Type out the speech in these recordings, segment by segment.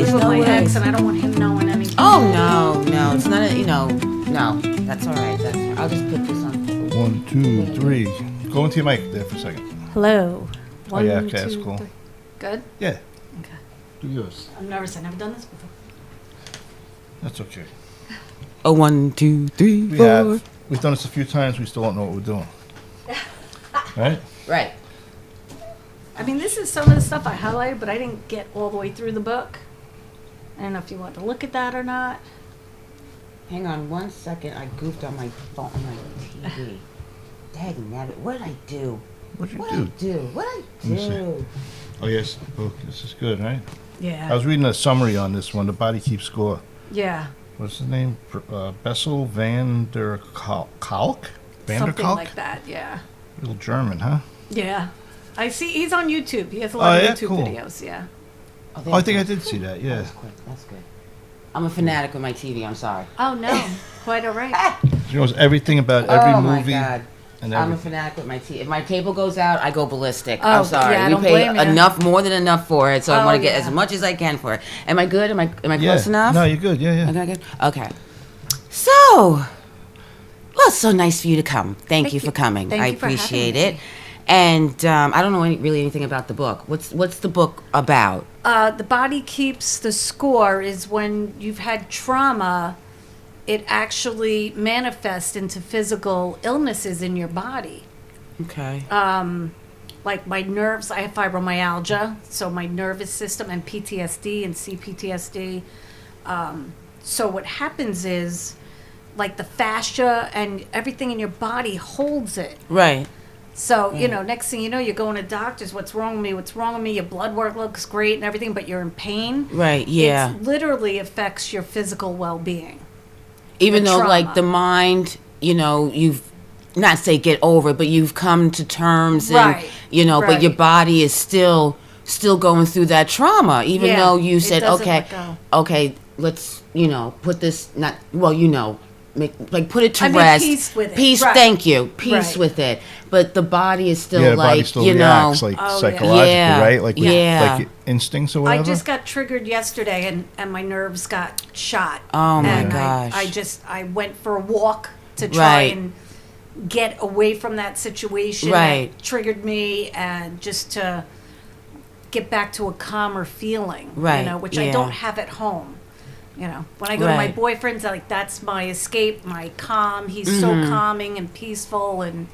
worries. With No my ex, worries. and I don't want him knowing anything. Oh, no. It's not no. That's all right. I'll just put this on. 1, 2, 3. Go into your mic there for a second. Hello. One, yeah, okay, that's two, cool. three. Good? Yeah, Okay. do yours. I'm nervous. I've never done this before. That's okay. 1, 2, 3, 4. We've done this a few times. We still don't know what we're doing. Right? Right. I mean, this is some of the stuff I highlighted, but I didn't get all the way through the book. I don't know if you want to look at that or not. Hang on 1 second. I goofed on my phone, on my TV. Dang nabbit. What did I do? What'd you What do? did I do? What Let me did I do? Oh, yes. Oh, this is good, right? Yeah. I was reading a summary on this one. The Body Keeps Score. Yeah. What's his name? Bessel van der Kalk? Van der Something Kalk? like that, yeah. Little German, huh? Yeah. I see he's on YouTube. He has a lot of YouTube cool. videos, yeah. Oh, I think I did see that, yeah. That's quick. That's good. I'm a fanatic with my TV. I'm sorry. Oh, no. Quite all right. She knows everything about every Oh movie. my God. And I'm a everything. fanatic with my TV. If my cable goes out, I go ballistic. Oh, I'm sorry. yeah, I We don't pay blame you. more than enough for it, so I Oh, want to get yeah. as much as I can for it. Am I good? Am I Yeah. close enough? No, you're good. Yeah. Okay, good. Okay. So, well, it's so nice for you to come. Thank you for coming. Thank I you for having appreciate me. it. And I don't know really anything about the book. What's the book about? The body keeps the score is when you've had trauma, it actually manifests into physical illnesses in your body. Okay. Like my nerves, I have fibromyalgia, so my nervous system, and PTSD and CPTSD. So what happens is, like the fascia and everything in your body holds it. Right. So, next thing you know, you're going to doctors. What's wrong with me? What's wrong with me? Your blood work looks great and everything, but you're in pain. Right. Yeah. It literally affects your physical well-being. Even the though, trauma. like, the mind, you've not say get over it, but you've come to terms, and Right, but your right. body is still going through that trauma. Even Yeah, though you it said, doesn't let go. okay, let's put this put it to I mean, rest. peace with it. Peace. Right. Thank you. Peace Right. with it. But the body is still Yeah, the like body still reacts like Oh, yeah. psychologically, Yeah. right? Like Yeah. like instincts or whatever. I just got triggered yesterday, and my nerves got shot. Oh, my and gosh. I went for a walk to try Right. and get away from that situation Right. that triggered me, and just to get back to a calmer feeling, Right, which I yeah. don't have at home. When I go to my Right. boyfriend's, that's my escape, my calm. He's so calming and peaceful, and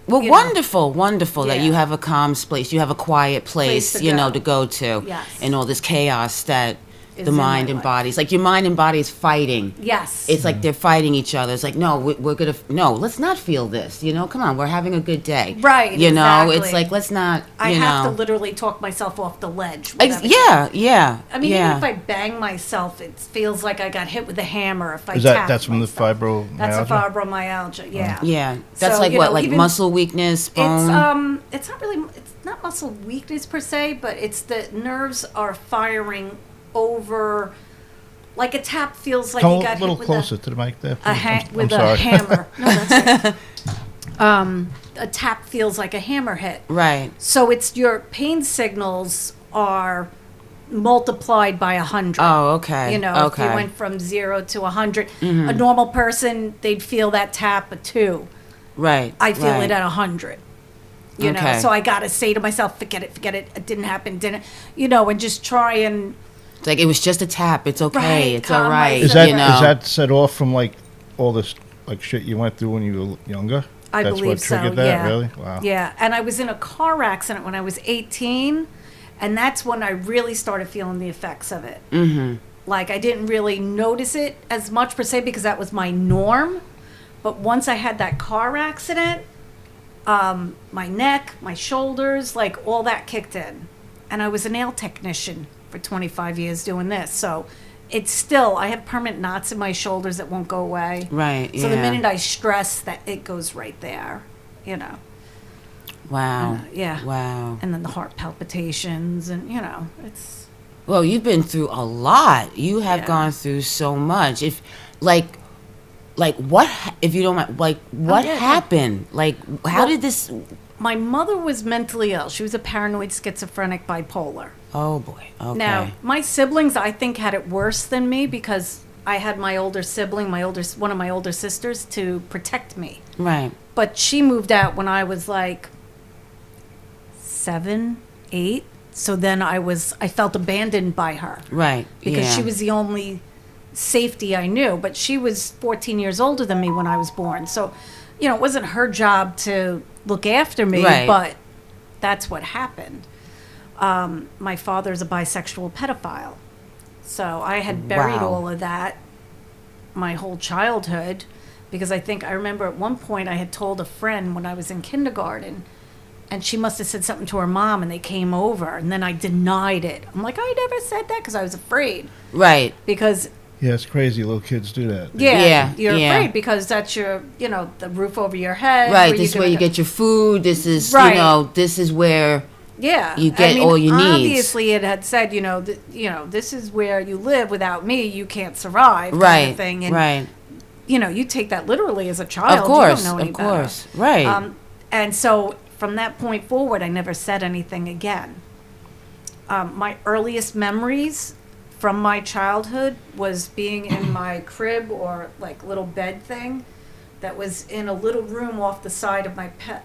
Well, you know. wonderful that Yeah. you have a calm place. You have a quiet place, Place to go. to go to. Yes. And all this chaos that Is the in mind my and life. body. It's like your mind and body is fighting. yes, It's like they're fighting each other. It's like, no, we're going to, no, let's not feel this. Come on, we're having a good day. Right, It's exactly. like, let's not, I have to literally talk myself off the ledge. with everything. Yeah. I mean, yeah. even if I bang myself, it feels like I got hit with a hammer. If I Is tap that's from the myself. fibromyalgia? That's a fibromyalgia. Yeah. Yeah. That's So, like what, like even- muscle weakness, bone? It's not really. It's not muscle weakness per se, but it's the nerves are firing over. Like a tap feels like Come you a got little hit with closer to the mic there. a please. with I'm a sorry. hammer. No, that's right. A tap feels like a hammer hit. Right. So it's your pain signals are multiplied by 100. Oh, okay. If Okay. you went from 0 to 100, a normal person, they'd feel that tap a 2. Right. I feel right. it at 100. You know, Okay. so I got to say to myself, forget it, it didn't happen, and just try and, It's like, it was just a tap. It's okay. Right, It's calm all right. Is myself. that is that set off from like all this like shit you went through when you were younger? I That's believe what triggered so, that, yeah. really? Wow. Yeah, and I was in a car accident when I was 18, and that's when I really started feeling the effects of it. Mm-hmm. Like, I didn't really notice it as much per se because that was my norm, but once I had that car accident, my neck, my shoulders, like all that kicked in. And I was a nail technician for 25 years doing this, so it's still, I have permanent knots in my shoulders that won't go away. Right, So the yeah. minute I stress, that it goes right there, Wow. yeah. Wow. And then the heart palpitations, and it's Well, you've been through a lot. You have Yeah. gone through so much. If, like what, if you don't mind, like, what yeah, yeah. happened? Like, how Well- did this, my mother was mentally ill. She was a paranoid schizophrenic bipolar. Oh boy. Okay. Now, my siblings, I think, had it worse than me because I had my older sibling, one of my older sisters, to protect me. Right. But she moved out when I was like 7, 8. So then I felt abandoned by her. Right. Because she was the only safety I knew. But she was 14 years older than me when I was born. So, it wasn't her job to look after me, Right. but that's what happened. My father's a bisexual pedophile. So I had buried Wow. all of that my whole childhood because I remember at one point I had told a friend when I was in kindergarten and she must have said something to her mom and they came over and then I denied it. I'm like, I never said that because I was afraid. Right. Because Yeah, it's crazy. Little kids do that. yeah, you're yeah. afraid because that's your, the roof over your head. Right. where This is you're where you gonna- get your food. This is, Right. this is where Yeah, you get all your needs. Obviously, it had said, this is where you live. Without me, you can't survive. Kind Right. of thing. And, Right. You take that literally as a child. Of course. You don't know any Of course. better. Right. And so from that point forward, I never said anything again. My earliest memories from my childhood was being in my crib or like little bed thing that was in a little room off the side of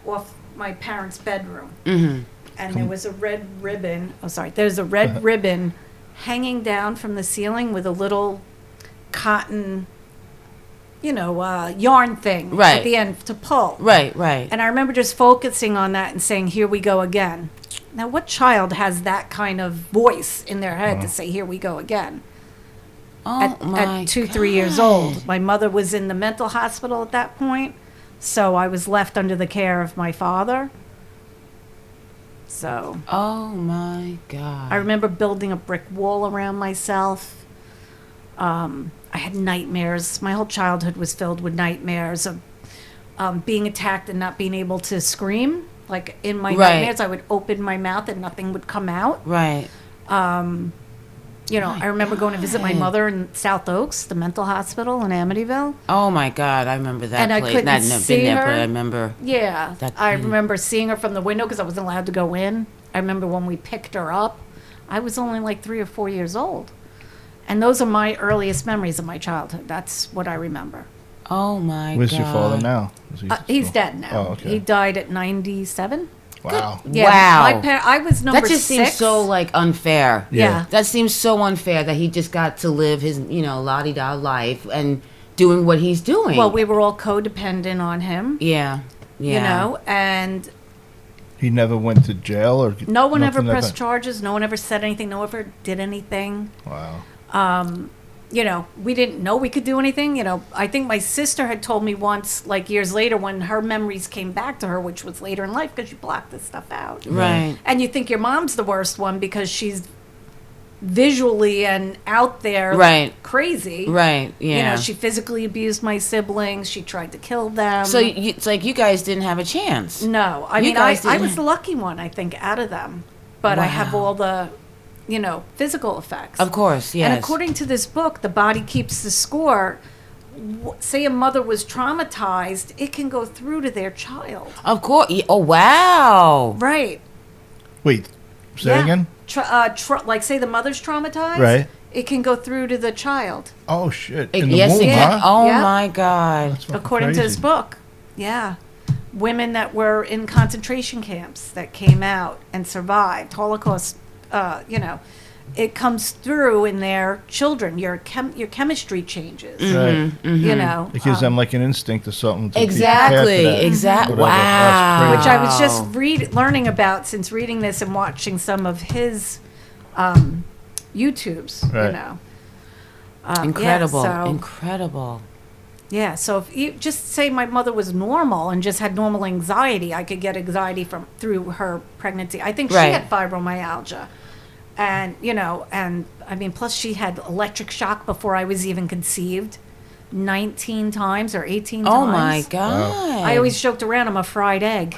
off my parents' bedroom. Mm-hmm. And there was a red ribbon. Oh, sorry. There's a red ribbon hanging down from the ceiling with a little cotton, yarn thing Right. at the end to pull. Right. Right. And I remember just focusing on that and saying, "Here we go again." Now, what child has that kind of voice in their head to say, "Here we go again"? Oh my At 2, 3 years God. old, my mother was in the mental hospital at that point, so I was left under the care of my father. So Oh my God. I remember building a brick wall around myself. I had nightmares. My whole childhood was filled with nightmares of being attacked and not being able to scream. Like in my Right. nightmares, I would open my mouth and nothing would come out. Right. I remember going to visit my God. mother in South Oaks, the mental hospital in Amityville. Oh my God. I remember that And I place. couldn't I've never see been there, her. but I remember. Yeah, That- I remember seeing her from the window because I wasn't allowed to go in. I remember when we picked her up. I was only like 3 or 4 years old. And those are my earliest memories of my childhood. That's what I remember. Oh my Where's God. your father now? Is he He's still- dead now. Oh, okay. He died at 97. Wow. Yeah, Wow. I was number That just 6. seems so like unfair. Yeah. That seems so unfair that he just got to live his, la-di-da life and doing what he's doing. Well, we were all codependent on him, Yeah. Yeah. and He never went to jail or no one ever nothing like pressed that? charges. No one ever said anything. No one ever did anything. Wow. We didn't know we could do anything. I think my sister had told me once, like years later, when her memories came back to her, which was later in life, because you block this stuff out. Right. And you think your mom's the worst one because she's visually and out there Right. crazy. Right. Yeah. She physically abused my siblings. She tried to kill them. So it's like you guys didn't have a chance. No, I You mean, guys I didn't- was the lucky one, I think, out of them. But I have Wow. all the, physical effects. Of course, yes. And according to this book, The Body Keeps the Score. Say a mother was traumatized, it can go through to their child. Of course. Oh wow. Right. Wait, say that again? Like, say the mother's traumatized. Right. It can go through to the child, Oh shit! In the Yes, womb, it huh? can. Oh Yeah. my God. That's fucking according to this crazy. book. Yeah. Women that were in concentration camps that came out and survived Holocaust, it comes through in their children. Your chemistry changes. Right. It gives them like an instinct or something. To be Exactly, prepared for that. exactly. Whatever. That's Wow. crazy. Which I was just learning about since reading this and watching some of his YouTubes. Right. Incredible. Yeah, so, Incredible. yeah, so if you just say my mother was normal and just had normal anxiety, I could get anxiety through her pregnancy. I think Right. she had fibromyalgia. And, and I mean, plus she had electric shock before I was even conceived 19 times or 18 times. Oh my God. I always joked around, I'm a fried egg.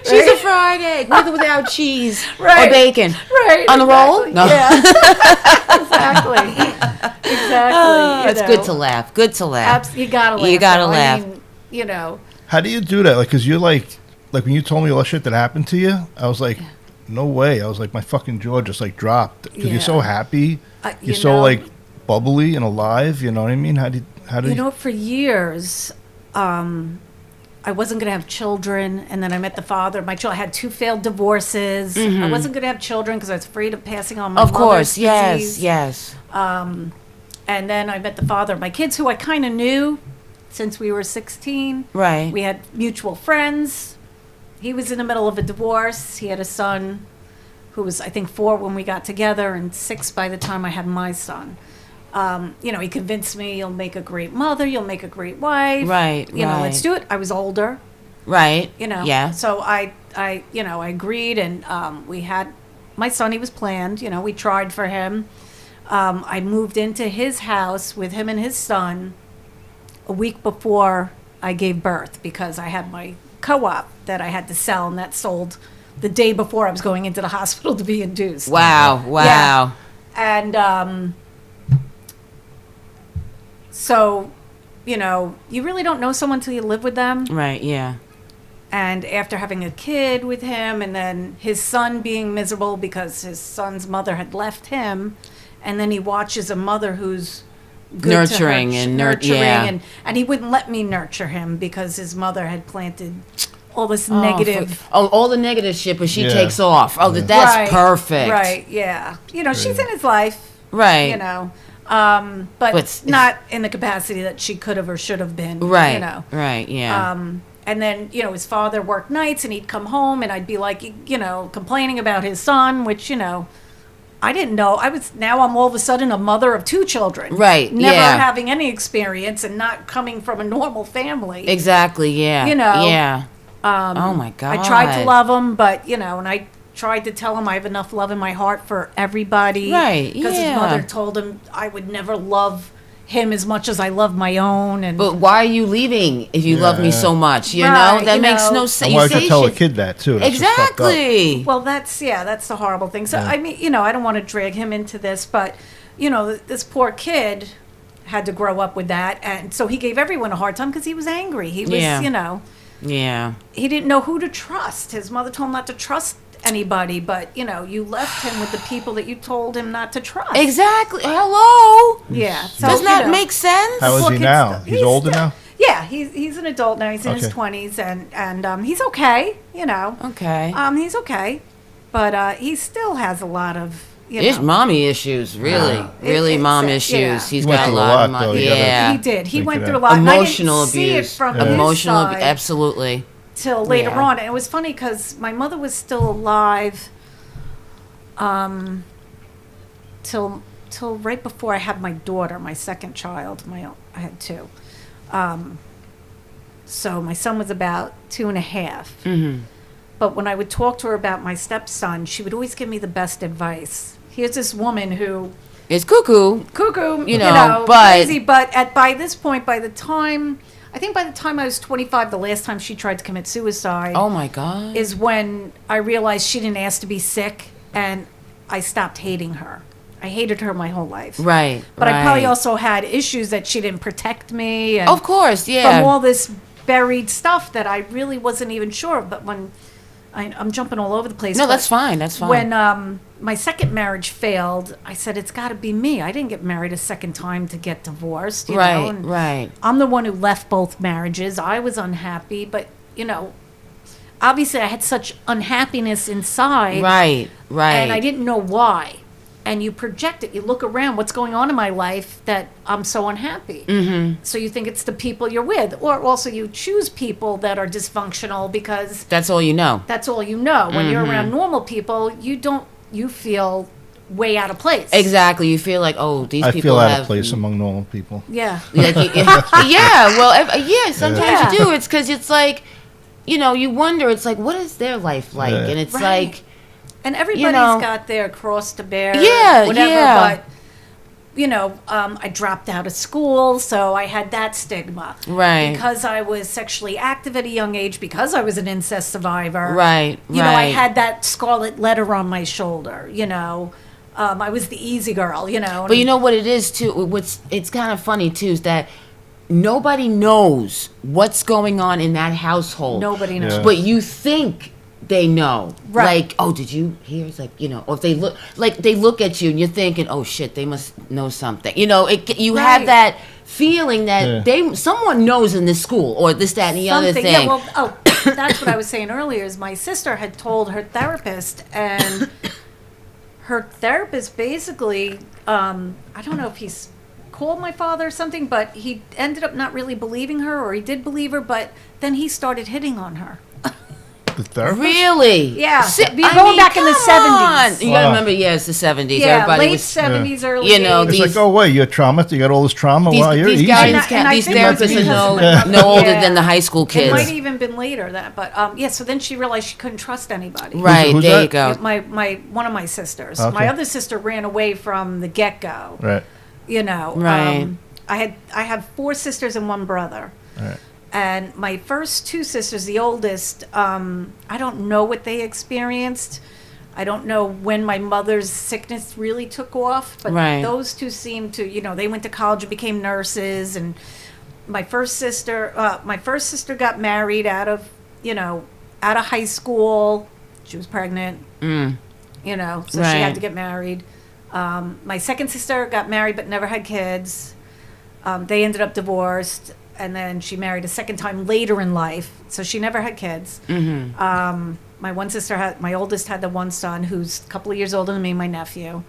She's a fried egg with or without cheese Right. or bacon. Right. On the roll? exactly. No. Yeah. Exactly. Exactly. It's good to laugh. Good to laugh. You gotta laugh. You gotta though. laugh. I mean, How do you do that? Like, cause you're like like when you told me all the shit that happened to you, I was like, no way. I was like, my fucking jaw just like dropped because you're so happy. You're so like bubbly and alive. You know what I mean? How did for years, I wasn't going to have children, and then I met the father of my children. I had 2 failed divorces. Mm-hmm. I wasn't going to have children because I was afraid of passing on my Of mother's course, yes, disease. yes. And then I met the father of my kids, who I kind of knew since we were 16. Right. We had mutual friends. He was in the middle of a divorce. He had a son who was, I think, 4 when we got together and 6 by the time I had my son. He convinced me, you'll make a great mother, you'll make a great wife. Right, Let's do it. I was older. Right. Yeah. So I agreed, and we had my son. He was planned. We tried for him. I moved into his house with him and his son a week before I gave birth because I had my co-op that I had to sell, and that sold the day before I was going into the hospital to be induced. Wow. Yeah. And so, you really don't know someone till you live with them. Right, yeah. And after having a kid with him, and then his son being miserable because his son's mother had left him, and then he watches a mother who's good Nurturing to her, and nurturing, yeah. and he wouldn't let me nurture him because his mother had planted all this negative. All the negative shit, but she Yeah. takes off. Oh, Yeah. that's Right, perfect. Right? Yeah. She's in his life. Right. But not in the capacity that she could have or should have been. Right. Right. Yeah. And then, his father worked nights and he'd come home and I'd be like, complaining about his son, which, I didn't know. Now I'm all of a sudden a mother of 2 children. Right, Never yeah. having any experience and not coming from a normal family. Exactly. Yeah. Yeah. Oh my God. I tried to love him, but, and I tried to tell him I have enough love in my heart for everybody. Right, Because his yeah. mother told him I would never love him as much as I love my own. And But why are you leaving if you love me so much? You know Right, that you makes know. no sense. And You why could say tell a shit- kid that too? That's just fucked up. Exactly. Well, that's the horrible thing. So, Yeah. I mean, I don't want to drag him into this, but, this poor kid had to grow up with that. And so he gave everyone a hard time because he was angry. He was, Yeah. Yeah. he didn't know who to trust. His mother told him not to trust anybody, but, you left him with the people that you told him not to trust. Exactly. Hello. Yeah. So, Does that make sense? How is Poor he kid's now? still- He's older now? Yeah, he's an adult now. He's in his Okay. 20s, and he's okay, Okay. He's okay. But he still has a lot of, There's mommy issues, really, really it's mom a- issues. yeah. He's He went got a through a lot lot, of though. money. You gotta- Yeah, He did. He Think went of through a that. lot. emotional and I didn't see it abuse, from emotional, his side absolutely. till later Yeah. on. And it was funny because my mother was still alive till right before I had my daughter, my second child. I had 2. So my son was about 2.5. Mm-hmm. But when I would talk to her about my stepson, she would always give me the best advice. Here's this woman who It's cuckoo. you know, but- crazy. But by this point, by the time I was 25, the last time she tried to commit suicide, Oh my God. is when I realized she didn't ask to be sick, and I stopped hating her. I hated her my whole life. Right. But I probably right. also had issues that she didn't protect me. And Of course, yeah. from all this buried stuff that I really wasn't even sure of. But when I'm jumping all over the place. No, but that's fine. That's fine. When my second marriage failed, I said, it's got to be me. I didn't get married a second time to get divorced. You know? Right. And Right. I'm the one who left both marriages. I was unhappy, but, obviously I had such unhappiness inside. Right. Right. And I didn't know why. And you project it. You look around, what's going on in my life that I'm so unhappy. Mm-hmm. So you think it's the people you're with. Or also you choose people that are dysfunctional because That's all you know. that's all you know. When you're Mm-hmm. around normal people, you feel way out of place. Exactly. You feel like, oh, these I people feel out have. of place among normal people. Yeah. Yeah. Well, yeah. Sometimes Yeah. you do. It's because it's like, you wonder. It's like, what is their life like? Yeah. And it's Right. like, And everybody's know. got their cross to bear. Yeah, whatever, yeah. But, I dropped out of school, so I had that stigma. Right. Because I was sexually active at a young age, because I was an incest survivor. Right, You know, I right. had that scarlet letter on my shoulder, I was the easy girl, but you know what it is too. It's kind of funny too is that nobody knows what's going on in that household. Nobody knows. Yeah. But you think they know. Right. Like, oh, did you hear? It's like, or if they look at you and you're thinking, oh shit, they must know something. You have that feeling that someone knows in this school or this, that, and the other thing. Yeah, well, that's what I was saying earlier is my sister had told her therapist, and her therapist basically, I don't know if he's called my father or something, but he ended up not really believing her, or he did believe her, but then he started hitting on her. The therapist? Really? Yeah. Going back in the 70s. You gotta remember, it's the 70s. Yeah, Everybody late was, 70s, early 80s. It's like, oh, wait, you're traumatized? You got all this trauma? Wow, you're these easy. guys, And I these think it's therapists because are of no older Yeah. than the high school It kids. might have even been later that, but so then she realized she couldn't trust anybody. Right, Who's there you that? go. My one of my sisters. Okay. My other sister ran away from the get-go. Right. Right. I have 4 sisters and 1 brother. Right. And my first 2 sisters, the oldest, I don't know what they experienced. I don't know when my mother's sickness really took off, but those 2 seemed to, they went to college and became nurses. And my first sister got married out of high school. She was pregnant, so she had to get married. My second sister got married but never had kids. They ended up divorced. And then she married a second time later in life, so she never had kids. Mm-hmm. My my oldest had the 1 son who's a couple of years older than me, my nephew.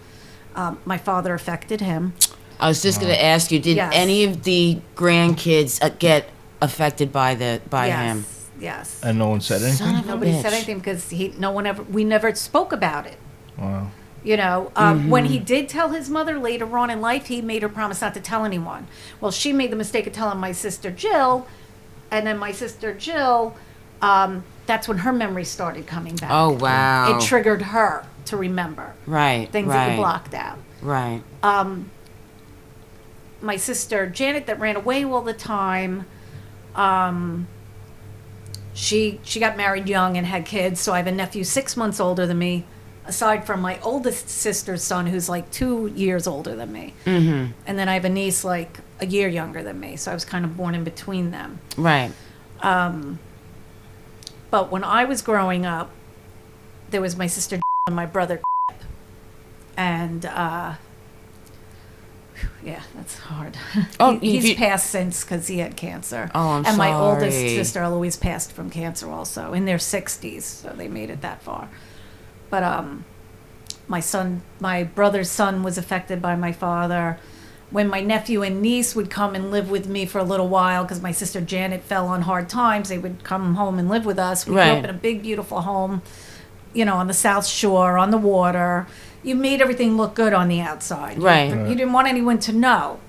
My father affected him. I was just going to ask you, did any of the grandkids get affected by him? Yes. And no one said anything? Son of a Nobody bitch. said anything because we never spoke about it. Wow. When he did tell his mother later on in life, he made her promise not to tell anyone. Well, she made the mistake of telling my sister Jill, and then my sister Jill, that's when her memory started coming back. Oh, wow. It triggered her to remember. Right, Things that you blocked out. Right. My sister Janet that ran away all the time, she got married young and had kids, so I have a nephew 6 months older than me. Aside from my oldest sister's son, who's like 2 years older than me. Mm-hmm. And then I have a niece like a year younger than me. So I was kind of born in between them. Right. But when I was growing up, there was my sister and my brother. And, that's hard. Oh, he's passed since because he had cancer. Oh, I'm and sorry. my oldest sister Eloise passed from cancer also in their 60s. So they made it that far. But my brother's son was affected by my father. When my nephew and niece would come and live with me for a little while, because my sister Janet fell on hard times, they would come home and live with us. We grew up in a big, beautiful home, on the South Shore, on the water. You made everything look good on the outside. Right. You didn't want anyone to know.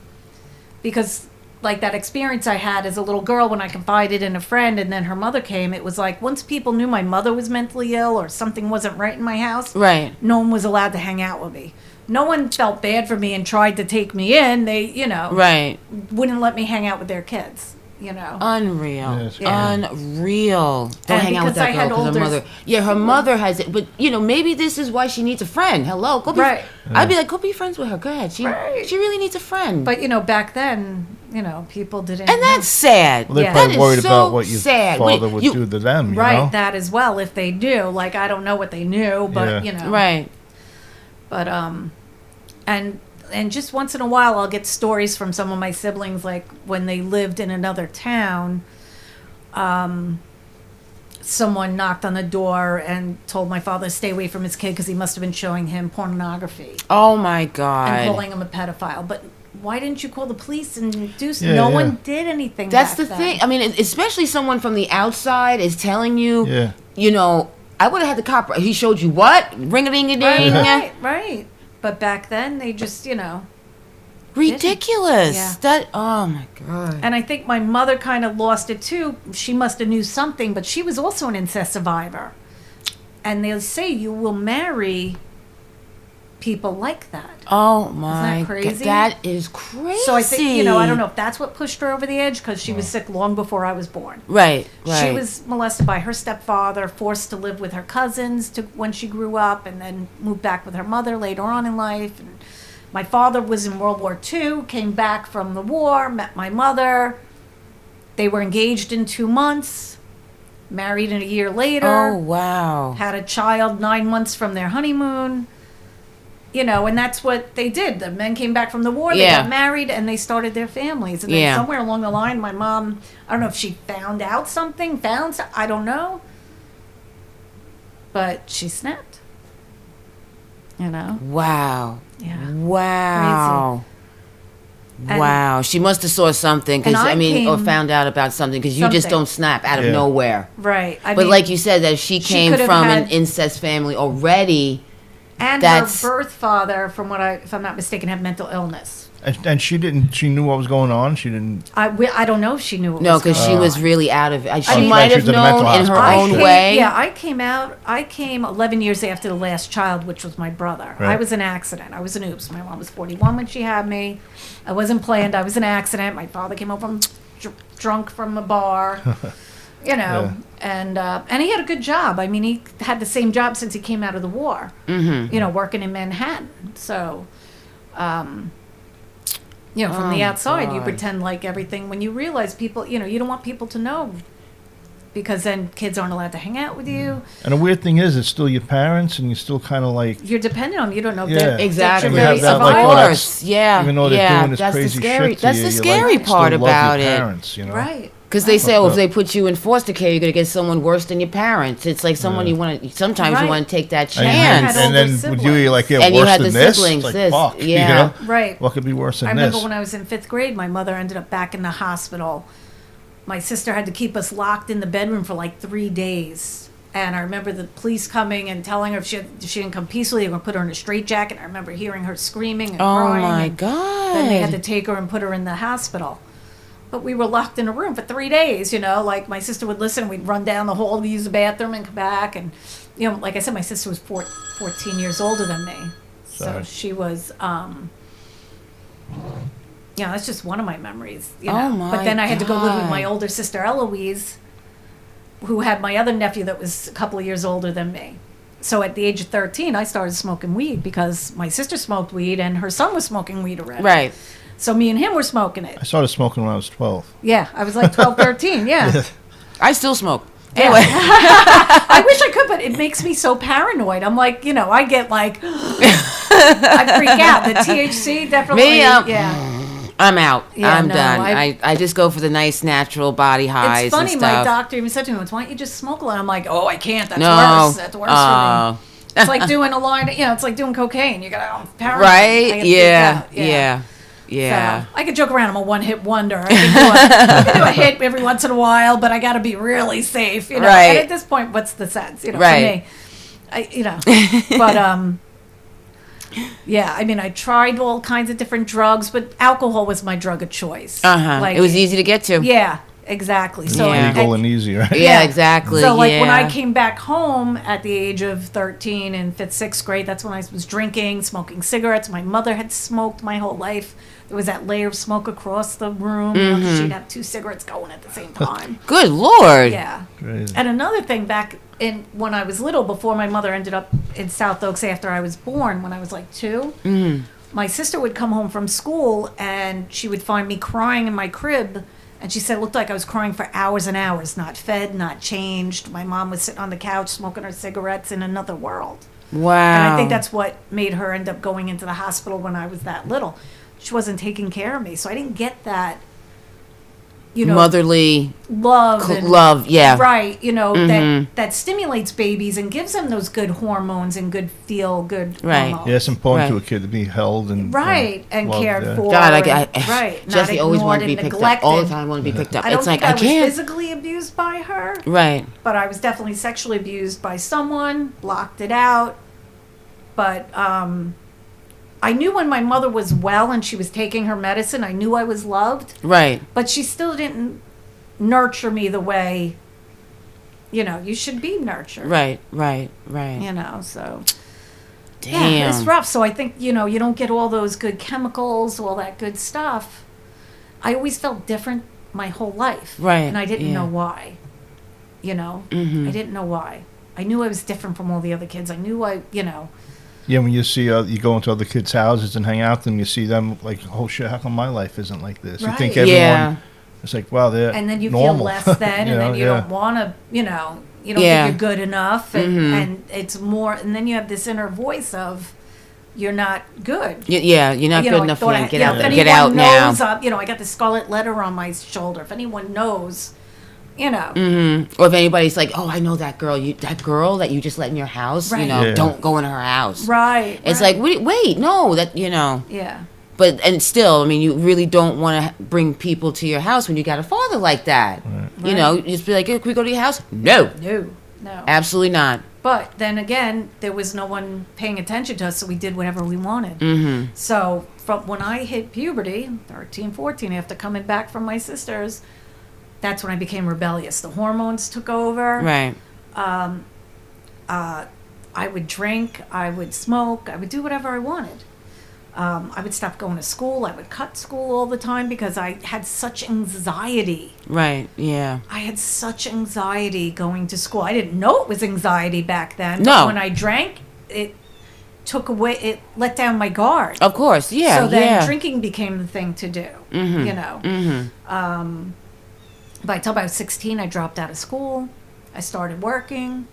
Because like that experience I had as a little girl when I confided in a friend and then her mother came, it was like once people knew my mother was mentally ill or something wasn't right in my house, no one was allowed to hang out with me. No one felt bad for me and tried to take me in. They, wouldn't let me hang out with their kids. Unreal. Yeah. Unreal. Don't hang out with that girl because her mother. Yeah, her mother has it, but maybe this is why she needs a friend. Hello, go be. Right. I'd be like, go be friends with her. Go ahead. She really needs a friend. But back then, people didn't. And that's sad. Well, they're probably worried about what your father would do to them. Right. That as well. If they do, like I don't know what they knew, but Right. But and just once in a while I'll get stories from some of my siblings, like when they lived in another town, someone knocked on the door and told my father to stay away from his kid because he must have been showing him pornography. Oh my God. And calling him a pedophile. But why didn't you call the police and do something? No one did anything. That's the thing. I mean, especially someone from the outside is telling you, I would have had the cop. He showed you what? Ring-a-ding-a-ding. Right. But back then, they just, ridiculous. Yeah. Oh my God. And I think my mother kind of lost it too. She must have knew something, but she was also an incest survivor. And they'll say you will marry people like that. Oh my! Isn't that crazy? That is crazy. So I think I don't know if that's what pushed her over the edge because she was sick long before I was born. Right. She was molested by her stepfather, forced to live with her cousins when she grew up, and then moved back with her mother later on in life. And My father was in World War II, came back from the war, met my mother. They were engaged in 2 months, married in a year later. Oh, wow. Had a child 9 months from their honeymoon. You know, and that's what they did. The men came back from the war, they got married, and they started their families. And then somewhere along the line, my mom, I don't know if she found out something, I don't know. But she snapped. You know? Wow. Yeah. Wow. Crazy. Wow. She must have saw something, or found out about something, because you just don't snap out of nowhere. Right. But like you said, that she came from an incest family already. And her birth father, if I'm not mistaken, had mental illness. And she knew what was going on? She didn't... I don't know if she knew what was going on. No, because she was really out of it. She might have known in her own way. Yeah, I came 11 years after the last child, which was my brother. Right. I was an accident. I was an oops. My mom was 41 when she had me. I wasn't planned. I was an accident. My father came home drunk from a bar. You know, and he had a good job. I mean, he had the same job since he came out of the war, you know, working in Manhattan. So, you know, from the outside, you pretend like everything. When you realize people, you know, you don't want people to know, because then kids aren't allowed to hang out with you. And the weird thing is, it's still your parents, and you're still kind of like... You're dependent on them. You don't know. Exactly. Of course. Even though they're doing this that's crazy scary, shit to that's you, the scary part about it. Parents, you know? Right. Because they say, if they put you in foster care, you're going to get someone worse than your parents. It's like someone you want to... Sometimes you want to take that chance. And then with you're like, and worse you had than the this? siblings. Like, this. fuck, Yeah. You know? Right. What could be worse than this? I remember when I was in 5th grade, my mother ended up back in the hospital. My sister had to keep us locked in the bedroom for like 3 days. And I remember the police coming and telling her if she didn't come peacefully, they were going to put her in a straitjacket. I remember hearing her screaming and crying. Oh, my God. Then they had to take her and put her in the hospital. But we were locked in a room for 3 days, you know. Like, my sister would listen. We'd run down the hall to use the bathroom and come back. And, you know, like I said, my sister was 14 years older than me. So she was, you know, that's just one of my memories, you know. But then I had to go live with my older sister, Eloise, who had my other nephew that was a couple of years older than me. So at the age of 13, I started smoking weed because my sister smoked weed and her son was smoking weed already. Right. So me and him were smoking it. I started smoking when I was 12. Yeah, I was like 12, 13, yeah. I still smoke. Anyway. I wish I could, but it makes me so paranoid. I'm like, you know, I get like, I freak out. The THC definitely, I'm out. Yeah, I'm done. I just go for the nice natural body highs. It's funny, and stuff. my doctor even said to me once, why don't you just smoke a lot? I'm like, oh, I can't. That's worse. That's worse for me. It's like doing a line, you know, it's like doing cocaine. You got to paranoid. Right? Yeah. So I could joke around. I'm a one-hit wonder. I can do a hit every once in a while, but I got to be really safe, you know. Right. And at this point, what's the sense, you know, right. for me? You know, but yeah, I mean, I tried all kinds of different drugs, but alcohol was my drug of choice. Like, it was easy to get to. Yeah, exactly. So legal and easy, right? Yeah, exactly. So like when I came back home at the age of 13 in 5th, 6th grade, that's when I was drinking, smoking cigarettes. My mother had smoked my whole life. There was that layer of smoke across the room. You know, she'd have 2 cigarettes going at the same time. Good Lord. Yeah. Crazy. And another thing, back in when I was little, before my mother ended up in South Oaks after I was born, when I was like 2, my sister would come home from school and she would find me crying in my crib. And she said it looked like I was crying for hours and hours, not fed, not changed. My mom was sitting on the couch smoking her cigarettes in another world. Wow. And I think that's what made her end up going into the hospital when I was that little. She wasn't taking care of me, so I didn't get that, you know, motherly love, yeah, right, you know, that stimulates babies and gives them those good hormones and good hormones. Yeah, it's important to a kid to be held and and loved, cared for. God, right, Jesse always wanted to be picked up all the time. Want to be picked up. I don't it's think like I was physically abused by her, right? But I was definitely sexually abused by someone. Blocked it out, but I knew when my mother was well and she was taking her medicine, I knew I was loved. Right. But she still didn't nurture me the way, you know, you should be nurtured. Right. You know, so. Damn. Yeah, it's rough. So I think, you know, you don't get all those good chemicals, all that good stuff. I always felt different my whole life. Right. And I didn't know why. You know? I didn't know why. I knew I was different from all the other kids. I knew you know. Yeah, when you see you go into other kids' houses and hang out with them, you see them like, oh shit, how come my life isn't like this? Right. You think everyone. Yeah. It's like, wow, they're and then you normal. feel less than, and then you don't want to, you don't think you're good enough, and it's more, and then you have this inner voice of, you're not good. Yeah, you're not good enough. Get out now. now. I got the scarlet letter on my shoulder. If anyone knows, Or if anybody's like, oh, I know that girl. That girl that you just let in your house. Right. Don't go in her house. Right. It's like, wait, no, that Yeah. But and still, I mean, you really don't want to bring people to your house when you got a father like that. Right. You just be like, hey, can we go to your house? No. No. Absolutely not. But then again, there was no one paying attention to us, so we did whatever we wanted. Mm-hmm. So from when I hit puberty, 13, 14, after coming back from my sisters, that's when I became rebellious. The hormones took over. Right. I would drink, I would smoke, I would do whatever I wanted. I would stop going to school. I would cut school all the time because I had such anxiety. Right, yeah. I had such anxiety going to school. I didn't know it was anxiety back then. No. But when I drank, it let down my guard. Of course, yeah. So then drinking became the thing to do, Mm-hmm. By the time I was 16, I dropped out of school. I started working.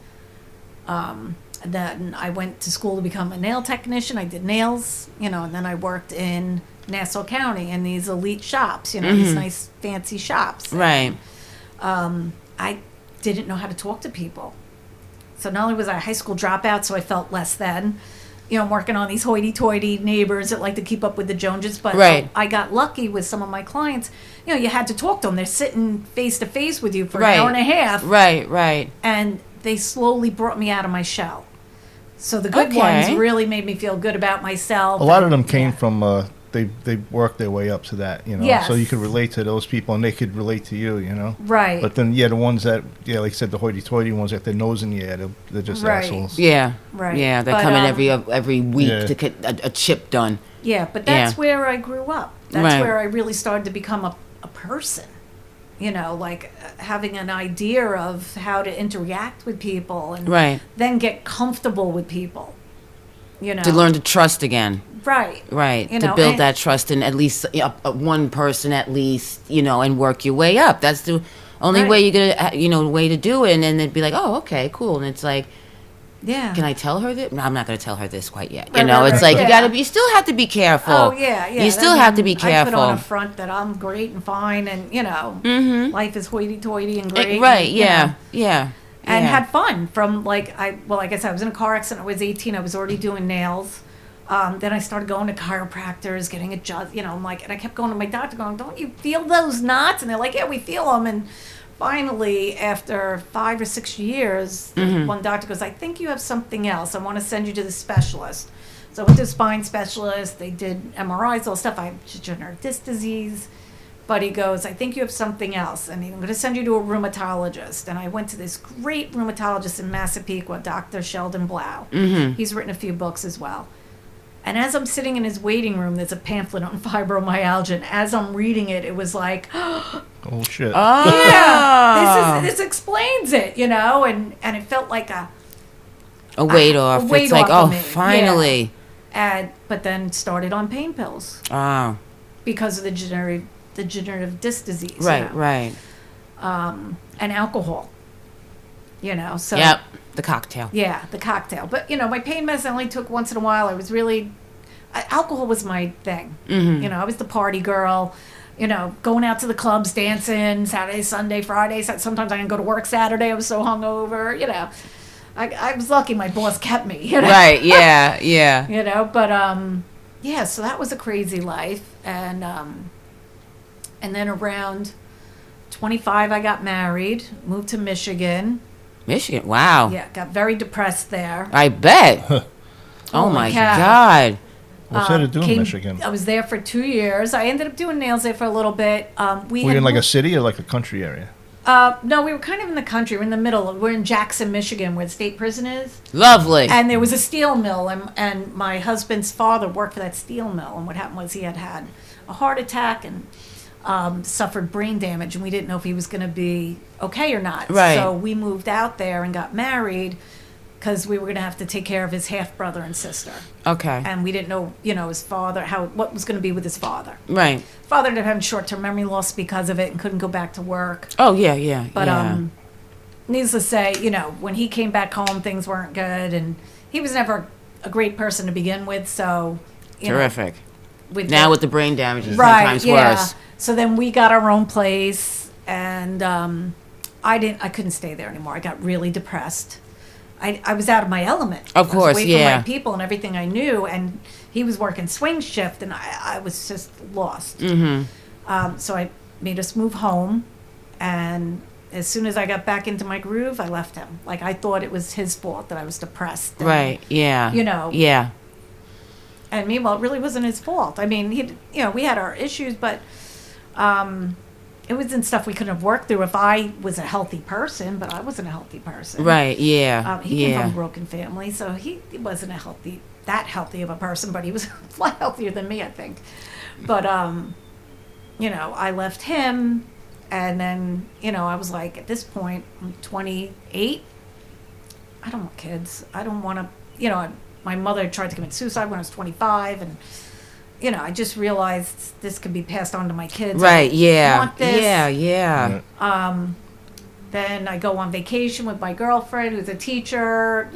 Then I went to school to become a nail technician. I did nails, and then I worked in Nassau County in these elite shops, these nice fancy shops. Right. I didn't know how to talk to people. So not only was I a high school dropout, so I felt less than, I'm working on these hoity-toity neighbors that like to keep up with the Joneses, but right. I got lucky with some of my clients. You had to talk to them. They're sitting face-to-face with you for an hour and a half. Right. And they slowly brought me out of my shell. So the good ones really made me feel good about myself. A lot of them came from they worked their way up to that, Yes. So you could relate to those people and they could relate to you, Right. But then the ones that like I said, the hoity-toity ones that their nose in the air, they're just assholes. Yeah. Right. Yeah, they come in every week to get a chip done. Yeah, but that's where I grew up. That's where I really started to become a person. Like having an idea of how to interact with people and then get comfortable with people, To learn to trust again. Right. To build that trust in at least one person at least, and work your way up. That's the only way you're going to, way to do it. And then they'd be like, oh, okay, cool. And it's like, yeah. Can I tell her this? No, I'm not going to tell her this quite yet. It's like you still have to be careful. Oh yeah. You still have to be careful. I put on a front that I'm great and fine, and life is hoity-toity and great. Right? And, yeah. And had fun from like I guess I was in a car accident. I was 18. I was already doing nails. Then I started going to chiropractors, getting adjusted. I'm like, and I kept going to my doctor, going, "Don't you feel those knots?" And they're like, "Yeah, we feel them." And finally, after 5 or 6 years, one doctor goes, I think you have something else. I want to send you to the specialist. So I went to a spine specialist. They did MRIs, all stuff. I have degenerative disc disease. But he goes, I think you have something else. And I'm going to send you to a rheumatologist. And I went to this great rheumatologist in Massapequa, Dr. Sheldon Blau. He's written a few books as well. And as I'm sitting in his waiting room, there's a pamphlet on fibromyalgia. And as I'm reading it, it was like, oh, shit. Oh. Yeah, this explains it, And it felt like a weight off. It's like, oh, finally. Yeah. But then started on pain pills. Oh. Because of the degenerative disc disease. Right. And alcohol. So. Yep. The cocktail. Yeah, the cocktail. But, my pain medicine I only took once in a while. I was really... alcohol was my thing. I was the party girl, going out to the clubs, dancing, Saturday, Sunday, Friday. Sometimes I didn't go to work Saturday. I was so hungover, I was lucky my boss kept me, Right, yeah. But, so that was a crazy life. And then around 25, I got married, moved to Michigan. Michigan, wow. Yeah, got very depressed there. I bet. Oh my God. What's that to do in Michigan? I was there for 2 years. I ended up doing nails there for a little bit. Were you in like a city or like a country area? No, we were kind of in the country. We're in the middle. We're in Jackson, Michigan, where the state prison is. Lovely. And there was a steel mill, and my husband's father worked for that steel mill. And what happened was he had a heart attack and suffered brain damage, and we didn't know if he was going to be okay or not. Right. So we moved out there and got married. because we were going to have to take care of his half brother and sister. Okay. And we didn't know, his father, what was going to be with his father. Right. Father ended up having short-term memory loss because of it and couldn't go back to work. Oh, yeah. But needless to say, when he came back home, things weren't good, and he was never a great person to begin with. So terrific. With the brain damage, it's 10 times worse. So then we got our own place, and I couldn't stay there anymore. I got really depressed. I was out of my element. Of course, I was away from my people and everything I knew, and he was working swing shift, and I was just lost. Mm-hmm. So I made us move home, and as soon as I got back into my groove, I left him. Like, I thought it was his fault that I was depressed. And, right, yeah. Yeah. And meanwhile, it really wasn't his fault. I mean, we had our issues, but it wasn't stuff we couldn't have worked through if I was a healthy person, but I wasn't a healthy person. Right, yeah. He came from a broken family, so he wasn't that healthy of a person, but he was a lot healthier than me, I think. But, I left him, and then, I was like, at this point, I'm 28. I don't want kids. I don't want to, my mother tried to commit suicide when I was 25, and I just realized this could be passed on to my kids. Right, I want this. Yeah. Then I go on vacation with my girlfriend, who's a teacher.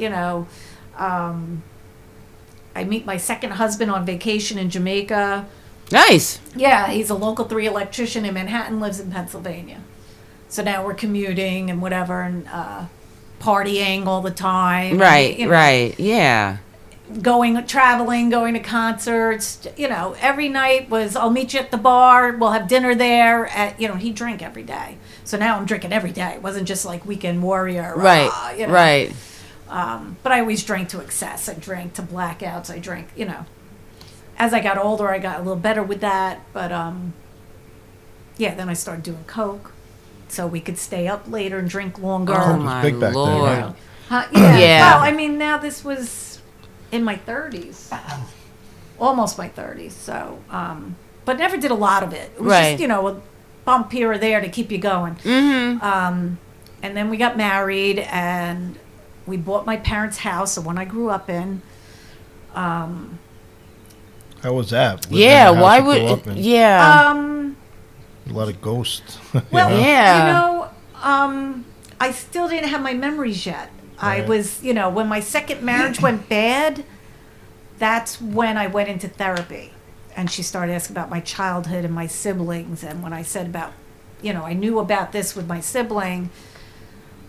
I meet my second husband on vacation in Jamaica. Nice. Yeah, he's a local 3 electrician in Manhattan, lives in Pennsylvania. So now we're commuting and whatever, and partying all the time. Right, right, yeah. Traveling, going to concerts, every night was, I'll meet you at the bar, we'll have dinner there. He drank every day. So now I'm drinking every day. It wasn't just like weekend warrior. Right, right. But I always drank to excess. I drank to blackouts. I drank, As I got older, I got a little better with that. But, then I started doing coke. So we could stay up later and drink longer. Oh, my big back Lord. then, yeah. Well, I mean, now this was in my 30s. Almost my 30s. So, but never did a lot of it. It was just, a bump here or there to keep you going. Mm-hmm. And then we got married, and we bought my parents' house, the one I grew up in. How was that? Yeah, why would... Yeah. A lot of ghosts. Well, yeah. I still didn't have my memories yet. Right. I was, when my second marriage went bad, that's when I went into therapy. And she started asking about my childhood and my siblings. And when I said about, I knew about this with my sibling,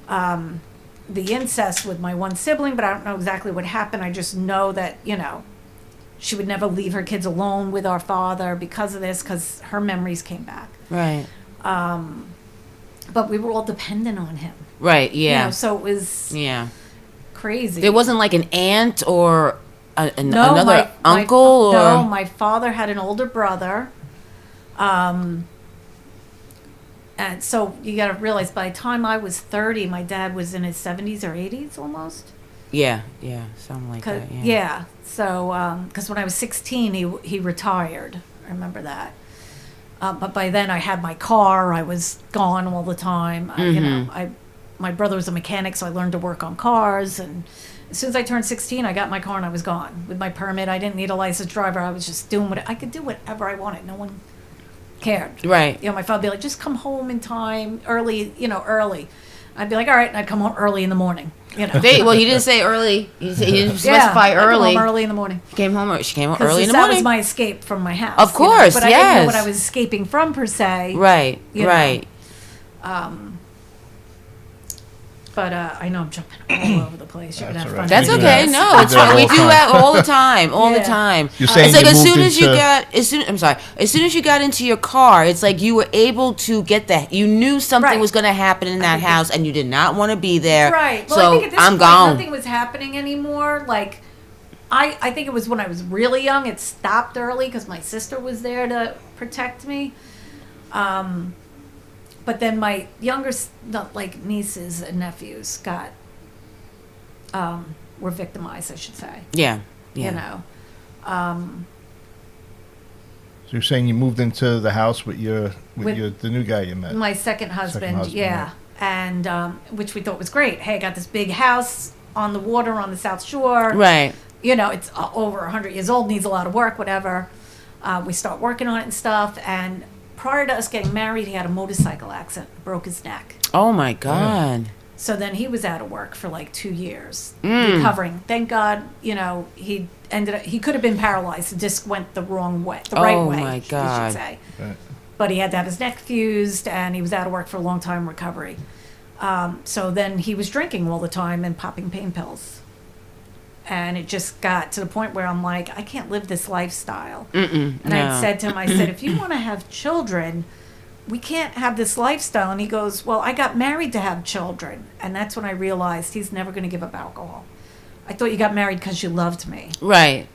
the incest with my one sibling, but I don't know exactly what happened. I just know that, she would never leave her kids alone with our father because of this, because her memories came back. Right. But we were all dependent on him. Right, yeah. So it was crazy. There wasn't like an aunt or another uncle? No, my father had an older brother. And so you got to realize, by the time I was 30, my dad was in his 70s or 80s almost. Yeah, something like that. Yeah. So, because when I was 16, he retired. I remember that. But by then, I had my car. I was gone all the time. My brother was a mechanic, so I learned to work on cars. And as soon as I turned 16, I got my car and I was gone with my permit. I didn't need a licensed driver. I was just doing I could do whatever I wanted. No one cared. Right. My father would be like, just come home in time, early. I'd be like, all right, and I'd come home early in the morning. Well, he didn't say early. He didn't specify early. I came home early in the morning. She came home early in the morning. That was my escape from my house. Of course, but I didn't know what I was escaping from per se. Right, right. But I know I'm jumping all over the place. You're gonna have fun. That's okay. No, it's fine. We do that all the time. All the time. You're saying it's like as soon as you got into your car, it's like you were able to get that. You knew something was going to happen in that house, and you did not want to be there. Right. Well, so I think at this I'm point, gone. nothing was happening anymore. Like, I think it was when I was really young. It stopped early because my sister was there to protect me. But then my younger, nieces and nephews were victimized, I should say. Yeah. So you're saying you moved into the house with the new guy you met? My second husband, yeah. And which we thought was great. Hey, I got this big house. on the water on the South Shore. Right. You know, it's over 100 years old, needs a lot of work, whatever. We start working on it and stuff. And prior to us getting married, he had a motorcycle accident, broke his neck. Oh my God. So then he was out of work for like 2 years, recovering. Thank God, you know, he could have been paralyzed. The disc went the wrong way, the right way, my God. you should say. Right. But he had to have his neck fused, and he was out of work for a long time recovery. So then he was drinking all the time and popping pain pills. And it just got to the point where I'm like, I can't live this lifestyle. And I said to him, I said, if you want to have children, we can't have this lifestyle. And he goes, well, I got married to have children. And that's when I realized he's never going to give up alcohol. I thought you got married because you loved me. Right.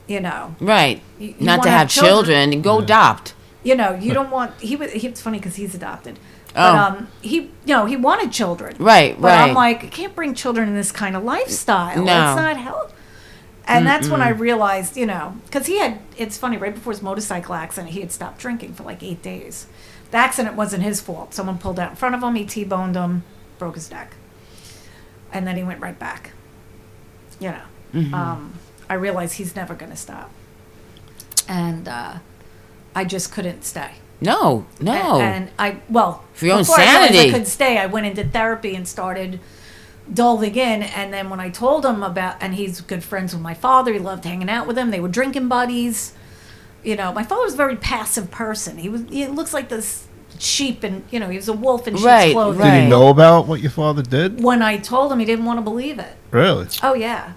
You know. Right. You Not to wanna have children. Go adopt. You know, you don't want, it's funny because he's adopted. Oh. But he wanted children. Right, but right. I'm like, I can't bring children in this kind of lifestyle. No. It's not healthy. And that's when I realized, you know, because it's funny, right before his motorcycle accident, he had stopped drinking for like 8 days. The accident wasn't his fault. Someone pulled out in front of him, he T-boned him, broke his neck. And then he went right back. You know, I realized he's never going to stop. And I just couldn't stay. No. And for your own before I realized sanity. I couldn't stay, I went into therapy and started delving in. And then when I told him and he's good friends with my father, he loved hanging out with him. They were drinking buddies. You know, my father was a very passive person. He looks like this sheep, and you know, he was a wolf in sheep's clothing. Did he know about what your father did? When I told him, he didn't want to believe it. Really? Oh yeah.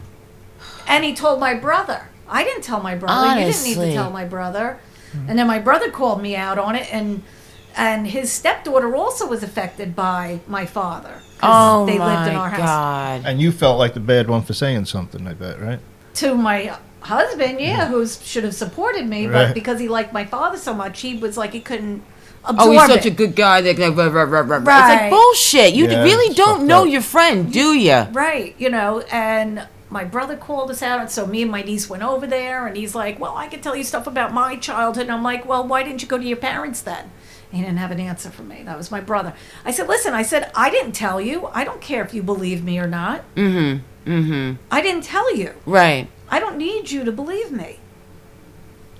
And he told my brother. I didn't tell my brother. Honestly. You didn't need to tell my brother. And then my brother called me out on it, and his stepdaughter also was affected by my father. Oh, they lived in my our house. God. And you felt like the bad one for saying something, I bet, right? To my husband, who should have supported me, Right. but because he liked my father so much, he was like, he couldn't absorb Oh, he's such it. a good guy. It's Right. like bullshit. You Yeah, really it's don't fucked know up. your friend, do you? Right, you know, and my brother called us out, and so me and my niece went over there, and he's like, well, I can tell you stuff about my childhood. And I'm like, well, why didn't you go to your parents then? He didn't have an answer for me. That was my brother. I said, listen, I didn't tell you. I don't care if you believe me or not. I didn't tell you. Right. I don't need you to believe me.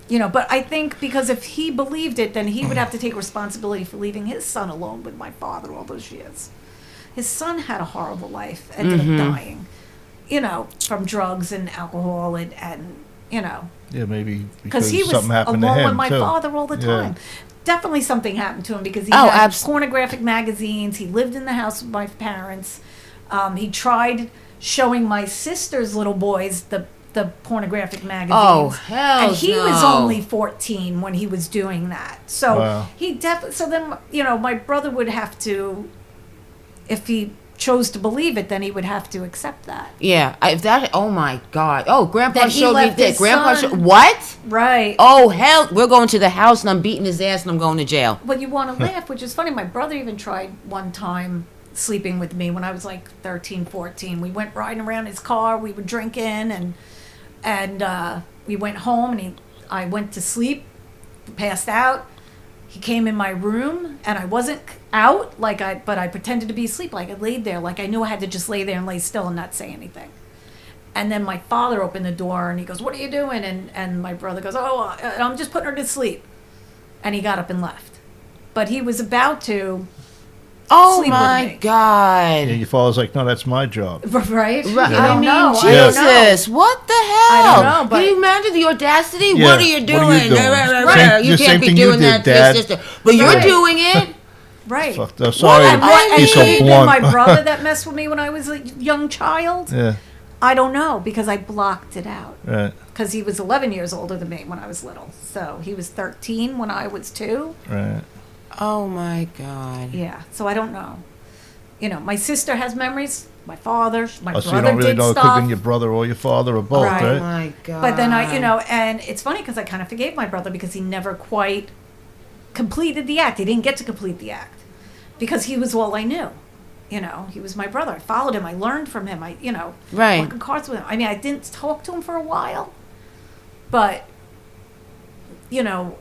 You know, but I think because if he believed it, then he would have to take responsibility for leaving his son alone with my father all those years. His son had a horrible life, ended up dying, you know, from drugs and alcohol and you know. Yeah, maybe Because he was something happened to alone him with my too. father all the Yeah. time. Definitely something happened to him because he Oh, had abs- pornographic magazines. He lived in the house with my parents. He tried showing my sister's little boys the pornographic magazines. Oh, hell And he no. was only 14 when he was doing that. So Wow. he definitely. So then, you know, my brother would have to, if he chose to believe it, then he would have to accept that. Yeah. If that. Oh my God. Oh, Grandpa That he showed me left that. his Grandpa son- showed. What? Right. Oh hell! We're going to the house and I'm beating his ass and I'm going to jail. But you want to laugh, which is funny. My brother even tried one time sleeping with me when I was like 13, 14. We went riding around his car. We were drinking and we went home and I went to sleep, passed out. He came in my room and I wasn't out but I pretended to be asleep. Like I laid there, like I knew I had to just lay there and lay still and not say anything. And then my father opened the door and he goes, "What are you doing?" And my brother goes, "Oh, I'm just putting her to sleep." And he got up and left. But he was about to, Oh Sleep with my me. God! Yeah, your father's like, no, that's my job. right? Right. I don't know. Jesus, I don't know. what the hell? I don't know, but- Can you imagine the audacity? Yeah, What are you doing? what are you doing? Right. You The can't same be thing you doing did, that to Dad. your sister, but you're Right. doing it. Right. Fucked up. Sorry And what, to and be it so could have been my blunt. brother that messed with me when I was a young child. Yeah, I don't know because I blocked it out. right, Because he was 11 years older than me when I was little. So he was 13 when I was 2. right. Oh my God! Yeah. So I don't know. You know, my sister has memories. My father, my Oh, so you brother don't really did know it could stuff. have been your brother or your father or both, Right. Oh right? my God! But then I, you know, and it's funny because I kind of forgave my brother because he never quite completed the act. He didn't get to complete the act because he was all I knew. You know, he was my brother. I followed him. I learned from him. I, you know, Right. working cards with him. I mean, I didn't talk to him for a while, but, you know,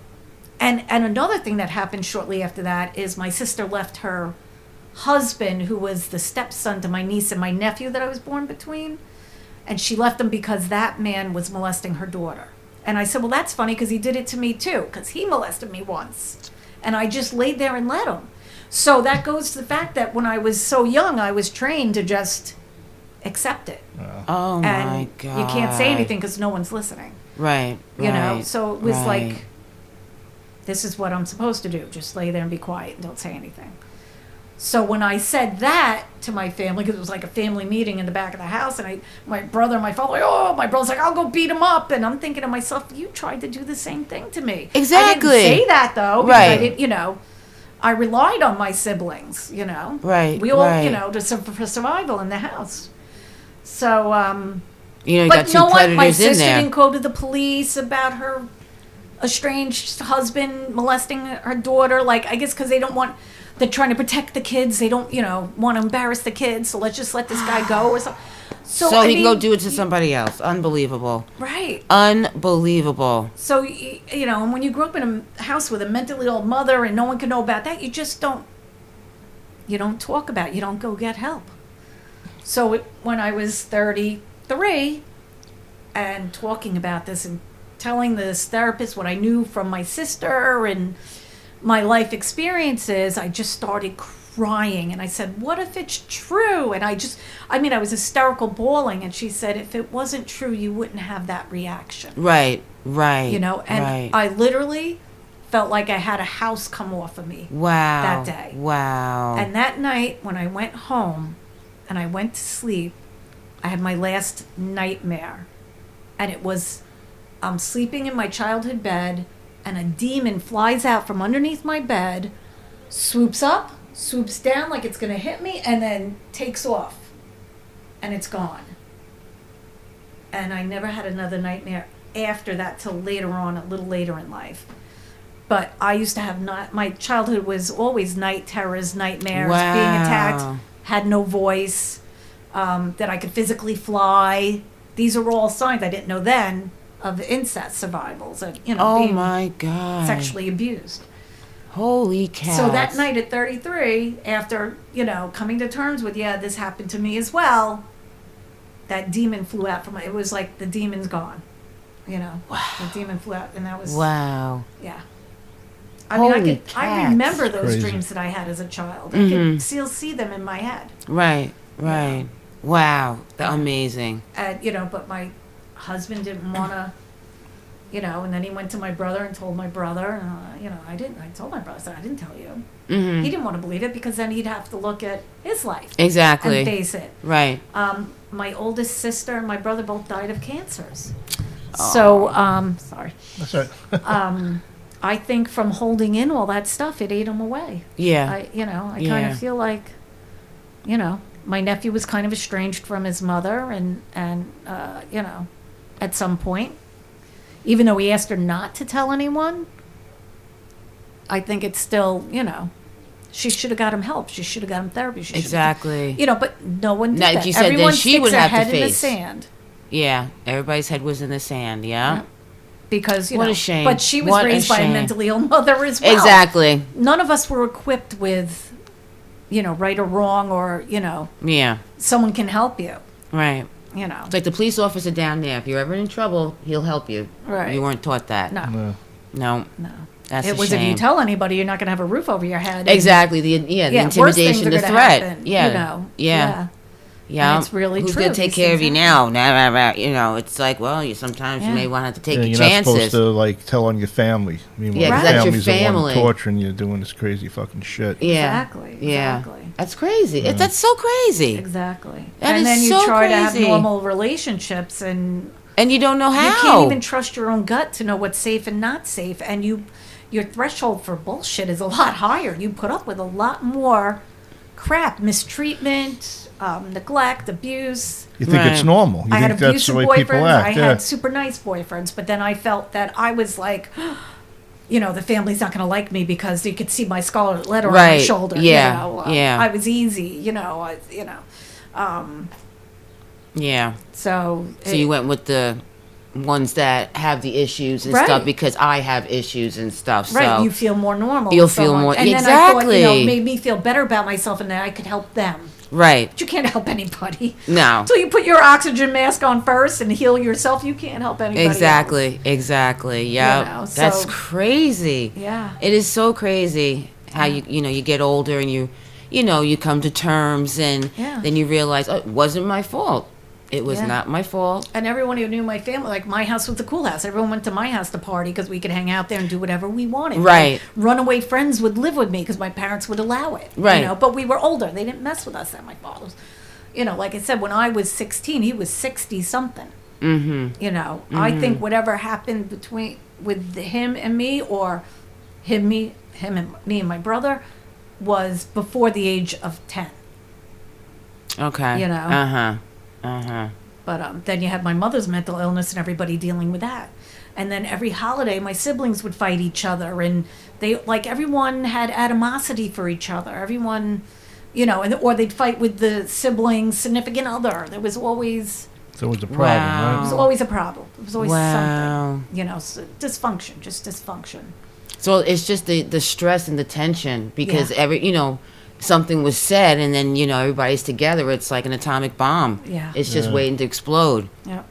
and another thing that happened shortly after that is my sister left her husband, who was the stepson to my niece and my nephew that I was born between, and she left him because that man was molesting her daughter. And I said, well, that's funny because he did it to me too, because he molested me once. And I just laid there and let him. So that goes to the fact that when I was so young, I was trained to just accept it. Oh, and my God. you can't say anything because no one's listening. Right. You know? So it was right. like, this is what I'm supposed to do. Just lay there and be quiet and don't say anything. So when I said that to my family, because it was like a family meeting in the back of the house, and my brother and my father, my brother's like, I'll go beat him up. And I'm thinking to myself, you tried to do the same thing to me. Exactly. I didn't say that, though, because right. I didn't, I relied on my siblings, Right. We all, right. for survival in the house. So, you but got two predators my in sister there. didn't go to the police about her estranged husband molesting her daughter. Like, I guess because they're trying to protect the kids. They don't, want to embarrass the kids. So let's just let this guy go or something. So he can go do it to somebody else. Unbelievable. Right. Unbelievable. So, and when you grow up in a house with a mentally ill mother and no one can know about that, you just don't talk about it. You don't go get help. So when I was 33 and talking about this and telling this therapist what I knew from my sister and my life experiences, I just started crying. And I said, what if it's true? And I was hysterical bawling. And she said, if it wasn't true, you wouldn't have that reaction. Right. And right. I literally felt like I had a house come off of me. Wow. That day. Wow. And that night when I went home and I went to sleep, I had my last nightmare. And it was, I'm sleeping in my childhood bed, and a demon flies out from underneath my bed, swoops up, swoops down like it's going to hit me, and then takes off. And it's gone. And I never had another nightmare after that till later on, a little later in life. But I used to have my childhood was always night terrors, nightmares, wow. being attacked, had no voice, that I could physically fly. These are all signs I didn't know then of incest survivals and, oh being my God. sexually abused. Holy cow. So that night at 33, after, coming to terms with, this happened to me as well, that demon flew out from it was like the demon's gone. Wow. The demon flew out, and that was... Wow. Yeah. I Holy remember those crazy. dreams that I had as a child. Mm-hmm. I could still see them in my head. Right. Wow. Amazing. But my husband didn't want to, and then he went to my brother and told my brother, I told my brother, I said, I didn't tell you. Mm-hmm. He didn't want to believe it because then he'd have to look at his life. Exactly. And face it. Right. My oldest sister and my brother both died of cancers. So, sorry. That's right. I think from holding in all that stuff, it ate them away. Yeah. I kind of feel like, my nephew was kind of estranged from his mother and at some point, even though he asked her not to tell anyone, I think it's still, she should have got him help. She should have got him therapy. Exactly. But no one did Now, that. you said Everyone then she sticks would their have to head in the face. sand. Yeah. Everybody's head was in the sand. Yeah. Because, what a shame. But she was What a raised by a shame. mentally ill mother as well. Exactly. None of us were equipped with, right or wrong or, Yeah. someone can help you, Right. It's like the police officer down there. If you're ever in trouble, he'll help you. Right. You weren't taught that. No. No. That's It a was shame. if you tell anybody, you're not going to have a roof over your head. and- Exactly. The worse things intimidation, are the gonna threat. happen, Yeah. Yeah. And it's really Who's true. going to take These care of things you now? Nah. It's like, well, sometimes you Yeah. may want to have to take Yeah, your you're not chances. supposed to tell on your family. Meanwhile, Yeah, 'cause your that's your family's the family. one torturing you, doing this crazy fucking shit. Yeah. Exactly. Yeah. Exactly. That's crazy. That's so crazy. Exactly. That and is then you so try to have crazy. normal relationships and And you don't know how. you can't even trust your own gut to know what's safe and not safe. And your threshold for bullshit is a lot higher. You put up with a lot more crap, mistreatment, neglect, abuse. You think it's normal. You I had think that's the abusive way people boyfriends. act. I Yeah. had super nice boyfriends, but then I felt that I was like, the family's not going to like me because you could see my scarlet letter on my Right. shoulder. Yeah. Yeah. I was easy. Yeah. So So you went with the ones that have the issues and stuff because I have issues and stuff. Right, so you feel more normal. You'll feel more and exactly. then I thought, it made me feel better about myself, and that I could help them. Right. But you can't help anybody. No. Until you put your oxygen mask on first and heal yourself, you can't help anybody else. Exactly. Yeah. That's crazy. Yeah. It is so crazy how you get older and you come to terms and then you realize, oh, it wasn't my fault. It was not my fault. And everyone who knew my family, like my house was the cool house. Everyone went to my house to party because we could hang out there and do whatever we wanted. Right. Runaway friends would live with me because my parents would allow it. Right. But we were older. They didn't mess with us at my father's. Like I said, when I was 16, he was 60-something. Mm-hmm. I think whatever happened with him and me, or him and me and my brother, was before the age of 10. Okay. But then you had my mother's mental illness and everybody dealing with that. And then every holiday, my siblings would fight each other, and everyone had animosity for each other. Everyone, or they'd fight with the sibling's significant other. There was always... So it was a problem, right? It was always a problem. It was always something. So dysfunction. So it's just the stress and the tension because something was said, and then everybody's together. It's like an atomic bomb. Yeah, it's just waiting to explode. Yeah,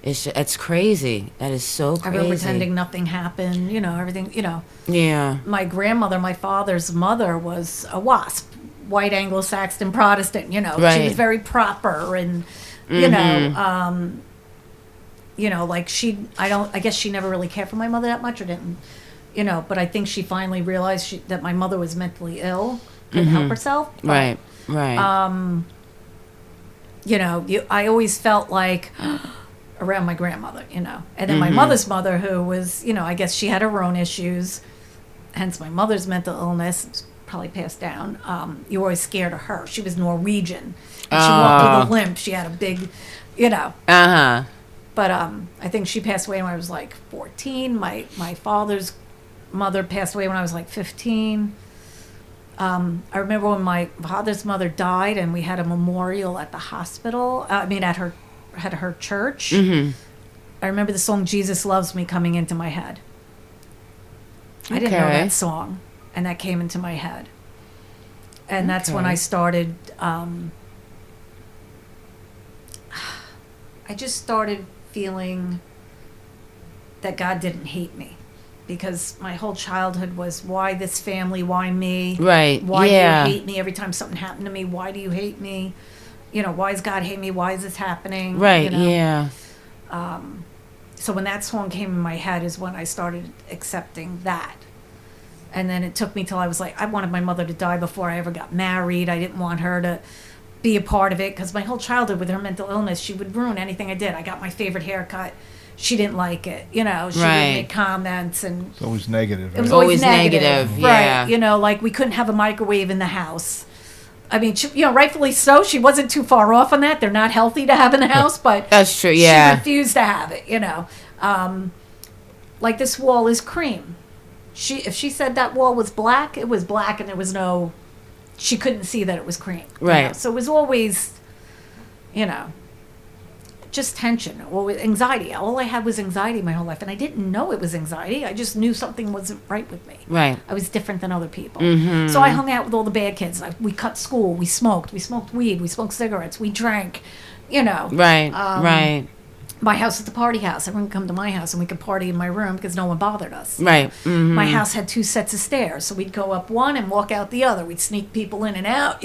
it's crazy. That is so crazy. Everyone pretending nothing happened. Everything. Yeah. My grandmother, my father's mother, was a WASP, white Anglo-Saxon Protestant. Right. She was very proper, and I guess she never really cared for my mother that much, or didn't. But I think she finally realized that my mother was mentally ill. Couldn't help herself. But, Right. I always felt like around my grandmother, and then my mother's mother, who was, I guess she had her own issues, hence my mother's mental illness, probably passed down. You were always scared of her. She was Norwegian. And she walked with a limp. She had a big, Uh-huh. But I think she passed away when I was like 14. My father's mother passed away when I was like 15. I remember when my father's mother died, and we had a memorial at the hospital. At her church. Mm-hmm. I remember the song "Jesus Loves Me" coming into my head. I didn't know that song, and that came into my head, and that's when I started. I just started feeling that God didn't hate me. Because my whole childhood was, why this family? Why me? Right. Why do you hate me every time something happened to me? Why do you hate me? Why does God hate me? Why is this happening? Right. Yeah. So when that song came in my head is when I started accepting that. And then it took me till I was like, I wanted my mother to die before I ever got married. I didn't want her to be a part of it because my whole childhood with her mental illness, she would ruin anything I did. I got my favorite haircut. She didn't like it, she didn't make comments, and it's always negative. It was always negative, right? Like we couldn't have a microwave in the house. I mean, rightfully so. She wasn't too far off on that. They're not healthy to have in the house, but that's true. Yeah, she refused to have it. Like this wall is cream. If she said that wall was black, it was black, and there was no. She couldn't see that it was cream. Right. So it was always, just tension or anxiety. All I had was anxiety my whole life, and I didn't know it was anxiety. I just knew something wasn't right with me. Right. I was different than other people. Mm-hmm. So I hung out with all the bad kids. We cut school. We smoked weed. We smoked cigarettes. We drank. Right. Right. My house was the party house. Everyone would come to my house, and we could party in my room because no one bothered us. Right. Mm-hmm. My house had 2 sets of stairs, so we'd go up one and walk out the other. We'd sneak people in and out.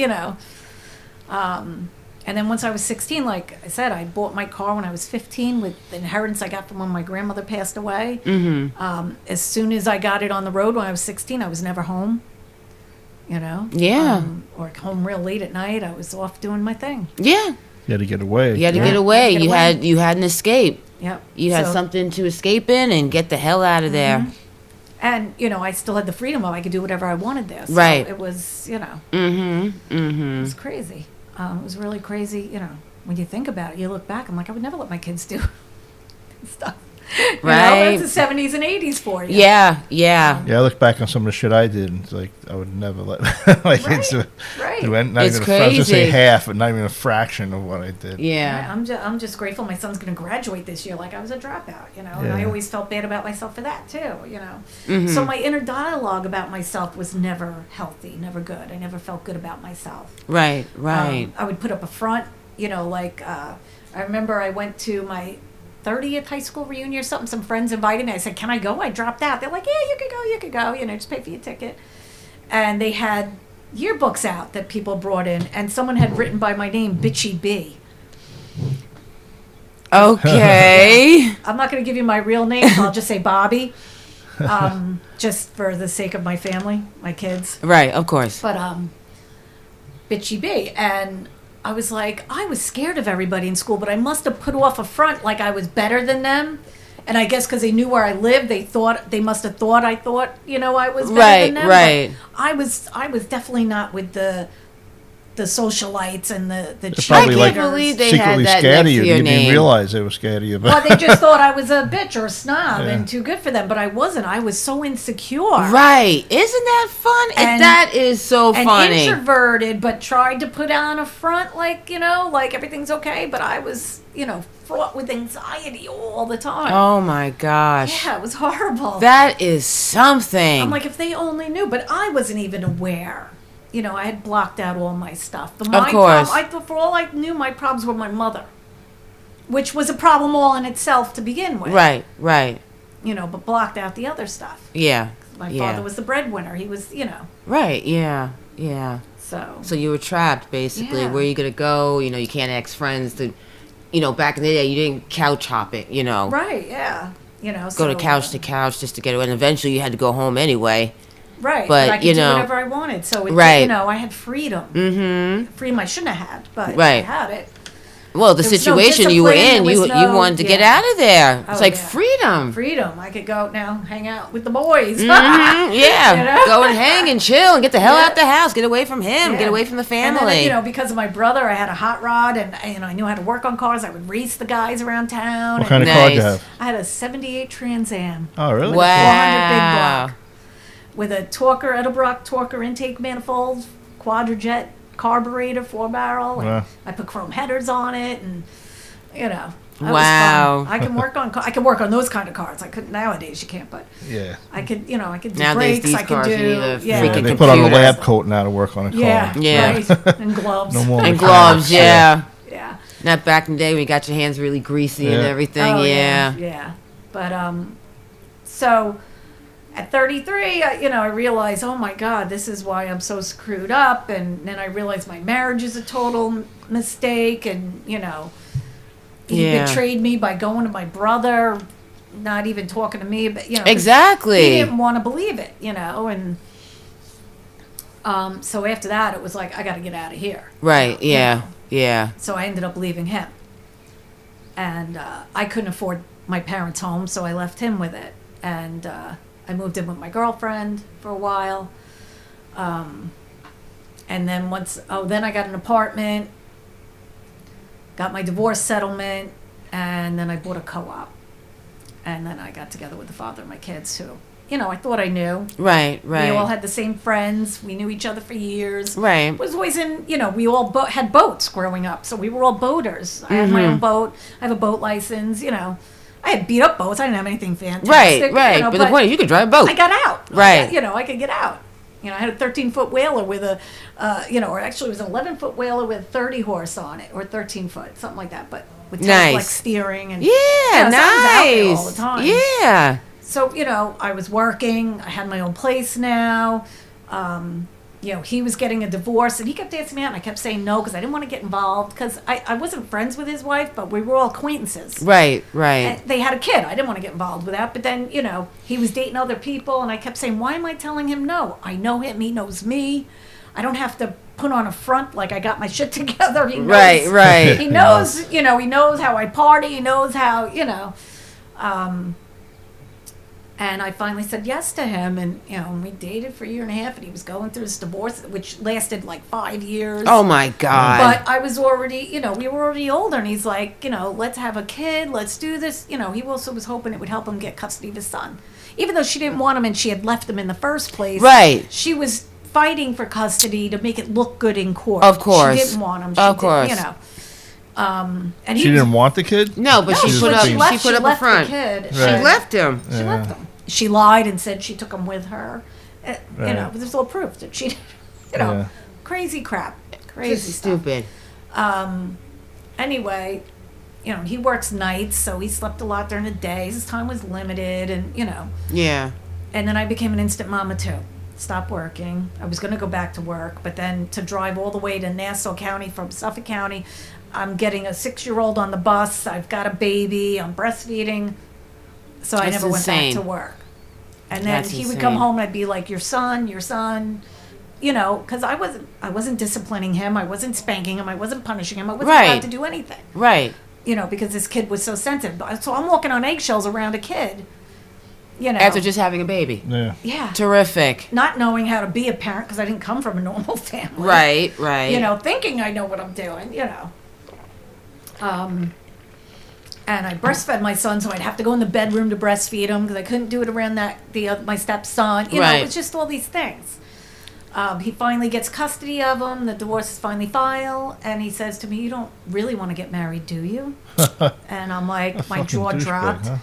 And then once I was 16, like I said, I bought my car when I was 15 with the inheritance I got from when my grandmother passed away. Mm-hmm. As soon as I got it on the road when I was 16, I was never home. Yeah. Or home real late at night. I was off doing my thing. Yeah. You had to get away. You had to get away. You had an escape. Yep. You had something to escape in and get the hell out of there. And, I still had the freedom of I could do whatever I wanted there. So right. It was, Mm-hmm. Mm-hmm. It was crazy. It was really crazy, when you think about it. You look back, I'm like, I would never let my kids do stuff. Right. That's the 70s and 80s for you. Yeah. Yeah, I look back on some of the shit I did, and it's like I would never let my kids do it. Right. Not it's even crazy. I was gonna say half, but not even a fraction of what I did. Yeah. I'm just grateful my son's going to graduate this year. Like I was a dropout, and I always felt bad about myself for that too, Mm-hmm. So my inner dialogue about myself was never healthy, never good. I never felt good about myself. Right. I would put up a front, I remember I went to my 30th high school reunion or something. Some friends invited me. I said, "Can I go?" I dropped out. They're like, "Yeah, you could go. Just pay for your ticket." And they had yearbooks out that people brought in, and someone had written by my name, Bitchy B. Okay. I'm not going to give you my real name. I'll just say Bobby, just for the sake of my family, my kids. Right, of course. But Bitchy B, and I was like, I was scared of everybody in school, but I must have put off a front like I was better than them. And I guess because they knew where I lived, they must have thought I was better than them. Right. But I was definitely not with the socialites and the Probably I can't cheerleaders. believe they secretly had that scared next of you. to your You didn't name. realize they were scared of you. Well, they just thought I was a bitch or a snob Yeah. and too good for them, but I wasn't. I was so insecure. Right. Isn't that fun? And- that is so And funny. introverted, but tried to put on a front like everything's okay, but I was, fraught with anxiety all the time. Oh my gosh. Yeah, it was horrible. That is something. I'm like, if they only knew, but I wasn't even aware. I had blocked out all my stuff. But Of course. For all I knew, my problems were my mother, which was a problem all in itself to begin with. Right. But blocked out the other stuff. Yeah. My father was the breadwinner. He was, Right, yeah. So you were trapped, basically. Yeah. Where are you going to go? You can't ask friends to, back in the day, you didn't couch hop it, Right, yeah. Go to couch just to get away. And eventually you had to go home anyway. Right, but I could do whatever I wanted. So, right. I had freedom. Mm-hmm. Freedom I shouldn't have had, but Right. I had it. Well, the There was no situation you were in, discipline, there you was no- wanted to get yeah. out of there. It's Oh, like yeah. freedom. Freedom. I could go now, hang out with the boys. Mhm, yeah. You know? Go and hang and chill and get the hell Yeah. out the house. Get away from him. Yeah. Get away from the And family. then, because of my brother, I had a hot rod, and I knew how to work on cars. I would race the guys around town. What kind of Nice. car do you have? I had a '78 Trans Am. Oh, really? 400 big Wow. block with a Edelbrock Torker intake manifold, quadrajet carburetor, 4-barrel. And Wow. I put chrome headers on it, and that was Wow. fun. I can work on those kind of cars. I could nowadays. You can't, but Yeah. I could do Nowadays, brakes. these I could cars, do you need a yeah. Yeah, freaking they put on a computer. lab coat now to work on a car. Yeah, Yeah. right. And gloves. No more And mechanics. gloves, yeah. Yeah. Not back in the day when you got your hands really greasy and Yeah. everything. Oh, yeah. Yeah. But so at 33, I realized, oh my God, this is why I'm so screwed up. And then I realized my marriage is a total mistake. And, he Yeah. betrayed me by going to my brother, not even talking to me. But, 'cause Exactly. he didn't want to believe it, And so after that, it was like, I got to get out of here. Right. Yeah. Yeah. So I ended up leaving him. And I couldn't afford my parents' home, so I left him with it. And I moved in with my girlfriend for a while. And then then I got an apartment, got my divorce settlement, and then I bought a co-op. And then I got together with the father of my kids, who, I thought I knew. Right. We all Right. had the same friends. We knew each other for years. Right. It was always in, we all had boats growing up, so we were all boaters. I had my own boat. I have a boat license, I had beat up boats. I didn't have anything fantastic. Right. But the point is, you could drive a boat. I got out. Right. I could get out. I had a 13-foot whaler with a, or actually it was an 11-foot whaler with 30 horse on it, or 13-foot, something like that, but with Nice. like steering and Yeah. so I was out there Nice. all the time. Yeah. So, I was working. I had my own place now. He was getting a divorce, and he kept asking me out, and I kept saying no because I didn't want to get involved because I wasn't friends with his wife, but we were all acquaintances. Right. And they had a kid. I didn't want to get involved with that. But then, he was dating other people, and I kept saying, why am I telling him no? I know him. He knows me. I don't have to put on a front like I got my shit together. He knows, Right. He knows, he knows how I party. He knows how, And I finally said yes to him, and we dated for a year and a half, and he was going through this divorce, which lasted like 5 years. Oh my God! But I was already, we were already older, and he's like, let's have a kid, let's do this. He also was hoping it would help him get custody of his son, even though she didn't want him and she had left him in the first place. Right. She was fighting for custody to make it look good in court. Of course. She didn't want him. Of course. And she didn't want the kid? No, but she put up a front. The kid. Right. She left him. She left him. She lied and said she took him with her. But there's all proof that she, crazy crap. Crazy Just stuff. stupid. Anyway, he works nights, so he slept a lot during the day. His time was limited, and Yeah. And then I became an instant mama too. Stopped working. I was going to go back to work, but then to drive all the way to Nassau County from Suffolk County, I'm getting a 6-year-old on the bus. I've got a baby. I'm breastfeeding. So I never went back to work. And then he would come home and I'd be like, your son, because I wasn't disciplining him. I wasn't spanking him. I wasn't punishing him. I wasn't allowed to do anything. Right. Because this kid was so sensitive. So I'm walking on eggshells around a kid. After just having a baby. Yeah. Terrific. Not knowing how to be a parent because I didn't come from a normal family. Right. Thinking I know what I'm doing, and I breastfed my son, so I'd have to go in the bedroom to breastfeed him because I couldn't do it around my stepson. It was just all these things. He finally gets custody of him. The divorce is finally filed, and he says to me, "You don't really want to get married, do you?" And I'm like, my jaw dropped. Huh?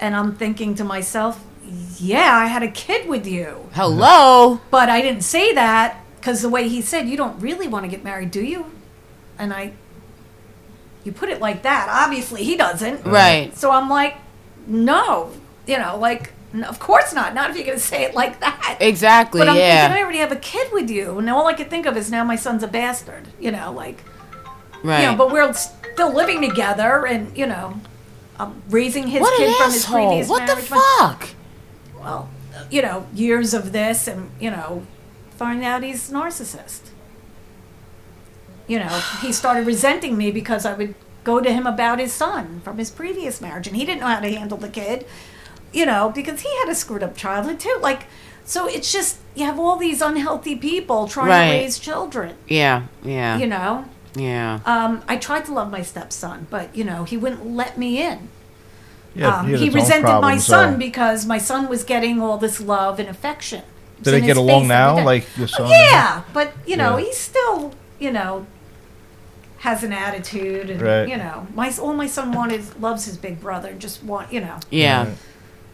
And I'm thinking to myself, yeah, I had a kid with you. Hello. But I didn't say that because the way he said, you don't really want to get married, do you? And you put it like that. Obviously, he doesn't. Right. So I'm like, no. Of course not. Not if you're going to say it like that. Exactly, but I'm thinking, I already have a kid with you. And all I could think of is now my son's a bastard. Right. But we're still living together and, I'm raising his kid from his previous marriage. What the fuck? Well, years of this and, find out he's a narcissist. He started resenting me because I would go to him about his son from his previous marriage, and he didn't know how to handle the kid, because he had a screwed up childhood too. So it's just, you have all these unhealthy people trying to raise children. Yeah. Yeah. I tried to love my stepson, but, he wouldn't let me in. Yeah, he resented my son because my son was getting all this love and affection. Do they get along now, like your son? Yeah, but, he's still, has an attitude. And, all my son loves his big brother and just Yeah.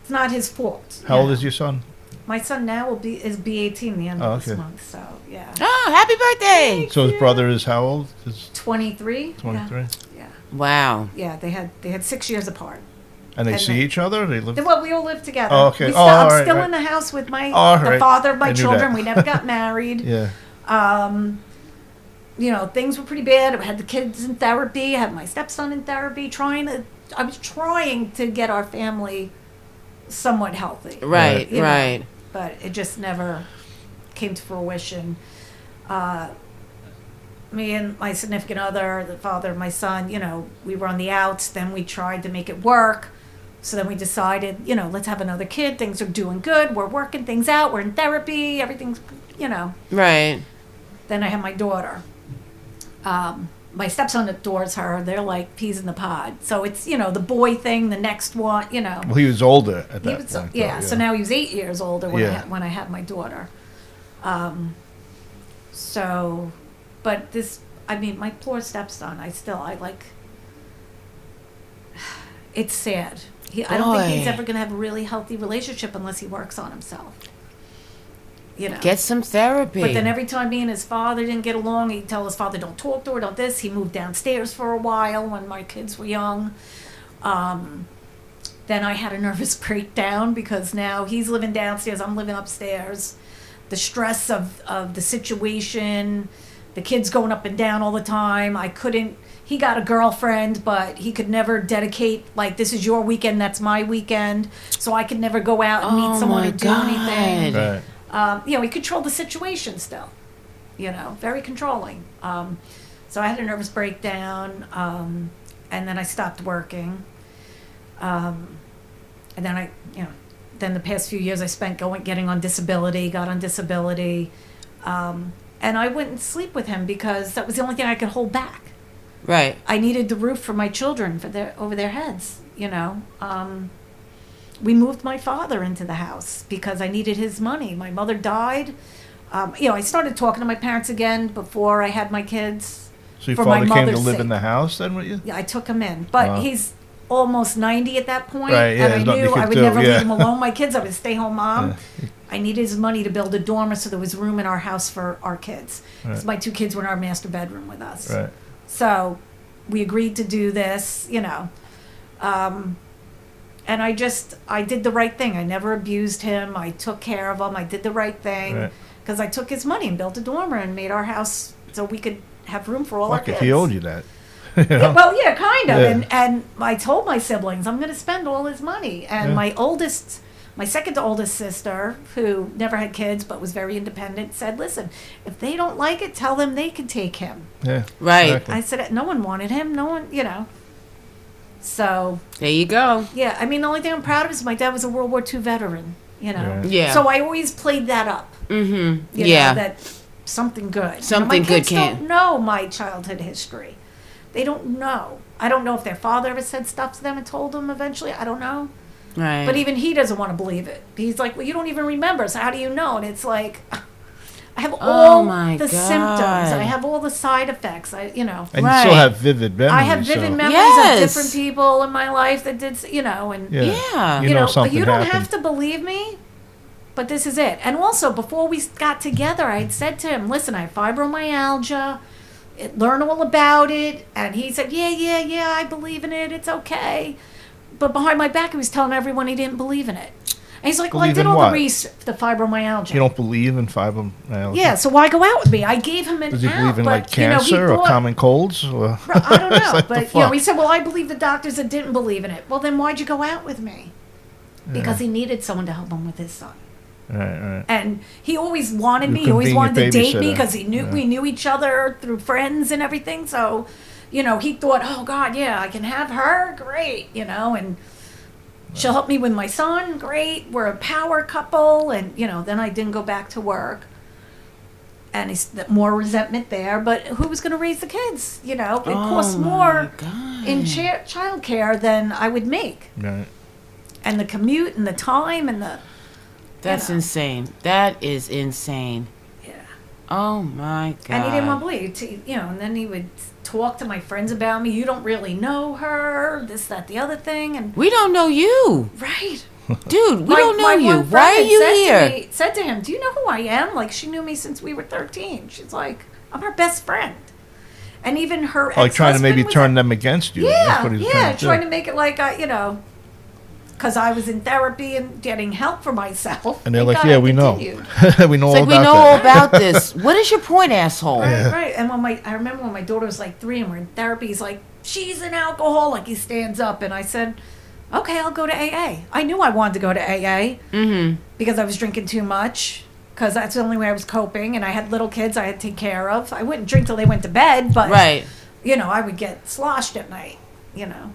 It's not his fault. How old is your son? My son now is B18 the end of this month, so yeah. Oh, happy birthday! So his brother is how old? 23. 23. Yeah. Wow. Yeah, they had 6 years apart. And they see each other? They live. Well, we all live together. Oh, okay. I'm still in the house with the father of my children. We never got married. Yeah. Things were pretty bad. I had the kids in therapy. I had my stepson in therapy. I was trying to get our family somewhat healthy. Right. Right. But it just never came to fruition. Me and my significant other, the father of my son, we were on the outs. Then we tried to make it work. So then we decided, let's have another kid. Things are doing good. We're working things out. We're in therapy. Everything's, Right. Then I have my daughter. My stepson adores her. They're like peas in the pod. So it's, the boy thing, the next one, Well, he was older at that point. Yeah, so now he was 8 years older when I had my daughter. But my poor stepson, it's sad. I don't think he's ever going to have a really healthy relationship unless he works on himself. Get some therapy. But then every time me and his father didn't get along, he'd tell his father, don't talk to her, don't this. He moved downstairs for a while when my kids were young. Then I had a nervous breakdown because now he's living downstairs, I'm living upstairs. The stress of the situation, the kids going up and down all the time. He got a girlfriend, but he could never dedicate, this is your weekend, that's my weekend. So I could never go out and meet someone or do anything. Right. He controlled the situation still, very controlling. So I had a nervous breakdown, and then I stopped working. And then then the past few years I spent getting on disability, got on disability. And I wouldn't sleep with him because that was the only thing I could hold back. Right. I needed the roof for my children over their heads, you know. We moved my father into the house because I needed his money. My mother died. You know, I started talking to my parents again before I had my kids. So your for father my came to mother's live sake. in the house then with you? Yeah, I took him in. But he's almost 90 at that point, Right, yeah, and I there's nothing you knew I could would do, never yeah. leave him alone. My kids, I was a stay-home mom. Yeah. I needed his money to build a dormer so there was room in our house for our kids. Because Right. my 2 kids were in our master bedroom with us. Right. So we agreed to do this, you know. And I did the right thing. I never abused him. I took care of him. I did the right thing. Right. Because I took his money and built a dormer and made our house so we could have room for all our Fuck kids. it, he owed you that. You know? Yeah, well, yeah, kind of. Yeah. And I told my siblings, I'm going to spend all his money. And Yeah. my second to oldest sister, who never had kids but was very independent, said, listen, if they don't like it, tell them they can take him. Yeah. Right. Exactly. I said, no one wanted him. No one, you know. So, There you go. yeah, I mean, the only thing I'm proud of is my dad was a World War II veteran, you know. Yeah. So I always played that up. Mm-hmm. You Yeah. know, that something good. Something my good kids can. don't know my childhood history. They don't know. I don't know if their father ever said stuff to them and told them eventually. I don't know. Right. But even he doesn't want to believe it. He's like, well, you don't even remember, so how do you know? And it's like, I have all my the God. symptoms. I have all the side effects. You know. And Right. you still have vivid memories. I have vivid so. memories Yes. of different people in my life that did, you know, and Yeah. Yeah. You know but something you don't happened. have to believe me, but this is it. And also, before we got together, I had said to him, listen, I have fibromyalgia, learn all about it. And he said, yeah, I believe in it. It's okay. But behind my back, he was telling everyone he didn't believe in it. And he's like, well, I Believe did in all what? the research, the fibromyalgia. You don't believe in fibromyalgia? Yeah, so why go out with me? I gave him an Does he out. believe in but, like you know, he cancer or thought- common colds? Or? I don't It's know, like, the but you know, fuck? he said, "Well, I believe the doctors that didn't believe in it." Well, then why'd you go out with me? Because he needed someone to help him with his son, Right. and he always wanted You me. He always wanted to convenient date me babysitter. because he knew we knew each other through friends and everything. So, you know, he thought, "Oh God, yeah, I can have her. Great," you know, and she'll help me with my son. Great, we're a power couple, and you know, then I didn't go back to work. And it's more resentment there, but who was going to raise the kids? You know, it costs more in child care than I would make. Right. And the commute and the time and the... That's you know. insane. That is insane. Yeah. Oh my God. And he didn't want to believe, you know, and then he would talk to my friends about me. You don't really know her, this, that, the other thing. And We don't know you. right. Dude, we don't know my you. one friend Why are had you said here? to me- said to him, do you know who I am? Like, she knew me since we were 13. She's like, I'm her best friend. And even her Like trying to maybe ex-husband was turn them against you. That's Yeah, what he was yeah, trying to do. make it like you know, because I was in therapy and getting help for myself. And they're Thank like, God yeah, I we know. continued. We know It's all like we about know all that. about this. What is your point, asshole? Right. And I remember when my daughter was like 3 and we're in therapy, he's like, she's an alcoholic. He stands up and I said, okay, I'll go to AA. I knew I wanted to go to AA because I was drinking too much. Because that's the only way I was coping, and I had little kids I had to take care of. I wouldn't drink till they went to bed, but Right. you know, I would get sloshed at night, you know.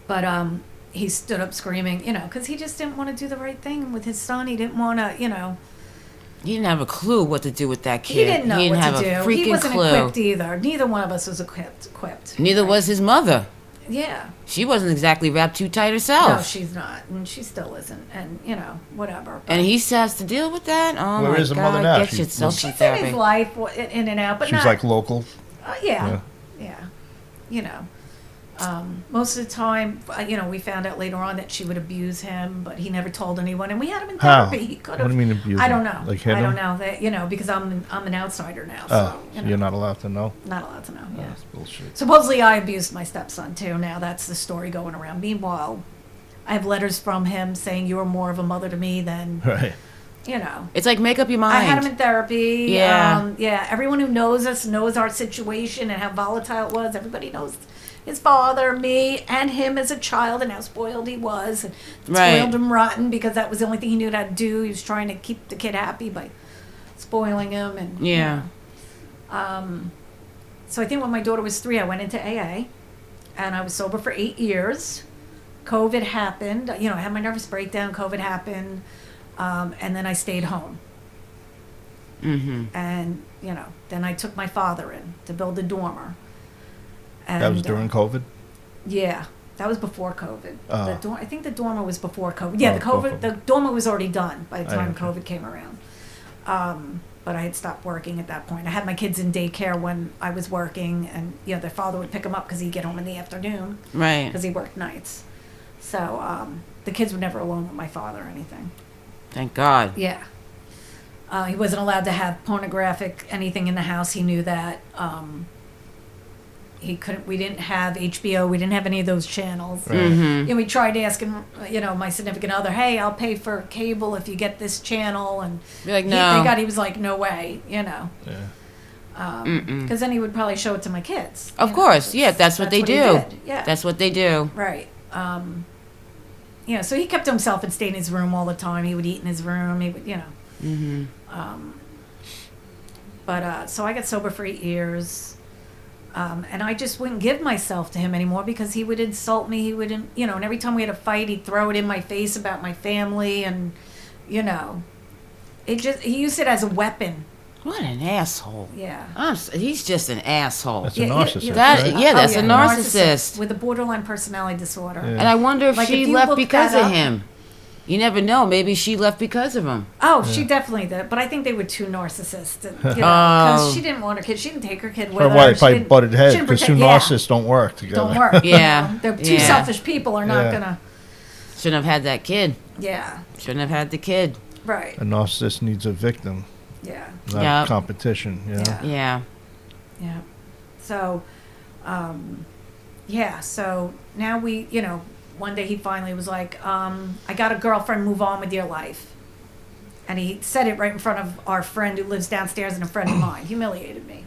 But he stood up screaming, you know, because he just didn't want to do the right thing with his son. He didn't want to, you know. He didn't have a clue what to do with that kid. He didn't know what have to do. a freaking He wasn't clue. equipped either. Neither one of us was equipped. Neither was his mother. Yeah. She wasn't exactly wrapped too tight No, herself. she's not, and she still isn't, and you know, whatever. And he has to deal with that? Oh Where my is the God. mother now? Get She's- yourself some She's in his therapy. life, in and out, but She's not. like local. Yeah. You know, most of the time, you know, we found out later on that she would abuse him, but he never told anyone, and we had him in How? therapy. He could What have. do you mean abuse I him? don't know. Like hit I don't him? know that, you know, because I'm an outsider now. Oh, So, so you know, you're not allowed to know? not allowed to know. Yeah. That's bullshit. Supposedly, I abused my stepson too. Now that's the story going around. Meanwhile, I have letters from him saying you were more of a mother to me than Right. you know. It's like make up your mind. I had him in therapy. Yeah. Yeah. Everyone who knows us knows our situation and how volatile it was. Everybody knows his father, me, and him as a child, and how spoiled he was. And Right. spoiled him rotten because that was the only thing he knew how to do. He was trying to keep the kid happy by spoiling him. And Yeah. so I think when my daughter was 3, I went into AA, and I was sober for 8 years. COVID happened. You know, I had my nervous breakdown. COVID happened, and then I stayed home. And you know, then I took my father in to build a dormer. And, that was during COVID? Yeah, that was before COVID. I think the dormer was before COVID. Oh, The dormer was already done by the time Okay. COVID came around. But I had stopped working at that point. I had my kids in daycare when I was working, and you know, their father would pick them up because he'd get home in the afternoon. Right. Because he worked nights. So the kids were never alone with my father or anything. Thank God. Yeah. He wasn't allowed to have pornographic anything in the house. He knew that. He couldn't. We didn't have HBO. We didn't have any of those channels. Right. And we tried asking, you know, my significant other, "Hey, I'll pay for cable if you get this channel." And Be like, no. thank God he was like, "No way," you know. Yeah. Because then he would probably show it to my kids. Of you know, course, yeah, that's what they he do. did. Yeah, That's what they do. right. You know, so he kept to himself and stayed in his room all the time. He would eat in his room. He would, you know. So I got sober for 8 years. And I just wouldn't give myself to him anymore because he would insult me. He would, you know, and every time we had a fight, he'd throw it in my face about my family. And, you know, he used it as a weapon. What an asshole. Yeah. He's just an asshole. That's a narcissist. That- right? yeah, that's a narcissist. with a borderline personality disorder. Yeah. And I wonder if Like, she if you left look because that of up- him. You never know. Maybe she left because of him. Oh, she definitely did. But I think they were two narcissists. You know, because she didn't want her kid. She didn't take her kid with Or her. why they She probably didn't- butted she heads didn't because two protect- yeah, narcissists don't work together. don't work. Yeah. You know? They're two Yeah. selfish people are not Yeah. gonna. Shouldn't have had that kid. Yeah. Shouldn't have had the kid. Right. A narcissist needs a victim, Yeah. not Yep. competition. You know? Yeah. Yeah. Yeah. So, yeah. So now we, you know, one day he finally was like, I got a girlfriend, move on with your life. And he said it right in front of our friend who lives downstairs and a friend of mine. Humiliated me.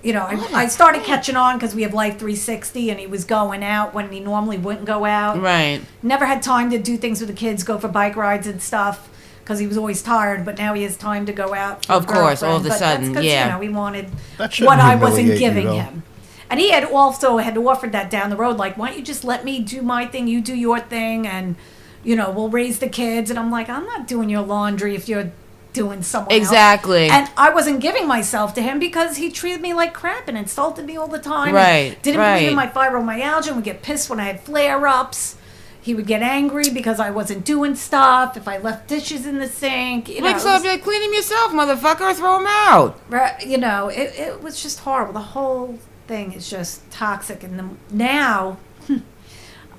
You know, I started catching on because we have Life 360 and he was going out when he normally wouldn't go out. Right. Never had time to do things with the kids, go for bike rides and stuff because he was always tired. But now he has time to go out. For Of course, all of a But sudden, that's 'cause, yeah. You know, he wanted That shouldn't what I wasn't humiliate you, giving though. him. And he had also had offered that down the road, like, why don't you just let me do my thing, you do your thing, and, you know, we'll raise the kids. And I'm like, I'm not doing your laundry if you're doing someone Exactly. else. And I wasn't giving myself to him because he treated me like crap and insulted me all the time. Right, And didn't right. believe in my fibromyalgia and would get pissed when I had flare-ups. He would get angry because I wasn't doing stuff, if I left dishes in the sink. You know, Like, it so was- be like, clean him yourself, motherfucker, or throw him out. Right, you know, it was just horrible. The whole thing is just toxic. And now,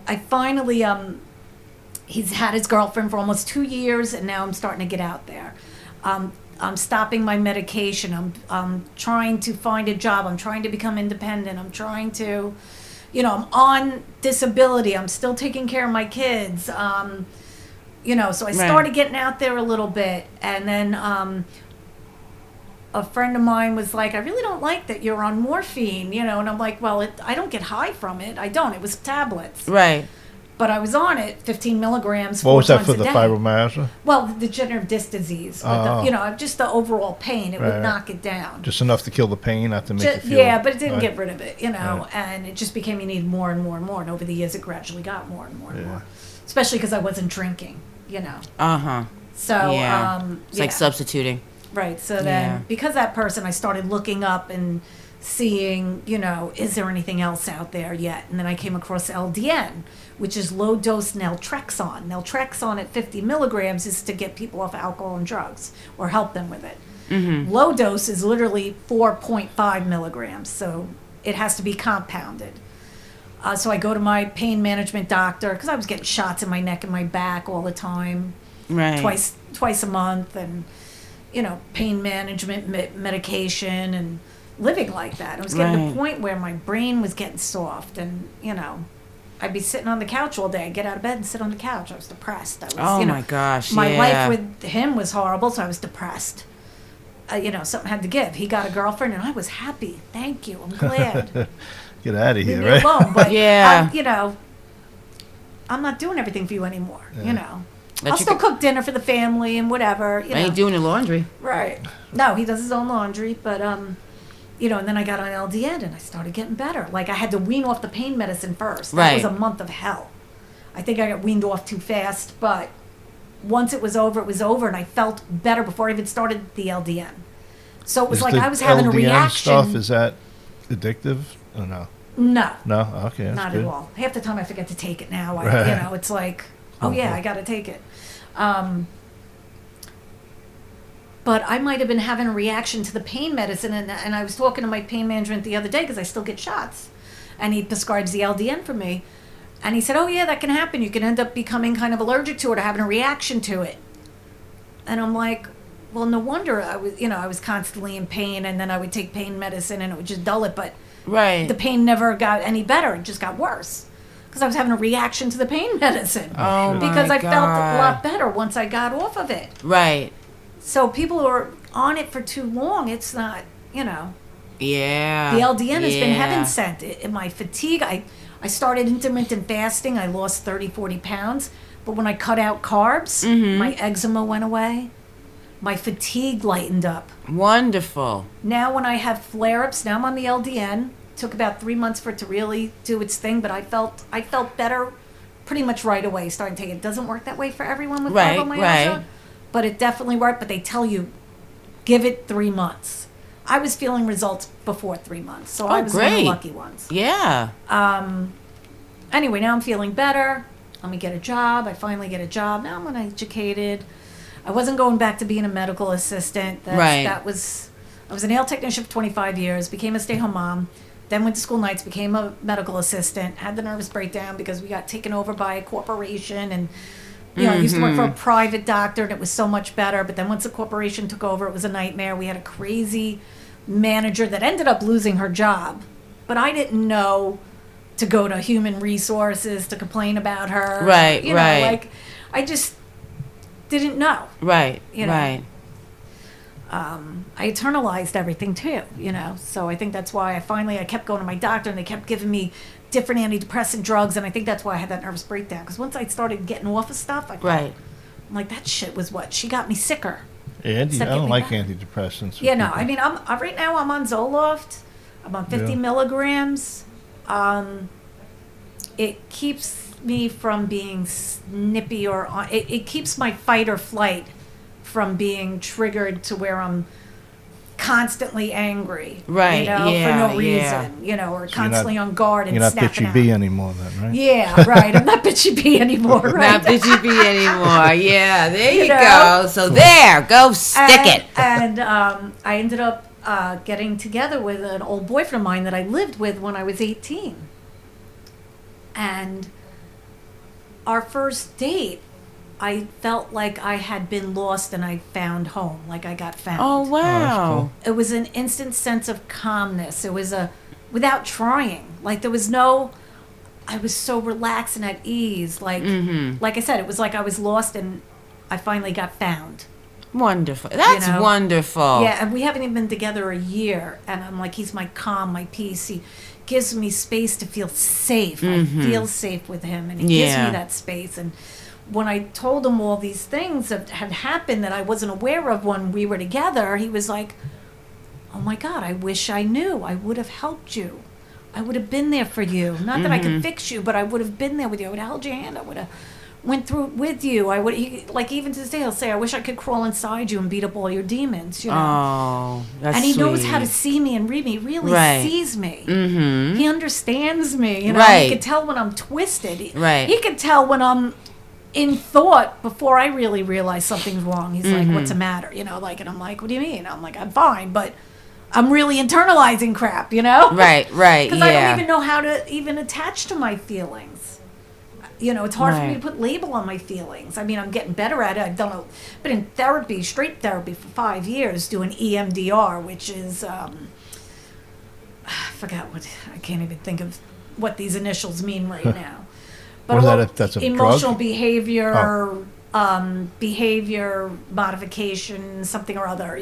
I finally, he's had his girlfriend for almost 2 years, and now I'm starting to get out there. I'm stopping my medication. I'm trying to find a job. I'm trying to become independent. I'm trying to, you know, I'm on disability. I'm still taking care of my kids. You know, so I started getting out there a little bit, and then a friend of mine was like, I really don't like that you're on morphine, you know, and I'm like, well, I don't get high from it. I don't. It was tablets. Right. But I was on it, 15 milligrams, What 4 was that times for a the day. fibromyalgia? Well, the degenerative disc disease. With Oh. the, you know, just the overall pain. It Right, would right. knock it down. Just enough to kill the pain, not to make Ju- you feel. yeah, but it didn't right. get rid of it, you know, Right. and it just became you need more and more and more. And over the years, it gradually got more and more and Yeah. more. Especially because I wasn't drinking, you know. Uh-huh. So, Yeah. It's like yeah. substituting. Right. So then, Yeah. because that person, I started looking up and seeing, you know, is there anything else out there yet? And then I came across LDN, which is low dose naltrexone. Naltrexone at 50 milligrams is to get people off alcohol and drugs or help them with it. Low dose is literally 4.5 milligrams. So it has to be compounded. So I go to my pain management doctor because I was getting shots in my neck and my back all the time. Right. Twice a month, and you know, pain management medication, and living like that. I was getting to Right. the point where my brain was getting soft, and you know, I'd be sitting on the couch all day. I'd get out of bed and sit on the couch. I was depressed. I was, Oh you know, my gosh. my yeah. life with him was horrible, so I was depressed. You know, something had to give. He got a girlfriend, and I was happy. Thank you. I'm glad. Get out of Leave here, me right? alone. But Yeah. you know, I'm not doing everything for you anymore. You know. That I'll you still could- cook dinner for the family and whatever. You I know. ain't doing the laundry. Right. No, he does his own laundry, but you know, and then I got on LDN and I started getting better. Like I had to wean off the pain medicine first. That was Right. a month of hell. I think I got weaned off too fast, but once it was over, and I felt better before I even started the LDN. So it was like I was having a reaction. Stuff, is that addictive or no? No. No? Okay, that's not good. at all. Half the time I forget to take it now. Right. It's like, oh yeah, I got to take it. But I might have been having a reaction to the pain medicine, and I was talking to my pain management the other day because I still get shots, and he prescribes the LDN for me, and he said, oh yeah, that can happen. You can end up becoming kind of allergic to it or having a reaction to it. And I'm like, well, no wonder I was constantly in pain, and then I would take pain medicine and it would just dull it, but the pain never got any better. It just got worse because I was having a reaction to the pain medicine. Because I felt a lot better once I got off of it. Right. So people who are on it for too long, it's not, Yeah. The LDN has been heaven sent. In my fatigue, I started intermittent fasting. I lost 30, 40 pounds. But when I cut out carbs, my eczema went away. My fatigue lightened up. Wonderful. Now when I have flare-ups, now I'm on the LDN. Took about 3 months for it to really do its thing, but I felt better pretty much right away starting to take it. It doesn't work that way for everyone with fibromyalgia. Right. But it definitely worked. But they tell you, give it 3 months. I was feeling results before 3 months, so I was one of the lucky ones. Yeah. Anyway, now I'm feeling better. Let me get a job. I finally get a job. Now I'm uneducated. I wasn't going back to being a medical assistant. I was a nail technician for 25 years, became a stay-home mom, then went to school nights, became a medical assistant, had the nervous breakdown because we got taken over by a corporation, and I used to work for a private doctor, and it was so much better. But then once the corporation took over, it was a nightmare. We had a crazy manager that ended up losing her job. But I didn't know to go to human resources to complain about her. Right, I just didn't know. Right. I internalized everything too, So I think that's why I kept going to my doctor, and they kept giving me different antidepressant drugs, and I think that's why I had that nervous breakdown. Because once I started getting off of stuff, I'm like, that shit was what she got me sicker. Yeah, I don't like antidepressants. Yeah, no. I mean, right now I'm on Zoloft. I'm on 50 milligrams. It keeps me from being snippy it keeps my fight or flight from being triggered to where I'm constantly angry, for no reason, or so constantly on guard and snapping out. You're not bitchy bee anymore then, right? Yeah, right. I'm not bitchy bee anymore, right? Not bitchy bee anymore. Yeah, there you go. So go stick it. And I ended up getting together with an old boyfriend of mine that I lived with when I was 18. And our first date, I felt like I had been lost and I found home, like I got found. Oh, wow. Cool. It was an instant sense of calmness. It was without trying. Like I was so relaxed and at ease. Like I said, it was like I was lost and I finally got found. Wonderful. That's wonderful. Yeah, and we haven't even been together a year. And I'm like, he's my calm, my peace. He gives me space to feel safe. I feel safe with him, and he gives me that space. And when I told him all these things that had happened that I wasn't aware of when we were together, he was like, oh my God, I wish I knew. I would have helped you. I would have been there for you. Not that I could fix you, but I would have been there with you. I would have held your hand. I would have went through it with you. Even to this day, he'll say, I wish I could crawl inside you and beat up all your demons. Oh, that's and he sweet. knows how to see me and read me. He really sees me. He understands me. He can tell when I'm twisted. He can tell when I'm in thought before I really realize something's wrong. He's like, what's the matter? And I'm like, what do you mean? I'm like, I'm fine, but I'm really internalizing crap, Right, Because I don't even know how to even attach to my feelings. It's hard for me to put label on my feelings. I mean, I'm getting better at it. I've been in therapy, straight therapy for 5 years, doing EMDR, which is, I can't even think of what these initials mean right now. But that's a emotional drug? behavior, behavior modification, something or other,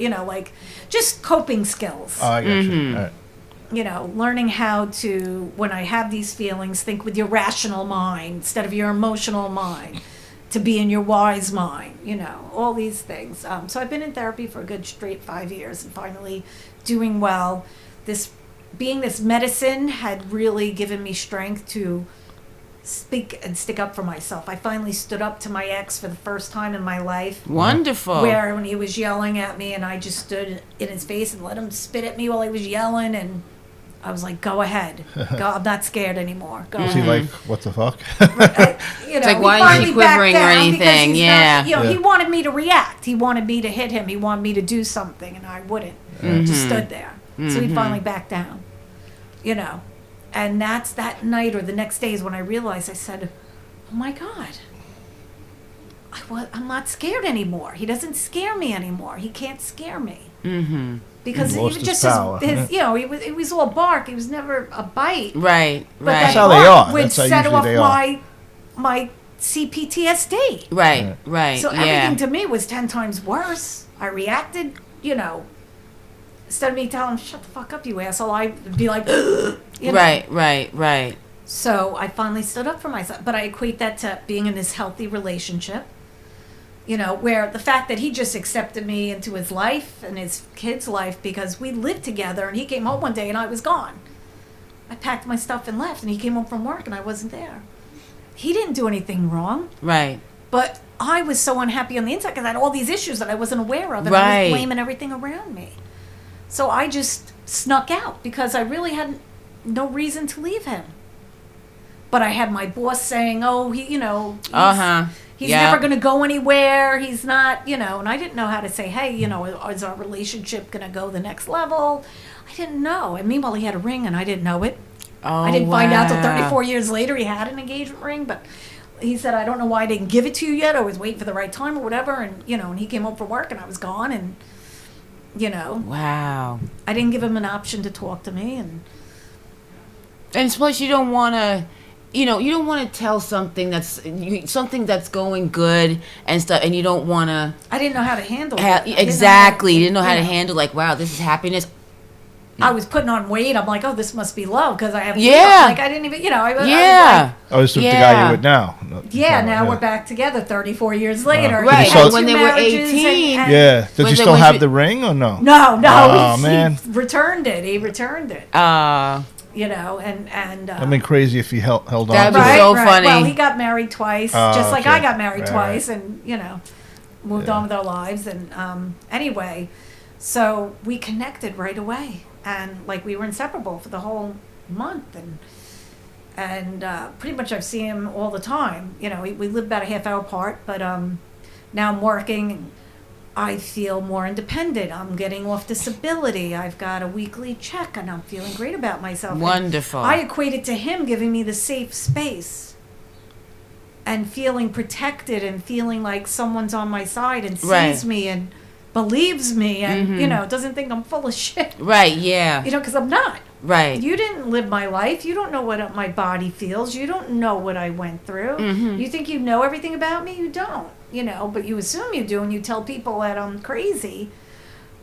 just coping skills. Oh, I got you. All right. Learning how to, when I have these feelings, think with your rational mind instead of your emotional mind, to be in your wise mind, all these things. So I've been in therapy for a good straight 5 years and finally doing well. This medicine had really given me strength to speak and stick up for myself. I finally stood up to my ex for the first time in my life. Wonderful. Where when he was yelling at me and I just stood in his face and let him spit at me while he was yelling, and I was like, go ahead. Go, I'm not scared anymore. Go Was he ahead. like, what the fuck? It's like, why is he quivering or anything? Yeah. He wanted me to react. He wanted me to hit him. He wanted me to do something, and I wouldn't. Just stood there. So he finally backed down. And that's that night or the next day is when I realized, I said, oh my God, I'm not scared anymore. He doesn't scare me anymore. He can't scare me. Mm-hmm. Because he it was just power, it was all bark. It was never a bite. Right, But right. That's how they are. would That's how set usually off they are. my CPTSD. Right, So yeah. everything to me was 10 times worse. I reacted, instead of me telling him, shut the fuck up, you asshole, I'd be like, Right. So I finally stood up for myself. But I equate that to being in this healthy relationship, where the fact that he just accepted me into his life and his kid's life because we lived together, and he came home one day and I was gone. I packed my stuff and left, and he came home from work and I wasn't there. He didn't do anything wrong. Right. But I was so unhappy on the inside because I had all these issues that I wasn't aware of, and I was blaming everything around me. So I just snuck out because I really had no reason to leave him. But I had my boss saying, oh, he's never going to go anywhere. He's not, and I didn't know how to say, hey, is our relationship going to go the next level? I didn't know. And meanwhile, he had a ring and I didn't know it. Oh, I didn't find out till 34 years later he had an engagement ring, but he said, I don't know why I didn't give it to you yet. I was waiting for the right time or whatever. And, and he came home from work and I was gone. And, Wow. I didn't give him an option to talk to me. And plus you don't want to, you don't want to tell something that's going good and stuff, and you don't want to. I didn't know how to handle it. Exactly. You didn't know how to handle, like, wow, this is happiness. I was putting on weight. I'm like, oh, this must be love because I have. Yeah. Like I didn't even, I was It's with the guy you're with now. Now we're back together 34 years later. Right. So when they were 18. Does he still have the ring or no? No. Oh, man. He returned it. He returned it. And I've been crazy if he held on. That'd to be it. so funny. Well, he got married twice, just like okay. I got married twice, Right. and moved on with our lives. And anyway, so we connected right away, and like we were inseparable for the whole month, and pretty much I've seen him all the time. We live about a half hour apart, but now I'm working. I feel more independent. I'm getting off disability. I've got a weekly check, and I'm feeling great about myself. Wonderful. And I equate it to him giving me the safe space and feeling protected and feeling like someone's on my side and sees me and believes me and, doesn't think I'm full of shit. Right, yeah. Because I'm not. Right. You didn't live my life. You don't know what my body feels. You don't know what I went through. You think you know everything about me? You don't, but you assume you do, and you tell people that I'm crazy,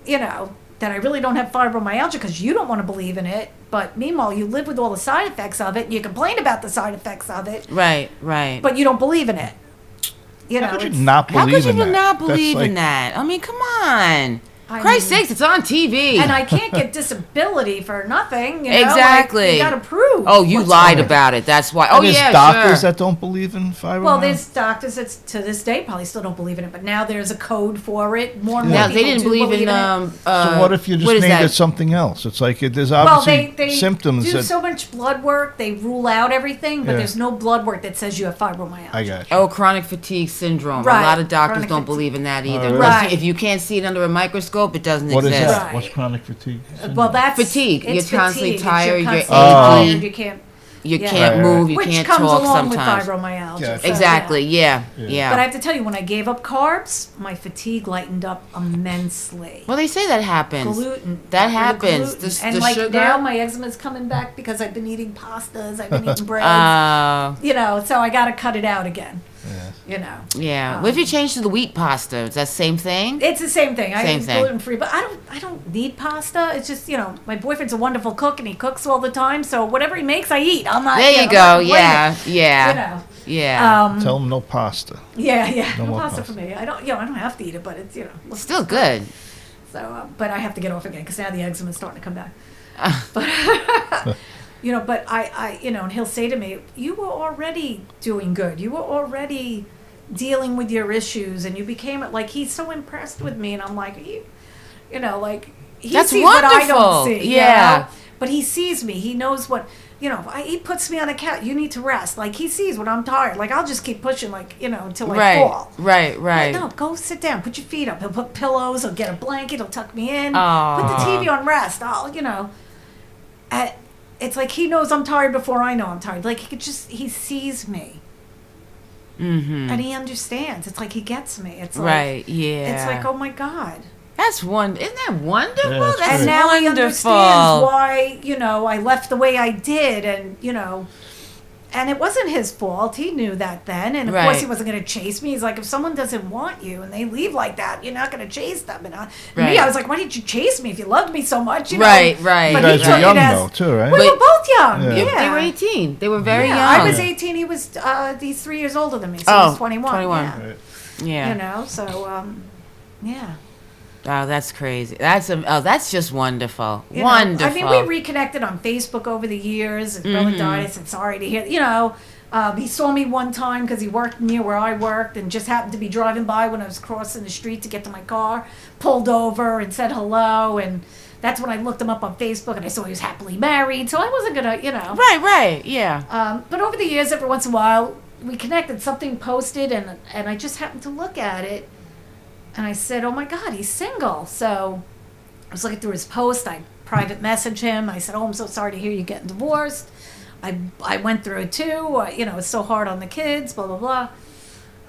that I really don't have fibromyalgia because you don't want to believe in it. But meanwhile, you live with all the side effects of it, and you complain about the side effects of it. Right. But you don't believe in it. How could you not believe in that? How could you not believe in that? I mean, come on. Christ's sakes, it's on TV. And I can't get disability for nothing. Exactly. Like, you got to prove. Oh, you lied about it. That's why. Oh, there's doctors that don't believe in fibromyalgia. Well, there's doctors that to this day probably still don't believe in it, but now there's a code for it. More and more now, people they didn't do believe in it. So what if you just named it something else? It's like there's obviously they symptoms do that so much blood work. They rule out everything, but there's no blood work that says you have fibromyalgia. I got you. Oh, chronic fatigue syndrome. Right. A lot of doctors Chronic don't fatigue. believe in that either. Right. If you can't see it under a microscope, it doesn't What exist. is that? Right. What's chronic fatigue? Well, that's Fatigue. It's You're constantly fatigue. tired, You're you're constantly achy. tired. You can't. You Yeah. can't Right, move. You Which can't comes talk along sometimes. with fibromyalgia. Yeah. So, Exactly. yeah. Yeah. But I have to tell you, when I gave up carbs, my fatigue lightened up immensely. Well, they say that happens. Gluten. That The happens. gluten. The And like sugar. now, my eczema's coming back because I've been eating pastas. I've been eating breads. So I got to cut it out again. Yeah. What if you change to the wheat pasta? Is that the same thing? It's the same thing. Same I'm thing. gluten free, but I don't need pasta. It's just my boyfriend's a wonderful cook and he cooks all the time. So whatever he makes, I eat. I'm not. There you I'm go. not Yeah. complaining. Yeah. Yeah. Tell them no pasta. Yeah. No No more pasta pasta. for me. I don't. I don't have to eat it, but it's Still good. So, but I have to get off again because now the eczema is starting to come back. But I, and he'll say to me, you were already doing good. You were already dealing with your issues, and you became like, he's so impressed with me, and I'm like, he That's sees wonderful. what I don't see. Yeah. But he sees me. He knows what, he puts me on a couch. You need to rest. Like, he sees when I'm tired. Like, I'll just keep pushing, like, until I fall. Right. Like, no, go sit down. Put your feet up. He'll put pillows. He'll get a blanket. He'll tuck me in. Aww. Put the TV on rest. It's like he knows I'm tired before I know I'm tired. Like, he sees me. Mm-hmm. And he understands. It's like he gets me. It's like, right, yeah. It's like, oh my God. Isn't that wonderful? Yeah, that's and now wonderful. he understands why, I left the way I did, and it wasn't his fault. He knew that then, and of course he wasn't going to chase me. He's like, if someone doesn't want you and they leave like that, you're not going to chase them. And me, I was like, why did you chase me if you loved me so much? Right. But you guys were young though, too, right? We were both young. Yeah. They were 18. They were very young. I was 18. He was he's 3 years older than me, so he was 21. 21. Yeah. Right. Yeah. So yeah. Oh, that's crazy. That's just wonderful. Wonderful. I mean, we reconnected on Facebook over the years. His brother died. I said, sorry to hear. He saw me one time because he worked near where I worked and just happened to be driving by when I was crossing the street to get to my car. Pulled over and said hello. And that's when I looked him up on Facebook and I saw he was happily married. So I wasn't going to, Right, yeah. But over the years, every once in a while, we connected. Something posted and I just happened to look at it. And I said, oh my God, he's single. So I was looking through his post. I private messaged him. I said, oh, I'm so sorry to hear you're getting divorced. I went through it too. It's so hard on the kids, blah, blah, blah.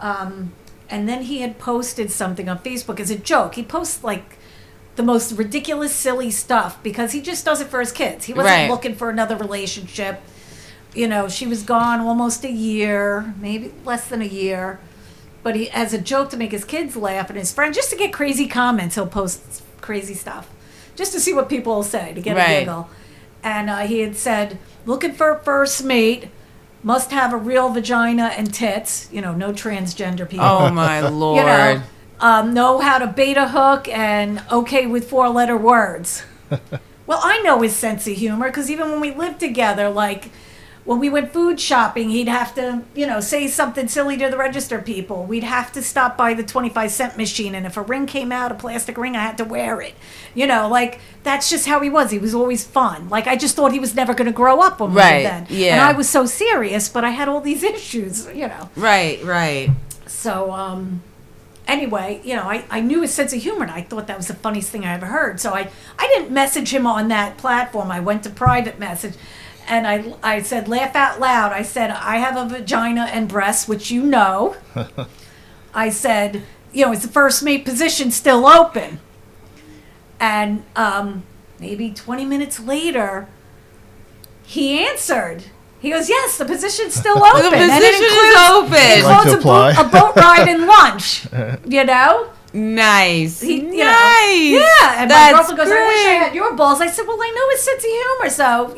And then he had posted something on Facebook as a joke. He posts like the most ridiculous, silly stuff because he just does it for his kids. He wasn't looking for another relationship. She was gone almost a year, maybe less than a year. But he, as a joke to make his kids laugh and his friends, just to get crazy comments, he'll post crazy stuff. Just to see what people will say, to get a giggle. And he had said, looking for a first mate, must have a real vagina and tits. No transgender people. Oh, my Lord. Know how to bait a hook and okay with 4-letter words. Well, I know his sense of humor, because even when we lived together, like... when we went food shopping, he'd have to, say something silly to the register people. We'd have to stop by the 25-cent machine, and if a ring came out, a plastic ring, I had to wear it. That's just how he was. He was always fun. Like, I just thought he was never going to grow up when we were then. Yeah. And I was so serious, but I had all these issues, Right. So, anyway, I knew his sense of humor, and I thought that was the funniest thing I ever heard. So I didn't message him on that platform. I went to private message. And I said, laugh out loud. I said, I have a vagina and breasts, which you know. I said, is the first mate position still open? And maybe 20 minutes later, he answered. He goes, yes, the position's still open. The position is open. It includes a boat ride and lunch, Nice. Nice. Yeah. And my girlfriend goes, I wish I had your balls. I said, well, I know his sense of humor, so,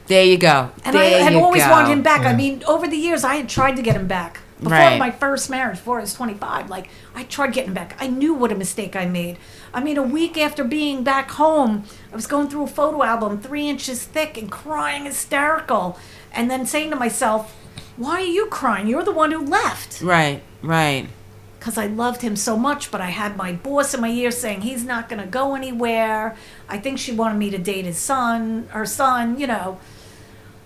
There you go. And I had always wanted him back. Yeah. I mean, over the years, I had tried to get him back. Before my first marriage, before I was 25, I tried getting him back. I knew what a mistake I made. I mean, a week after being back home, I was going through a photo album 3 inches thick and crying hysterical. And then saying to myself, why are you crying? You're the one who left. Right. Because I loved him so much, but I had my boss in my ear saying he's not going to go anywhere. I think she wanted me to date her son,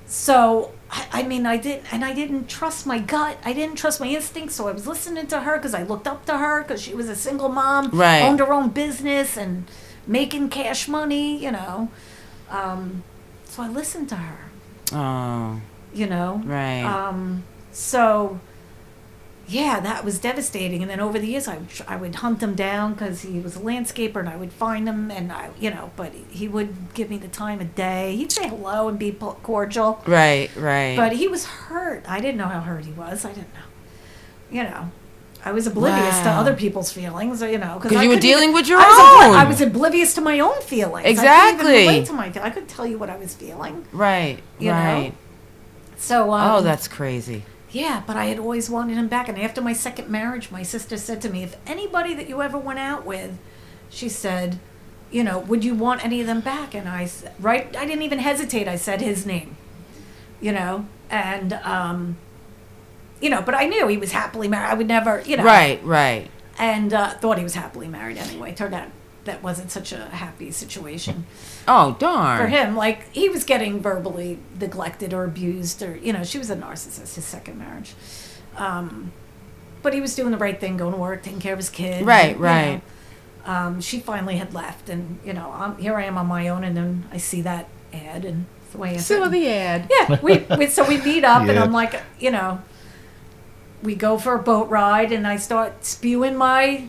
So, I didn't trust my gut. I didn't trust my instincts, so I was listening to her because I looked up to her because she was a single mom, owned her own business and making cash money, So I listened to her. Oh. Right. So... yeah, that was devastating. And then over the years, I would hunt him down because he was a landscaper, and I would find him, and but he would give me the time of day. He'd say hello and be cordial. Right. But he was hurt. I didn't know how hurt he was. I didn't know. I was oblivious to other people's feelings, because you were dealing with your own. I was oblivious to my own feelings. Exactly. I couldn't even relate to my feelings. I couldn't tell you what I was feeling. Right. You know? So. That's crazy. Yeah, but I had always wanted him back. And after my second marriage, my sister said to me, if anybody that you ever went out with, she said, would you want any of them back? And I didn't even hesitate. I said his name, and, but I knew he was happily married. I would never, Right. And thought he was happily married anyway. Turned out that wasn't such a happy situation. Oh, darn. For him, like, he was getting verbally neglected or abused, or, she was a narcissist, his second marriage. But he was doing the right thing, going to work, taking care of his kid. Right. She finally had left, and, here I am on my own, and then I see that ad, and it's the way I saw the ad. Yeah, we meet up, and I'm like, we go for a boat ride, and I start spewing my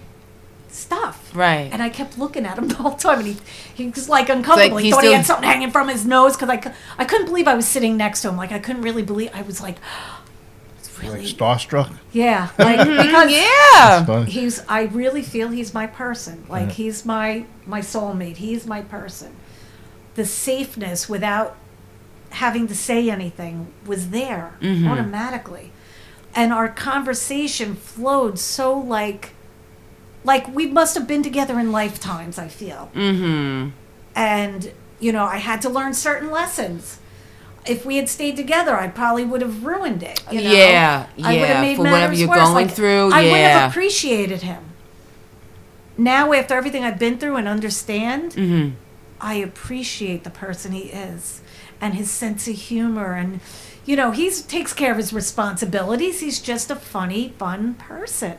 stuff. Right. And I kept looking at him the whole time, and he was like uncomfortable. He thought he had something hanging from his nose, because I couldn't believe I was sitting next to him. Like, I couldn't really believe. I was like, it's really like starstruck. Yeah, like, because I really feel he's my person. Like, he's my soulmate. He's my person. The safeness without having to say anything was there automatically, and our conversation flowed so like we must have been together in lifetimes, I feel. And I had to learn certain lessons. If we had stayed together, I probably would have ruined it. I would have made for matters whatever you're worse. going through. I wouldn't have appreciated him. Now, after everything I've been through and understand, I appreciate the person he is and his sense of humor, and he takes care of his responsibilities. He's just a funny, fun person.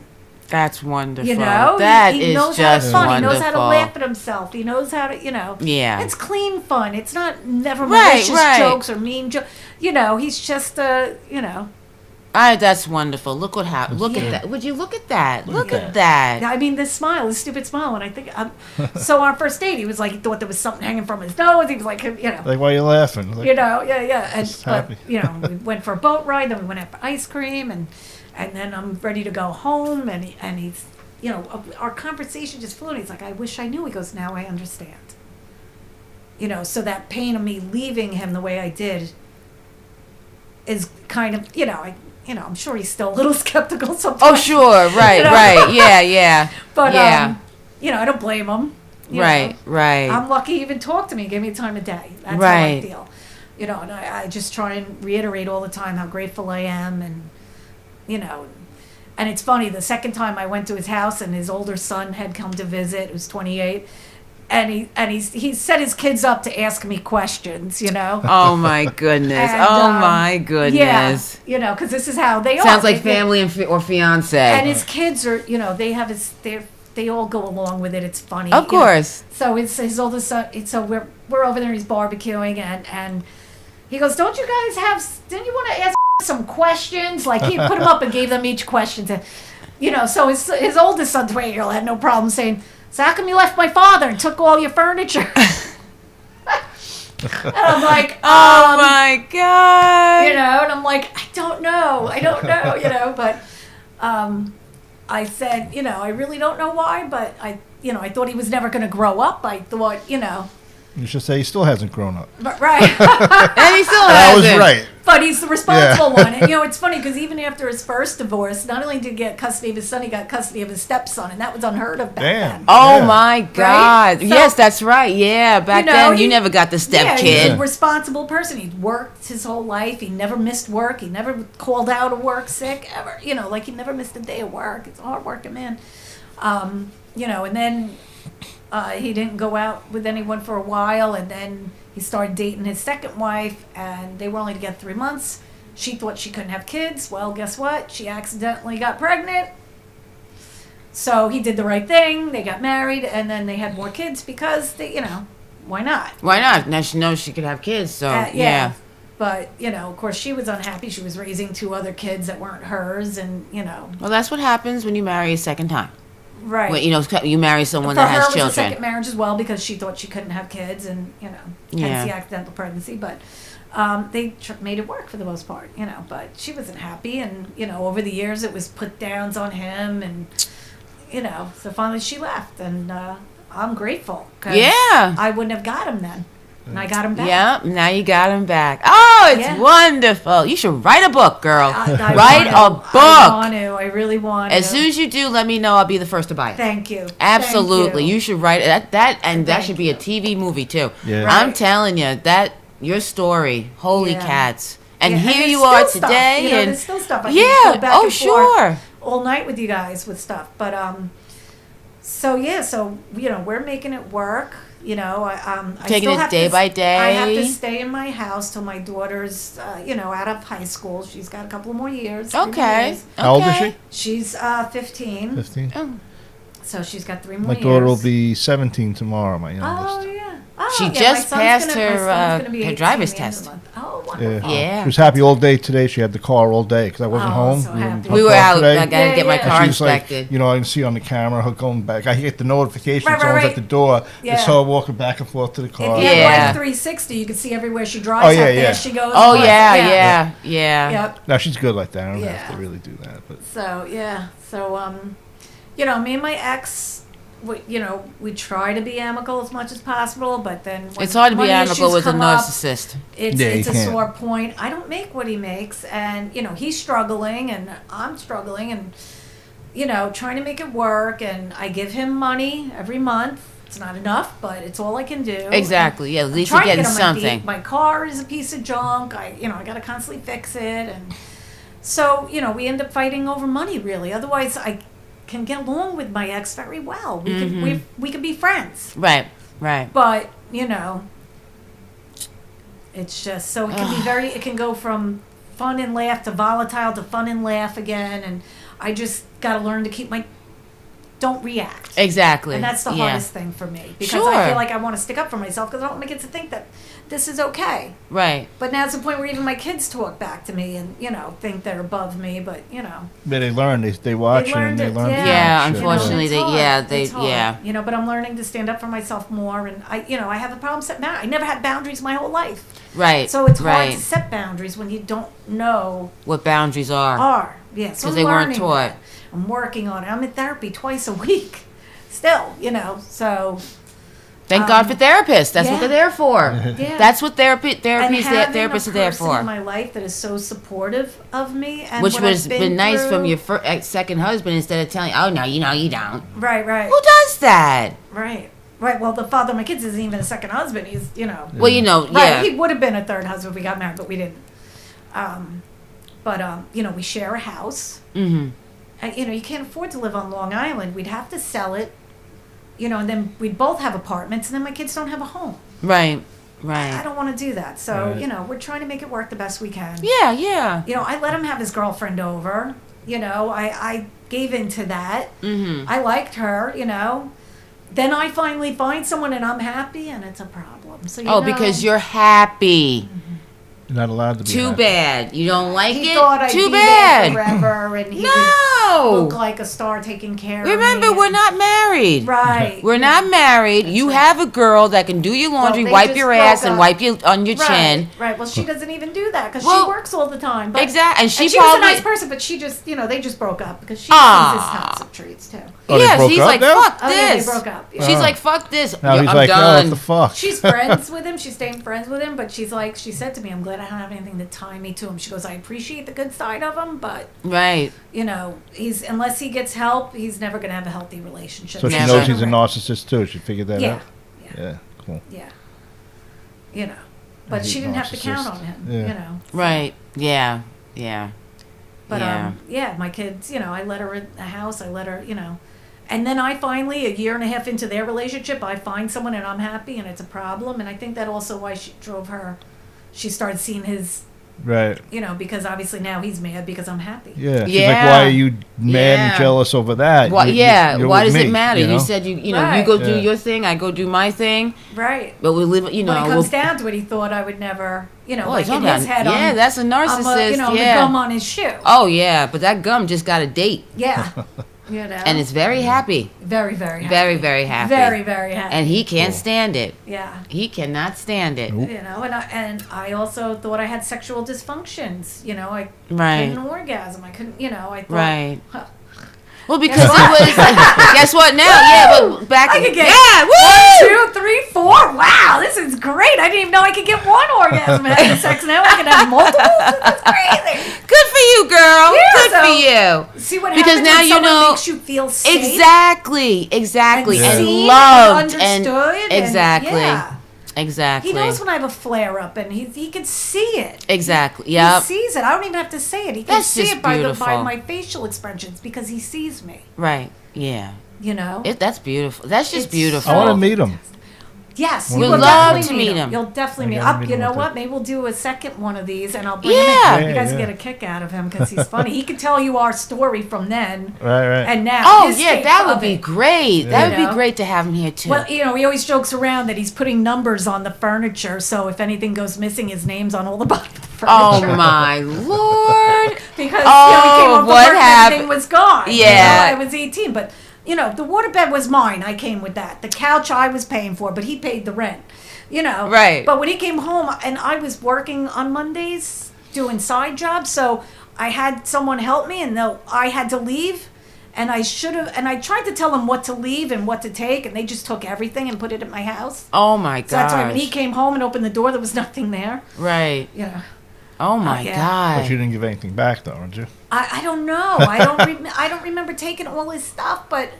That's wonderful. He knows how to have fun. He knows how to laugh at himself. He knows how to, Yeah. It's clean fun. It's not never malicious jokes or mean jokes. He's just that's wonderful. Look at that. Would you look at that? Look at that. I mean, this stupid smile. And I think, so our first date, he was like, he thought there was something hanging from his nose. He was like, Like, why are you laughing? Like, And, we went for a boat ride, then we went out for ice cream, and then I'm ready to go home, and he's, our conversation just flew, and he's like, I wish I knew. He goes, now I understand. So that pain of me leaving him the way I did is kind of, I'm sure he's still a little skeptical sometimes. Oh, sure. Right. Yeah. But, I don't blame him. Right. I'm lucky he even talked to me, gave me the time of day. That's how I feel. And I just try and reiterate all the time how grateful I am, and, and it's funny, the second time I went to his house and his older son had come to visit, it was 28, and he set his kids up to ask me questions, Oh my goodness. And, my goodness. Yeah, because this is how they are. Sounds like family or fiance. And his kids are, they all go along with it. It's funny. Of course. So his oldest son, so we're over there, he's barbecuing, and he goes, didn't you want to ask some questions? Like, he put them up and gave them each question so his oldest son, 20-year-old, had no problem saying, so how come you left my father and took all your furniture? And I'm like, oh my God. and I'm like, I don't know, but I said, I really don't know why, but I thought he was never going to grow up. I thought, You should say he still hasn't grown up. But, right. And he still I was hasn't. right. But he's the responsible one. And, it's funny because even after his first divorce, not only did he get custody of his son, he got custody of his stepson. And that was unheard of back then. Oh, my God. Right? So, yes, that's right. Yeah, back then you never got the step kid. He's a responsible person. He'd worked his whole life. He never missed work. He never called out of work sick ever. Like, he never missed a day of work. It's a hard-working man. And then he didn't go out with anyone for a while, and then he started dating his second wife, and they were only together 3 months. She thought she couldn't have kids. Well, guess what? She accidentally got pregnant. So he did the right thing. They got married, and then they had more kids because they, why not? Why not? Now she knows she could have kids, so yeah. But, of course, she was unhappy. She was raising 2 other kids that weren't hers, and, Well, that's what happens when you marry a second time. Right. Well, you marry someone that has children. For her, it was a second marriage as well, because she thought she couldn't have kids, and, hence the accidental pregnancy. But they made it work for the most part, But she wasn't happy, and, over the years it was put downs on him, and, so finally she left, and I'm grateful. 'Cause I wouldn't have got him then. And I got him back. Yeah, now you got him back. Oh, it's wonderful. You should write a book, girl. Write a book. I want to. I really want to. As soon as you do, let me know. I'll be the first to buy it. Thank you. Absolutely. Thank you. You should write it. That should be a TV movie, too. Yeah. Right. I'm telling you, your story, holy cats. And here and you are stuff, today. And there's still stuff. I can go back and sure. forth all night with you guys with stuff. But, so we're making it work. I taking still it have day by day. I have to stay in my house till my daughter's, out of high school. She's got a couple more years. Okay. How old is she? She's 15. 15. Oh. So she's got 3 more My years. daughter will be 17 tomorrow, my youngest. Oh, yeah. Oh, She yeah, just my son's passed gonna- my her, son's gonna be her 18 driver's at the end of test. the month. Oh, wonderful. Yeah. She was happy all day today. She had the car all day because I wasn't Oh, home. so in happy. her We were car out. today. I got to get my Yeah, yeah. car And she's inspected. like, I can see on the camera her going back. I get the notification. Right, Someone's right. at the door. Yeah. It's her walking back and forth to the car. If you Yeah. have Life 360, you can see everywhere she drives, Oh, how yeah, fast she goes. Oh, and yeah. Yep. No, she's good like that. I don't Yeah. have to really do that. But So, yeah. So, me and my ex, we try to be amicable as much as possible, but then when It's hard to be money amicable issues with a come up, narcissist. It's Yeah, a you can't. sore point. I don't make what he makes, and he's struggling, and I'm struggling, and trying to make it work. And I give him money every month. It's not enough, but it's all I can do. Exactly. Yeah, at I'm least you're trying to getting get on my feet. something. My car is a piece of junk. I got to constantly fix it, and so we end up fighting over money. Really, otherwise I can get along with my ex very well. We could be friends. Right. But it's just so it can be it can go from fun and laugh to volatile to fun and laugh again, and I just got to learn to don't react. Exactly. And that's the hardest thing for me, because Sure. I feel like I want to stick up for myself because I don't want my kids to think that this is okay. Right. But now it's the point where even my kids talk back to me and think they're above me, but yeah, they learn. They watch and they learn. Yeah, shit. unfortunately, it's hard. they It's hard. But I'm learning to stand up for myself more, and I have a problem setting boundaries. I never had boundaries my whole life, Right. so it's hard right. to set boundaries when you don't know What boundaries are. Yeah, so 'Cause I'm they weren't learning taught. that. I'm working on it. I'm in therapy twice a week, still, so. Thank God for therapists. That's what yeah. they're there for. Yeah. That's what therapists And having are there a person for. in my life that is so supportive of me, and Which what would have I've been nice from through. your second husband instead of telling, oh, no, you don't. Right. Who does that? Right. Well, the father of my kids isn't even a second husband. He's, Well, yeah. Right. He would have been a third husband if we got married, but we didn't. We share a house. Mm-hmm. And, you can't afford to live on Long Island. We'd have to sell it. And then we'd both have apartments, and then my kids don't have a home. Right. I don't want to do that. So, Right. We're trying to make it work the best we can. Yeah. I let him have his girlfriend over. I gave into that. Mm-hmm. I liked her, Then I finally find someone and I'm happy, and it's a problem. So Because you're happy. You're not allowed to be. Too happy. bad. You don't like he it? thought I'd Too be bad. there forever, and he would No. look like a star taking care Remember, of me. we're not married. Right. We're not married. You right. have a girl that can do your laundry, they wipe just your broke ass, and up. wipe you on your chin. Right. Well, she doesn't even do that because Well, she works all the time. But, exactly. And she was a probably- nice person, but she just, they just broke up because she Ah. sees his toxic treats too. Oh, they Yeah, broke she's up like, now? fuck Oh, yeah, this. they broke up. Yeah. She's Oh. like, fuck this. Now he's I'm like, oh, done. what the fuck? She's friends with him. She's staying friends with him, but she said to me, I'm glad I don't have anything to tie me to him. She goes, I appreciate the good side of him, but, Right. unless he gets help, he's never going to have a healthy relationship. So she Never. knows he's a narcissist too. She figured that Yeah. out. Yeah, cool. Yeah. But hate she didn't have to count narcissists. on him, Yeah. Right. Yeah. But my kids, I let her in the house. I let her, and then I finally, a year and a half into their relationship, I find someone and I'm happy, and it's a problem. And I think that also why she started seeing his, Right. because obviously now he's mad because I'm happy. Yeah. She's Yeah. like, why are you mad Yeah. and jealous over that? Why, You're why with does it me, matter? you know? You said you Right. go do Yeah. your thing, I go do my thing, Right. but we live, When it we'll- comes down to it, he thought I would never, like it's in all his about- head, yeah, that's a I'm narcissist, the yeah. gum on his shoe. Oh yeah, but that gum just got a date, Yeah. and it's very happy, very, very happy. very, very happy, Very, very happy. and he can't Cool. stand it. Yeah. He cannot stand it. Nope. And I also thought I had sexual dysfunctions. I Right. couldn't orgasm. I couldn't. I thought. Right. Huh. Well, because he was. Guess what? Now, yeah, but back. I could get woo! 1, 2, 3, 4. Wow, this is great. I didn't even know I could get one orgasm having sex. Now I can have multiple. That's crazy. Good for you, girl. Yeah, Good for you. See what because happens now when you someone know makes you feel safe. Exactly, and seen loved and understood. Exactly. Yeah. Exactly. He knows when I have a flare up, and he can see it. Exactly. Yeah. He sees it. I don't even have to say it. He can see it by my facial expressions because he sees me. Right. Yeah. You know. That's beautiful. That's just beautiful. I want to meet him. Yes, we'd love to meet him. You'll definitely meet him. You know what? Maybe we'll do a second one of these, and I'll bring him in. You guys get a kick out of him because he's funny. He could tell you our story from then, right, and now. Oh yeah, that would be great. That would be great to have him here too. Well, he always jokes around that he's putting numbers on the furniture, so if anything goes missing, his name's on all the bottom of the furniture. Oh my lord! Because he came home from work and everything was gone. Yeah, I was 18, but. The waterbed was mine. I came with that. The couch I was paying for, but he paid the rent. Right. But when he came home, and I was working on Mondays doing side jobs, so I had someone help me, and I had to leave, and I should have. And I tried to tell them what to leave and what to take, and they just took everything and put it at my house. Oh my god! So that's why when he came home and opened the door, there was nothing there. Right. Yeah. Oh my god! But you didn't give anything back, though, did you? I don't know. I don't remember taking all his stuff, but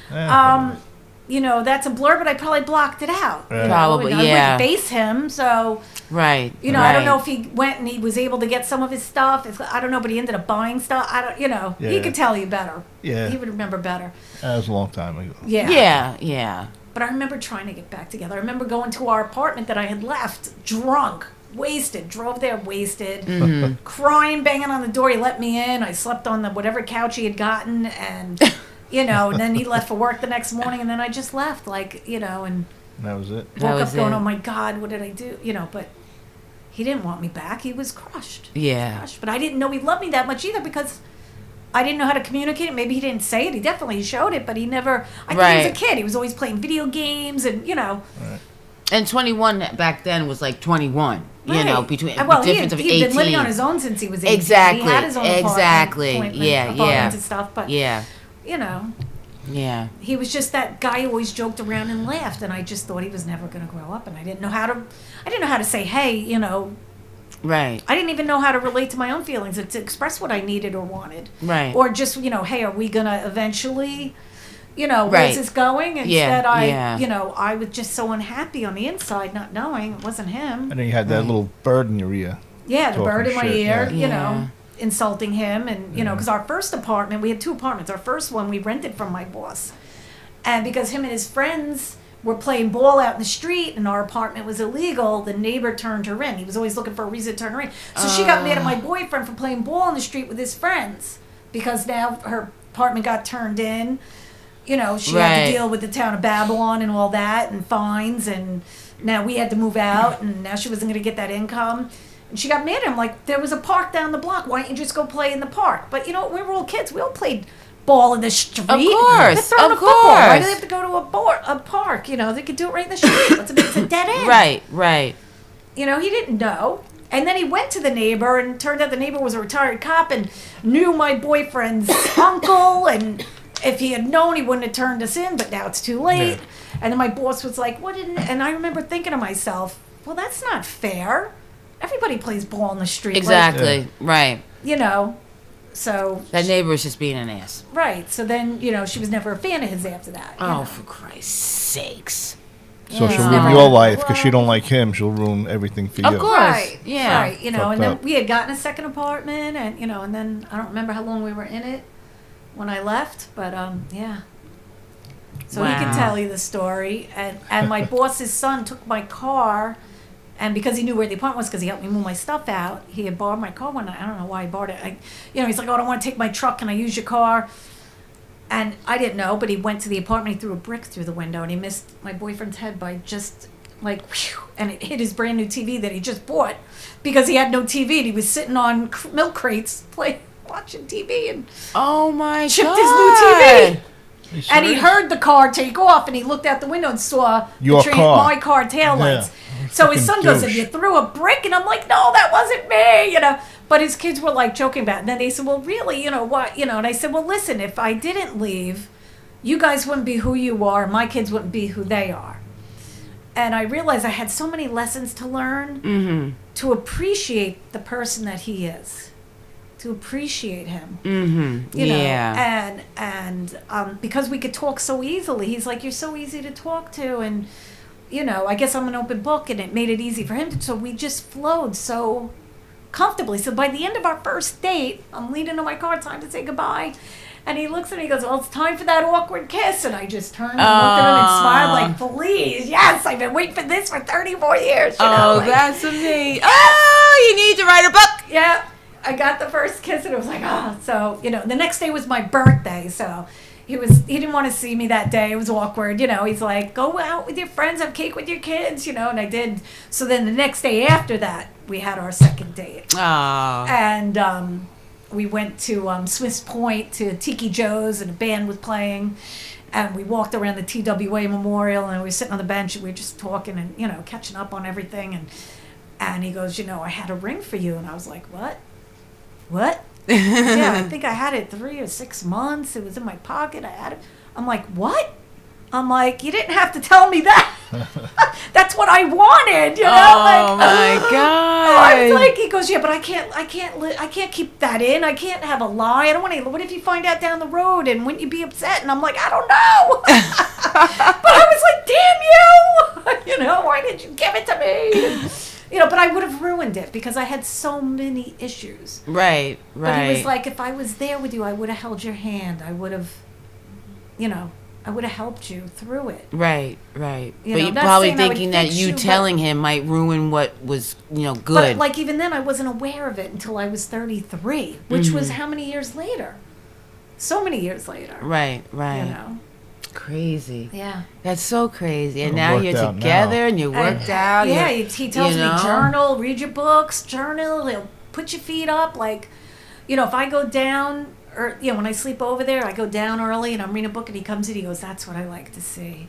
that's a blur. But I probably blocked it out. Probably, I wouldn't face him, so right. I don't know if he went and he was able to get some of his stuff. I don't know, but he ended up buying stuff. I don't. He could tell you better. Yeah, he would remember better. That was a long time ago. Yeah. But I remember trying to get back together. I remember going to our apartment that I had left, drunk. Wasted, drove there wasted, crying, banging on the door. He let me in. I slept on the whatever couch he had gotten, and and then he left for work the next morning, and then I just left, and that was it. Woke up going, oh my god, what did I do? But he didn't want me back. He was crushed. Yeah. Crushed. But I didn't know he loved me that much either because I didn't know how to communicate it. Maybe he didn't say it. He definitely showed it, but he never. I think he was a kid. He was always playing video games, and Right. And 21 back then was like 21. Right. Between difference of 18. He'd been living on his own since he was 18. Exactly. He had his own apartment Yeah. and stuff, but yeah. He was just that guy who always joked around and laughed, and I just thought he was never going to grow up, and I didn't know how to say, hey, Right. I didn't even know how to relate to my own feelings, to express what I needed or wanted. Right. Or just, hey, are we going to eventually, where's this going? Instead, I was just so unhappy on the inside, not knowing it wasn't him. And then you had that little bird in your ear. Yeah, the bird in my ear, Yeah. Insulting him. And, because our first apartment, we had 2 apartments. Our first one we rented from my boss. And because him and his friends were playing ball out in the street and our apartment was illegal, the neighbor turned her in. He was always looking for a reason to turn her in. So she got mad at my boyfriend for playing ball in the street with his friends because now her apartment got turned in. She had to deal with the town of Babylon and all that and fines, and now we had to move out, and now she wasn't going to get that income. And she got mad at him, like, there was a park down the block. Why don't you just go play in the park? But, when we were all kids, we all played ball in the street. Of course. They're throwing a football. Why do they have to go to a park? They could do it right in the street. It's a dead end. Right. He didn't know. And then he went to the neighbor, and turned out the neighbor was a retired cop and knew my boyfriend's uncle, and if he had known, he wouldn't have turned us in, but now it's too late. Yeah. And then my boss was like, and I remember thinking to myself, well, that's not fair. Everybody plays ball in the street. Exactly. Right. So. That neighbor was just being an ass. Right. So then, she was never a fan of his after that. Oh, for Christ's sakes. So she'll ruin your life because she don't like him. She'll ruin everything for you. Of course. Right. Yeah. Right. And then we had gotten a second apartment, and, and then I don't remember how long we were in it when I left, but yeah. So he can tell you the story, and my boss's son took my car, and because he knew where the apartment was, because he helped me move my stuff out, he had borrowed my car one night. I don't know why he borrowed it. He's like, oh, I don't want to take my truck. Can I use your car? And I didn't know, but he went to the apartment. He threw a brick through the window, and he missed my boyfriend's head by just whew, and it hit his brand new TV that he just bought because he had no TV, and he was sitting on milk crates watching TV and chipped his new TV. And he heard the car take off, and he looked out the window and saw my car taillights. Yeah. So his son goes, and you threw a brick? And I'm like, no, that wasn't me, But his kids were like joking about it. And then they said, well, really, what, and I said, well, listen, if I didn't leave, you guys wouldn't be who you are. My kids wouldn't be who they are. And I realized I had so many lessons to learn to appreciate the person that he is, to appreciate him. You know, and because we could talk so easily, he's like, you're so easy to talk to. And, I guess I'm an open book, and it made it easy for him to, so we just flowed so comfortably. So by the end of our first date, I'm leading to my car, time to say goodbye. And he looks at me and goes, well, it's time for that awkward kiss. And I just turned and looked at him and smiled like, please, yes, I've been waiting for this for 34 years. That's amazing. Oh, you need to write a book. Yeah, I got the first kiss and it was like, So, the next day was my birthday. So he didn't want to see me that day. It was awkward. He's like, go out with your friends, have cake with your kids, and I did. So then the next day after that, we had our second date. And, we went to Swiss Point to Tiki Joe's, and a band was playing, and we walked around the TWA Memorial, and we were sitting on the bench, and we were just talking and catching up on everything, and he goes, I had a ring for you, and I was like, what? Yeah, I think I had it 3 or 6 months. It was in my pocket. I had it. I'm like, what? I'm like, you didn't have to tell me that. That's what I wanted, Oh my God! I was like, he goes, yeah, but I can't keep that in. I can't have a lie. I don't want to. What if you find out down the road, and wouldn't you be upset? And I'm like, I don't know. But I was like, damn you! Why did you give it to me? But I would have ruined it because I had so many issues. Right. But he was like, if I was there with you, I would have held your hand. I would have, I would have helped you through it. Right. But you're probably thinking that you telling him might ruin what was, good. But like even then, I wasn't aware of it until I was 33, which was how many years later? So many years later. Right. Crazy. Yeah. That's so crazy. And now you're together and you're worked out. Yeah, he tells me journal, read your books, journal. He'll put your feet up. Like, if I go down, or when I sleep over there, I go down early and I'm reading a book and he comes in, he goes, that's what I like to see.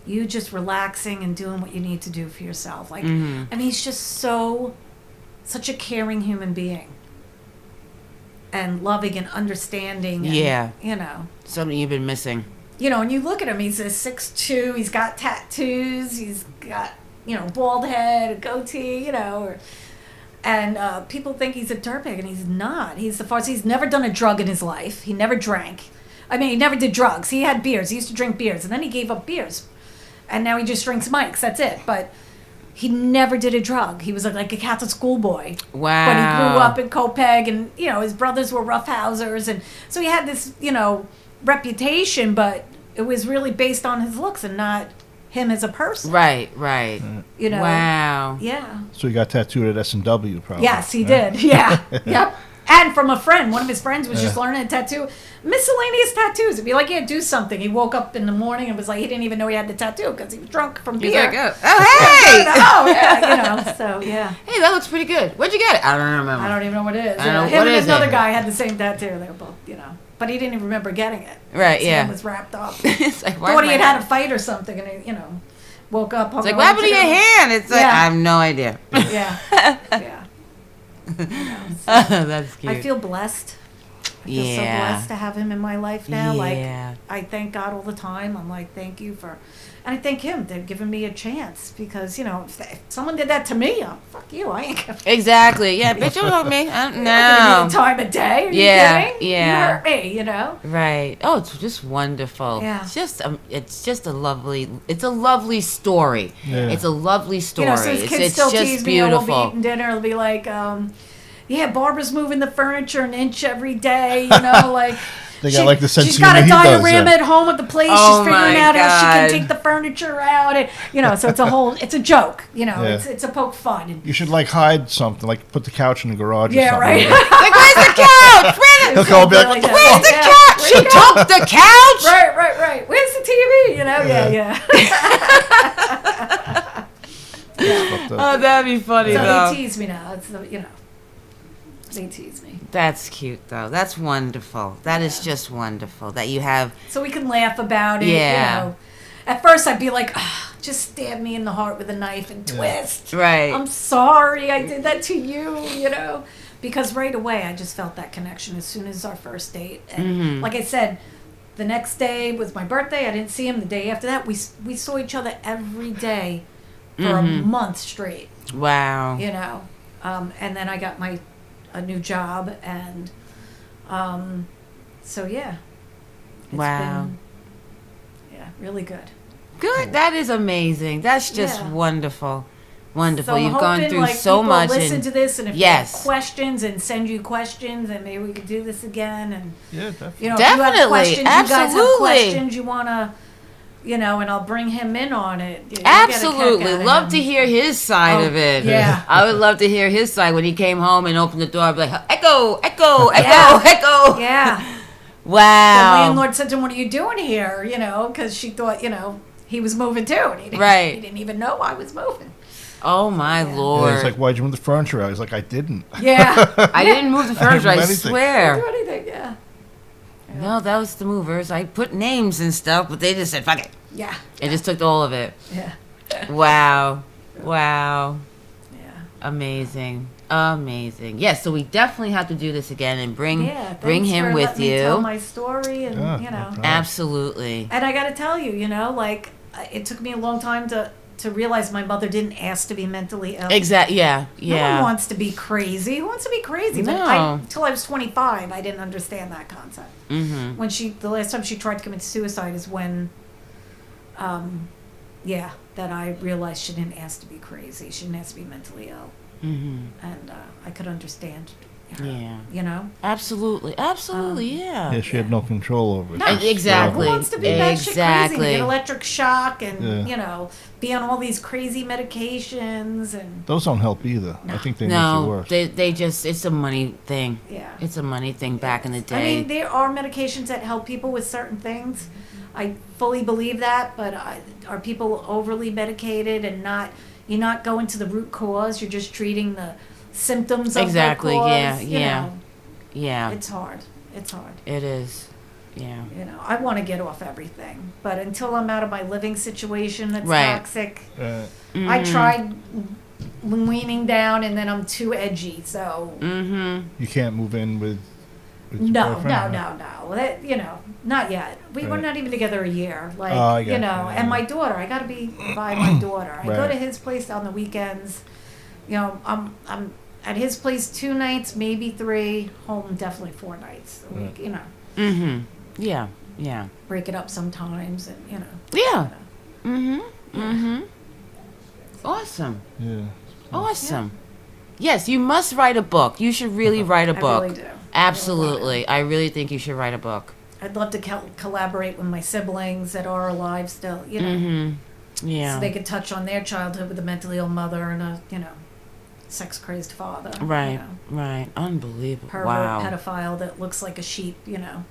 You just relaxing and doing what you need to do for yourself. Like, he's just such a caring human being. And loving and understanding. And, something you've been missing. And you look at him, he's a 6'2", he's got tattoos, he's got, bald head, a goatee, and people think he's a dirtbag, and he's not. He's never done a drug in his life. He never drank. He never did drugs. He had beers. He used to drink beers, and then he gave up beers. And now he just drinks Mike's, that's it. But he never did a drug. He was like a Catholic schoolboy. Wow. But he grew up in Copiague, and, his brothers were roughhousers, and so he had this, reputation, but it was really based on his looks and not him as a person. Right. Wow. Yeah. So he got tattooed at S&W, probably. Yes, he did. Yeah. Yep. And from a friend. One of his friends was just learning a tattoo. Miscellaneous tattoos. It'd be like, do something. He woke up in the morning and was like, he didn't even know he had the tattoo because he was drunk from beer. He's like, hey! So, yeah. Hey, that looks pretty good. Where'd you get it? I don't remember. I don't even know what it is. I don't know. Him and another guy had the same tattoo. They were both, But he didn't even remember getting it. Right, His hand was wrapped up. It's like, thought he had a fight or something, and he, woke up. It's like, what happened to your hand? It's like, I have no idea. Yeah. That's cute. I feel blessed. I feel so blessed to have him in my life now. Like, I thank God all the time. I'm like, thank you for... And I thank him for giving me a chance because, if someone did that to me, fuck you. I ain't gonna... Exactly. Yeah, bitch, don't hurt me. No. I'm time of day. Are you kidding? Yeah. You hurt me, Right. Oh, it's just wonderful. Yeah. It's just a lovely story. Yeah. It's a lovely story. So his kids still tease me. We'll be eating dinner. It'll be like, Barbara's moving the furniture an inch every day, like... They got like the sense she's got a diorama at home at the place. She's figuring out how she can take the furniture out. And, so it's a joke. It's a poke fun. And you should hide something, like put the couch in the garage. Or something. Right. Like, where's the couch? He'll come be like, where's the couch? She took the couch. Right. Where's the TV? Yeah. Oh, that'd be funny though. They tease me now. It's They tease me. That's cute, though. That's wonderful. That is just wonderful that you have... So we can laugh about it, Yeah. At first, I'd be like, just stab me in the heart with a knife and twist. Right. I'm sorry I did that to you, because right away I just felt that connection as soon as our first date. And like I said, the next day was my birthday. I didn't see him. The day after that, we saw each other every day for a month straight. Wow. You know, and then I got a new job, and so yeah. It's been, really good. Good. That is amazing. That's just wonderful. Wonderful. So You've gone through like, so much. Listen to this, and if you have questions, and send you questions, and maybe we could do this again. And yeah, definitely. You know, definitely. If you have questions, Absolutely. you guys have questions you want to, you know, and I'll bring him in on it. You Absolutely. Love to hear his side of it. Yeah. I would love to hear his side when he came home and opened the door. I'd be like, echo, echo, echo, echo. Yeah. Wow. The landlord said to him, "What are you doing here?" You know, because she thought, you know, he was moving too. And he didn't even know I was moving. Oh, my Lord. Yeah, he's like, why'd you move the furniture out? He's like, I didn't. Yeah. I didn't move the furniture, I swear. I didn't do anything, yeah. No, that was the movers. I put names and stuff, but they just said, fuck it. Yeah. They just took all of it. Yeah. Wow. Wow. Yeah. Amazing. Amazing. Yes, so we definitely have to do this again and bring him for with letting me you. tell my story, and you know. No Absolutely. And I got to tell you, you know, like it took me a long time to realize my mother didn't ask to be mentally ill. Exactly. Yeah. Yeah. No one wants to be crazy. Who wants to be crazy? No. But until I was 25, I didn't understand that concept. Mm-hmm. When the last time she tried to commit suicide is when, that I realized she didn't ask to be crazy. She didn't ask to be mentally ill. Mm-hmm. And I could understand her, Yeah. you know? Absolutely. Absolutely, yeah. Yeah, she had no control over it. No. Exactly. Who wants to be batshit crazy? Get electric shock and, Yeah. you know, be on all these crazy medications and... Those don't help either. No. I think they make you worse. They just, it's a money thing. Yeah. It's a money thing back in the day. I mean, there are medications that help people with certain things. I fully believe that, but are people overly medicated and you're not going to the root cause, you're just treating the symptoms of the cause. Yeah, you know, yeah. It's hard. It is. Yeah. You know, I want to get off everything, but until I'm out of my living situation that's Right. toxic, Mm-hmm. I tried weaning down, and then I'm too edgy, so Mm-hmm. You can't move in with your no. boyfriend? That, you know, not yet. We're Right. not even together a year. Like, I got you know, you. and my daughter, I got to be by my daughter. I go Right. to his place on the weekends. You know, I'm at his place 2 nights, maybe 3. Home definitely 4 nights a week. Right. You know, Mm-hmm. Yeah. Yeah. break it up sometimes, and you know. Yeah. Mm-hmm. Mm-hmm. Awesome. Yeah. Awesome. Yes, you must write a book. You should really write a book. I really do. Absolutely. I really think you should write a book. I'd love to collaborate with my siblings that are alive still. You know. Mm-hmm. Yeah. So they could touch on their childhood with a mentally ill mother and a, you know, sex-crazed father. Right. You know, Right. Unbelievable. pervert Wow. pedophile that looks like a sheep, you know.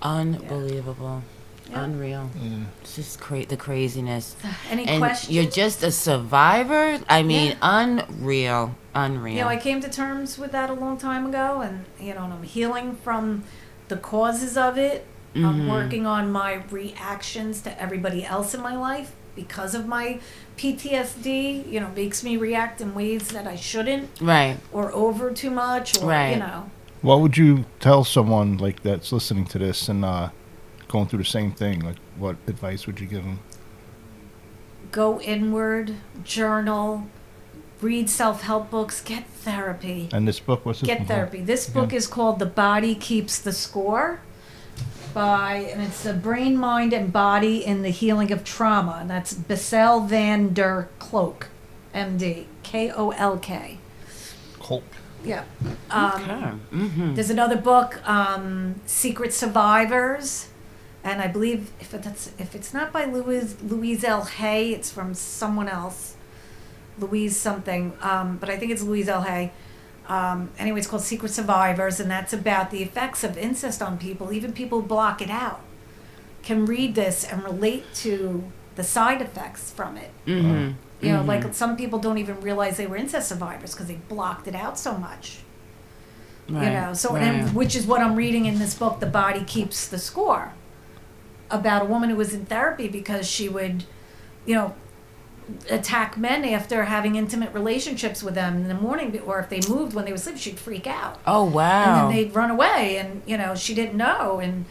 Unbelievable. Yeah. Unreal. Yeah. It's just the craziness. Any And questions? you're just a survivor? I mean, unreal. Unreal. You know, I came to terms with that a long time ago, and, you know, and I'm healing from the causes of it. I'm Mhm. working on my reactions to everybody else in my life because of my PTSD, you know, makes me react in ways that I shouldn't, Right. or over too much, or, Right. you know. What would you tell someone like that's listening to this and going through the same thing? Like, what advice would you give them? Go inward, journal, read self-help books, get therapy. And this book, what's this one Get called? therapy. This book is called The Body Keeps the Score, and it's the brain, mind, and body in the healing of trauma. And that's Bessel van der Kolk, MD, Kolk. Kolk. Yeah. Okay. Mm-hmm. There's another book, Secret Survivors, and I believe if it's not by Louise L. Hay, it's from someone else, Louise something, but I think it's Louise L. Hay. Anyway, it's called Secret Survivors, and that's about the effects of incest on people. Even people who block it out can read this and relate to the side effects from it. Mm-hmm. You know, like some people don't even realize they were incest survivors because they blocked it out so much. Right. You know, so right. and which is what I'm reading in this book, The Body Keeps the Score, about a woman who was in therapy because she would, you know, attack men after having intimate relationships with them in the morning, or if they moved when they were asleep, she'd freak out. Oh, wow. And then they'd run away, and she didn't know, and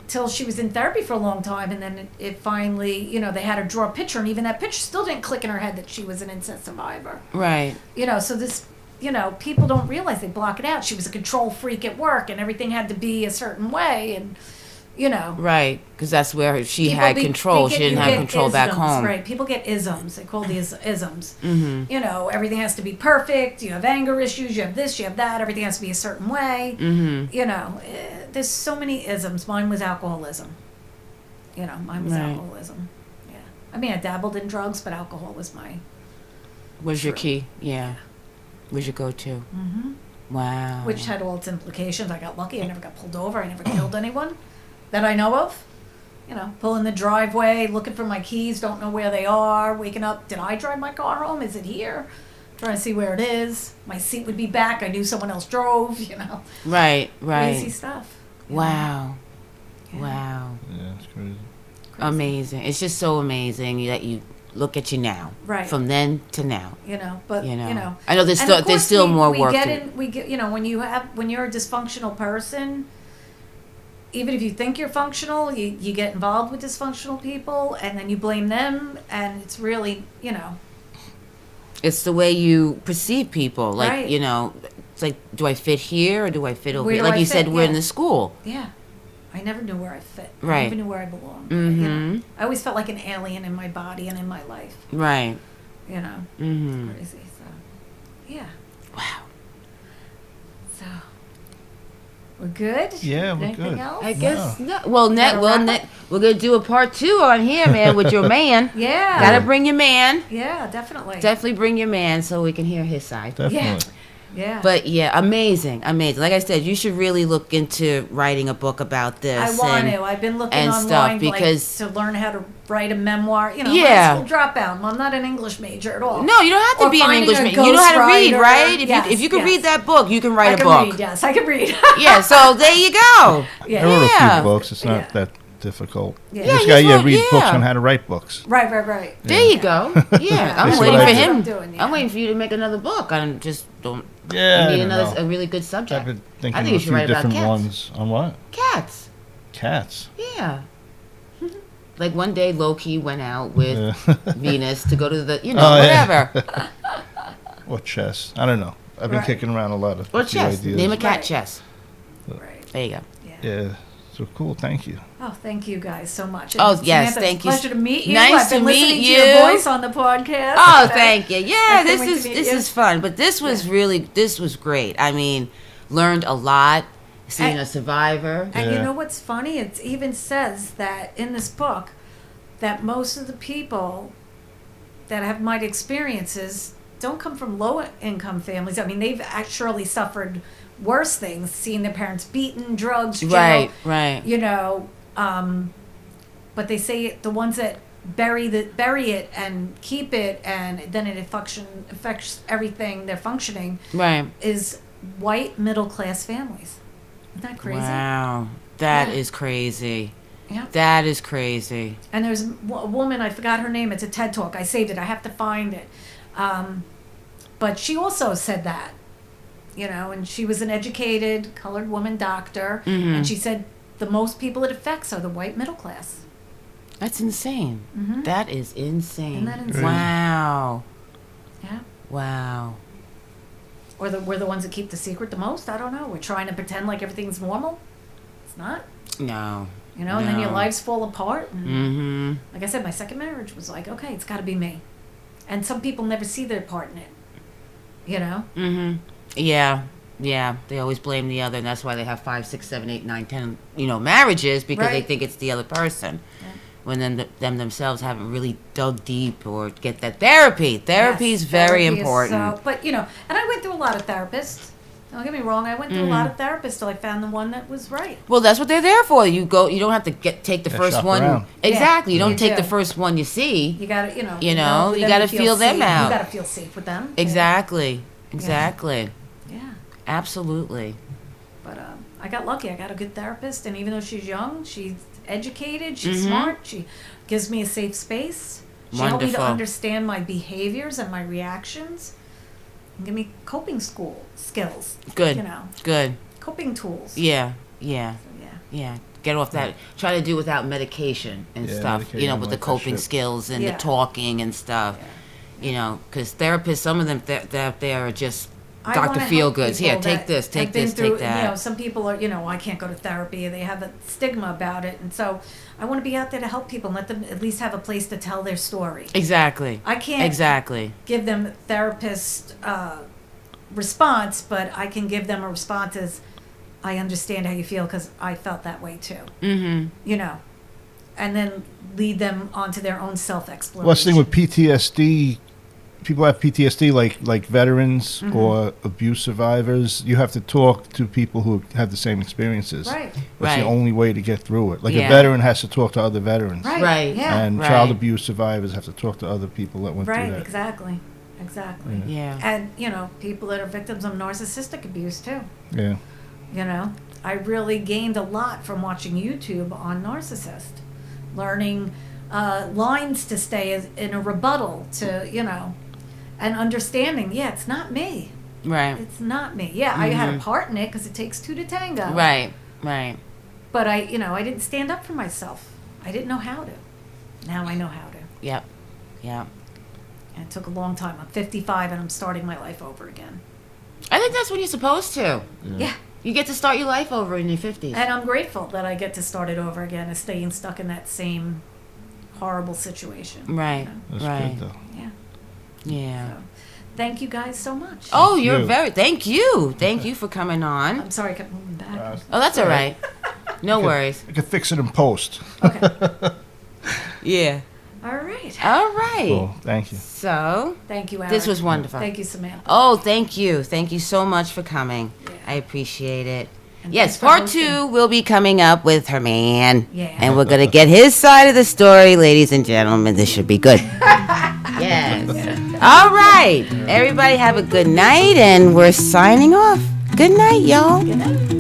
till she was in therapy for a long time, and then it finally, they had her draw a picture, and even that picture still didn't click in her head that she was an incest survivor. Right. So this, people don't realize, they block it out. She was a control freak at work, and everything had to be a certain way, and Right, because that's where she had control. She didn't have control back home. Right, people get isms. They call these isms. Mm-hmm. Everything has to be perfect. You have anger issues. You have this. You have that. Everything has to be a certain way. Mm-hmm. There's so many isms. Mine was alcoholism. Mine was alcoholism. Yeah, I mean, I dabbled in drugs, but alcohol was my. Was your key? Yeah. Was your go-to? Mm-hmm. Wow. Which had all its implications. I got lucky. I never got pulled over. I never killed anyone that I know of. Pull in the driveway, looking for my keys, don't know where they are, waking up, did I drive my car home? Is it here? Trying to see where it is. My seat would be back. I knew someone else drove, Right. Crazy stuff. Wow. Yeah. Wow. Yeah, it's crazy. Amazing. It's just so amazing that you look at you now. Right. From then to now. But I know there's still more work to do. When you're a dysfunctional person, even if you think you're functional, you get involved with dysfunctional people, and then you blame them, and it's really, It's the way you perceive people. Like, right. It's like, do I fit here or do I fit over Where here? do Like I you fit? said, we're in Yeah. the school. Yeah. I never knew where I fit. Right. I never knew where I belonged. Mm-hmm. I always felt like an alien in my body and in my life. Right. It's crazy. So, yeah. Wow. So, we're good? Yeah, we're Anything good. else? I guess No. no. Well, we're gonna do a part 2 on here, man, with your man. Yeah. Gotta bring your man. Yeah, definitely. Definitely bring your man so we can hear his side. Definitely. Yeah. But yeah, amazing. Like I said, you should really look into writing a book about this. I want to. I've been looking and online stuff because to learn how to write a memoir. Yeah. High school dropout. I'm not an English major at all. No, you don't have to Or be an finding English a major. You know how to read, ghostwriter. right? Yes, If you can yes. read that book, you can write I a can book. read. Yes, I can read. Yeah, so there you go. Yeah. I wrote a Yeah. few books. It's not Yeah. that difficult. Yeah. You just Yeah, got to read books yeah. on how to write books. Right. There you go. Yeah, I'm That's waiting what for I him. I'm doing, yeah. I'm waiting for you to make another book. I just don't. Yeah, I need I don't know. a really good subject. I've been thinking I of think you a should few write about different cats. ones. On what? Cats. Cats. Yeah. Like one day, Loki went out with Yeah. Venus to go to the, Oh, yeah. whatever. Or chess. I don't know. I've been Right. kicking around a lot of Or few chess. ideas. Name a cat Right. chess. Right. There you go. Yeah. Yeah. So cool. Thank you. Oh, thank you guys so much. Oh, And yes, Samantha, thank it's you. a pleasure to meet you. Nice I've been to listening meet to your you. voice on the podcast. Oh, thank you. Yeah, I can't wait to meet this you. is fun. But this was this was great. I mean, learned a lot. Seeing And- a survivor. And you Yeah. know what's funny? It even says that in this book that most of the people that have might experiences don't come from low income families. I mean, they've actually suffered worse things, seeing their parents beaten, drugs, jail, Right. but they say the ones that bury it and keep it, and then it affects everything, their functioning, Right. is white middle class families. Isn't that crazy? Wow. That Yeah. is crazy. Yeah. That is crazy. And there's a woman, I forgot her name, it's a TED Talk. I saved it. I have to find it. But she also said that, and she was an educated colored woman doctor. Mhm. And she said the most people it affects are the white middle class. That's insane. Mhm. That is insane. Isn't that insane? Wow. Yeah. Wow. Or we're the ones that keep the secret the most. I don't know. We're trying to pretend like everything's normal. It's not. No. And then your No. lives fall apart. And Mm-hmm. like I said, my second marriage was like, okay, it's got to be me. And some people never see their part in it. Mm-hmm. Yeah. Yeah. They always blame the other, and that's why they have 5, 6, 7, 8, 9, 10, marriages, because they Right. think it's the other person. Yeah. When them themselves haven't really dug deep or get that therapy. Therapy is very Therapy is important. so, but and I went through a lot of therapists. Don't get me wrong. I went through a lot of therapists till I found the one that was right. Well, that's what they're there for. You don't have to take the Yeah, first shop one. around. Exactly. You Yeah, don't you take do. the first one you see. You got to, You them gotta to feel them safe. out. You got to feel safe with them. Exactly. Exactly. Yeah. Absolutely. But I got lucky. I got a good therapist, and even though she's young, she's educated, she's Mhm. smart. She gives me a safe space. She helped me to Wonderful. understand my behaviors and my reactions, and give me coping skills. Good. You know, Good. coping tools. Yeah. Yeah. Get off that. Try to do without medication and stuff. medication, You know, with the like that coping shit. skills and Yeah. the talking and stuff. You know, because therapists, some of them out there are just I Dr. wanna help Feelgoods. Here, people take that this, have take been this, through, take that. You know, some people are, I can't go to therapy. They have a stigma about it. And so I want to be out there to help people and let them at least have a place to tell their story. Exactly. I can't Exactly. give them a therapist response, but I can give them a response as, I understand how you feel because I felt that way too. Mm-hmm. You know, and then lead them onto their own self-exploration. Well, that's the thing with PTSD. People have PTSD, like veterans or abuse survivors. You have to talk to people who have the same experiences. Right. That's Right. the only way to get through it. Like Yeah. a veteran has to talk to other veterans. Right. Right. Yeah. And Right. child abuse survivors have to talk to other people that went Right. through that. Exactly. Exactly. Yeah. And people that are victims of narcissistic abuse too. Yeah. I really gained a lot from watching YouTube on narcissist, learning lines to stay in a rebuttal to, and understanding, it's not me. Right. It's not me. Yeah, I had a part in it because it takes two to tango. Right. Right. But I didn't stand up for myself. I didn't know how to. Now I know how to. Yep. Yep. And it took a long time. I'm 55 and I'm starting my life over again. I think that's when you're supposed to. Yeah. You get to start your life over in your 50s. And I'm grateful that I get to start it over again and staying stuck in that same horrible situation. Right. That's Right. good, though. Yeah. Yeah. So, thank you guys so much. Oh, you're you. Thank you. Thank you for coming on. I'm sorry I kept moving back. Oh, that's all right. No worries. I can fix it in post. Okay. Yeah. All right. All right. Cool. Thank you. So, Thank you, Eric. this was wonderful. Thank you, Samantha. Oh, thank you. Thank you so much for coming. Yeah. I appreciate it. And Yes, thanks for part hosting. 2 will be coming up with her man. Yeah. And we're going to get his side of the story, ladies and gentlemen. This should be good. Yes. All right. Everybody have a good night, and we're signing off. Good night, y'all. Good night.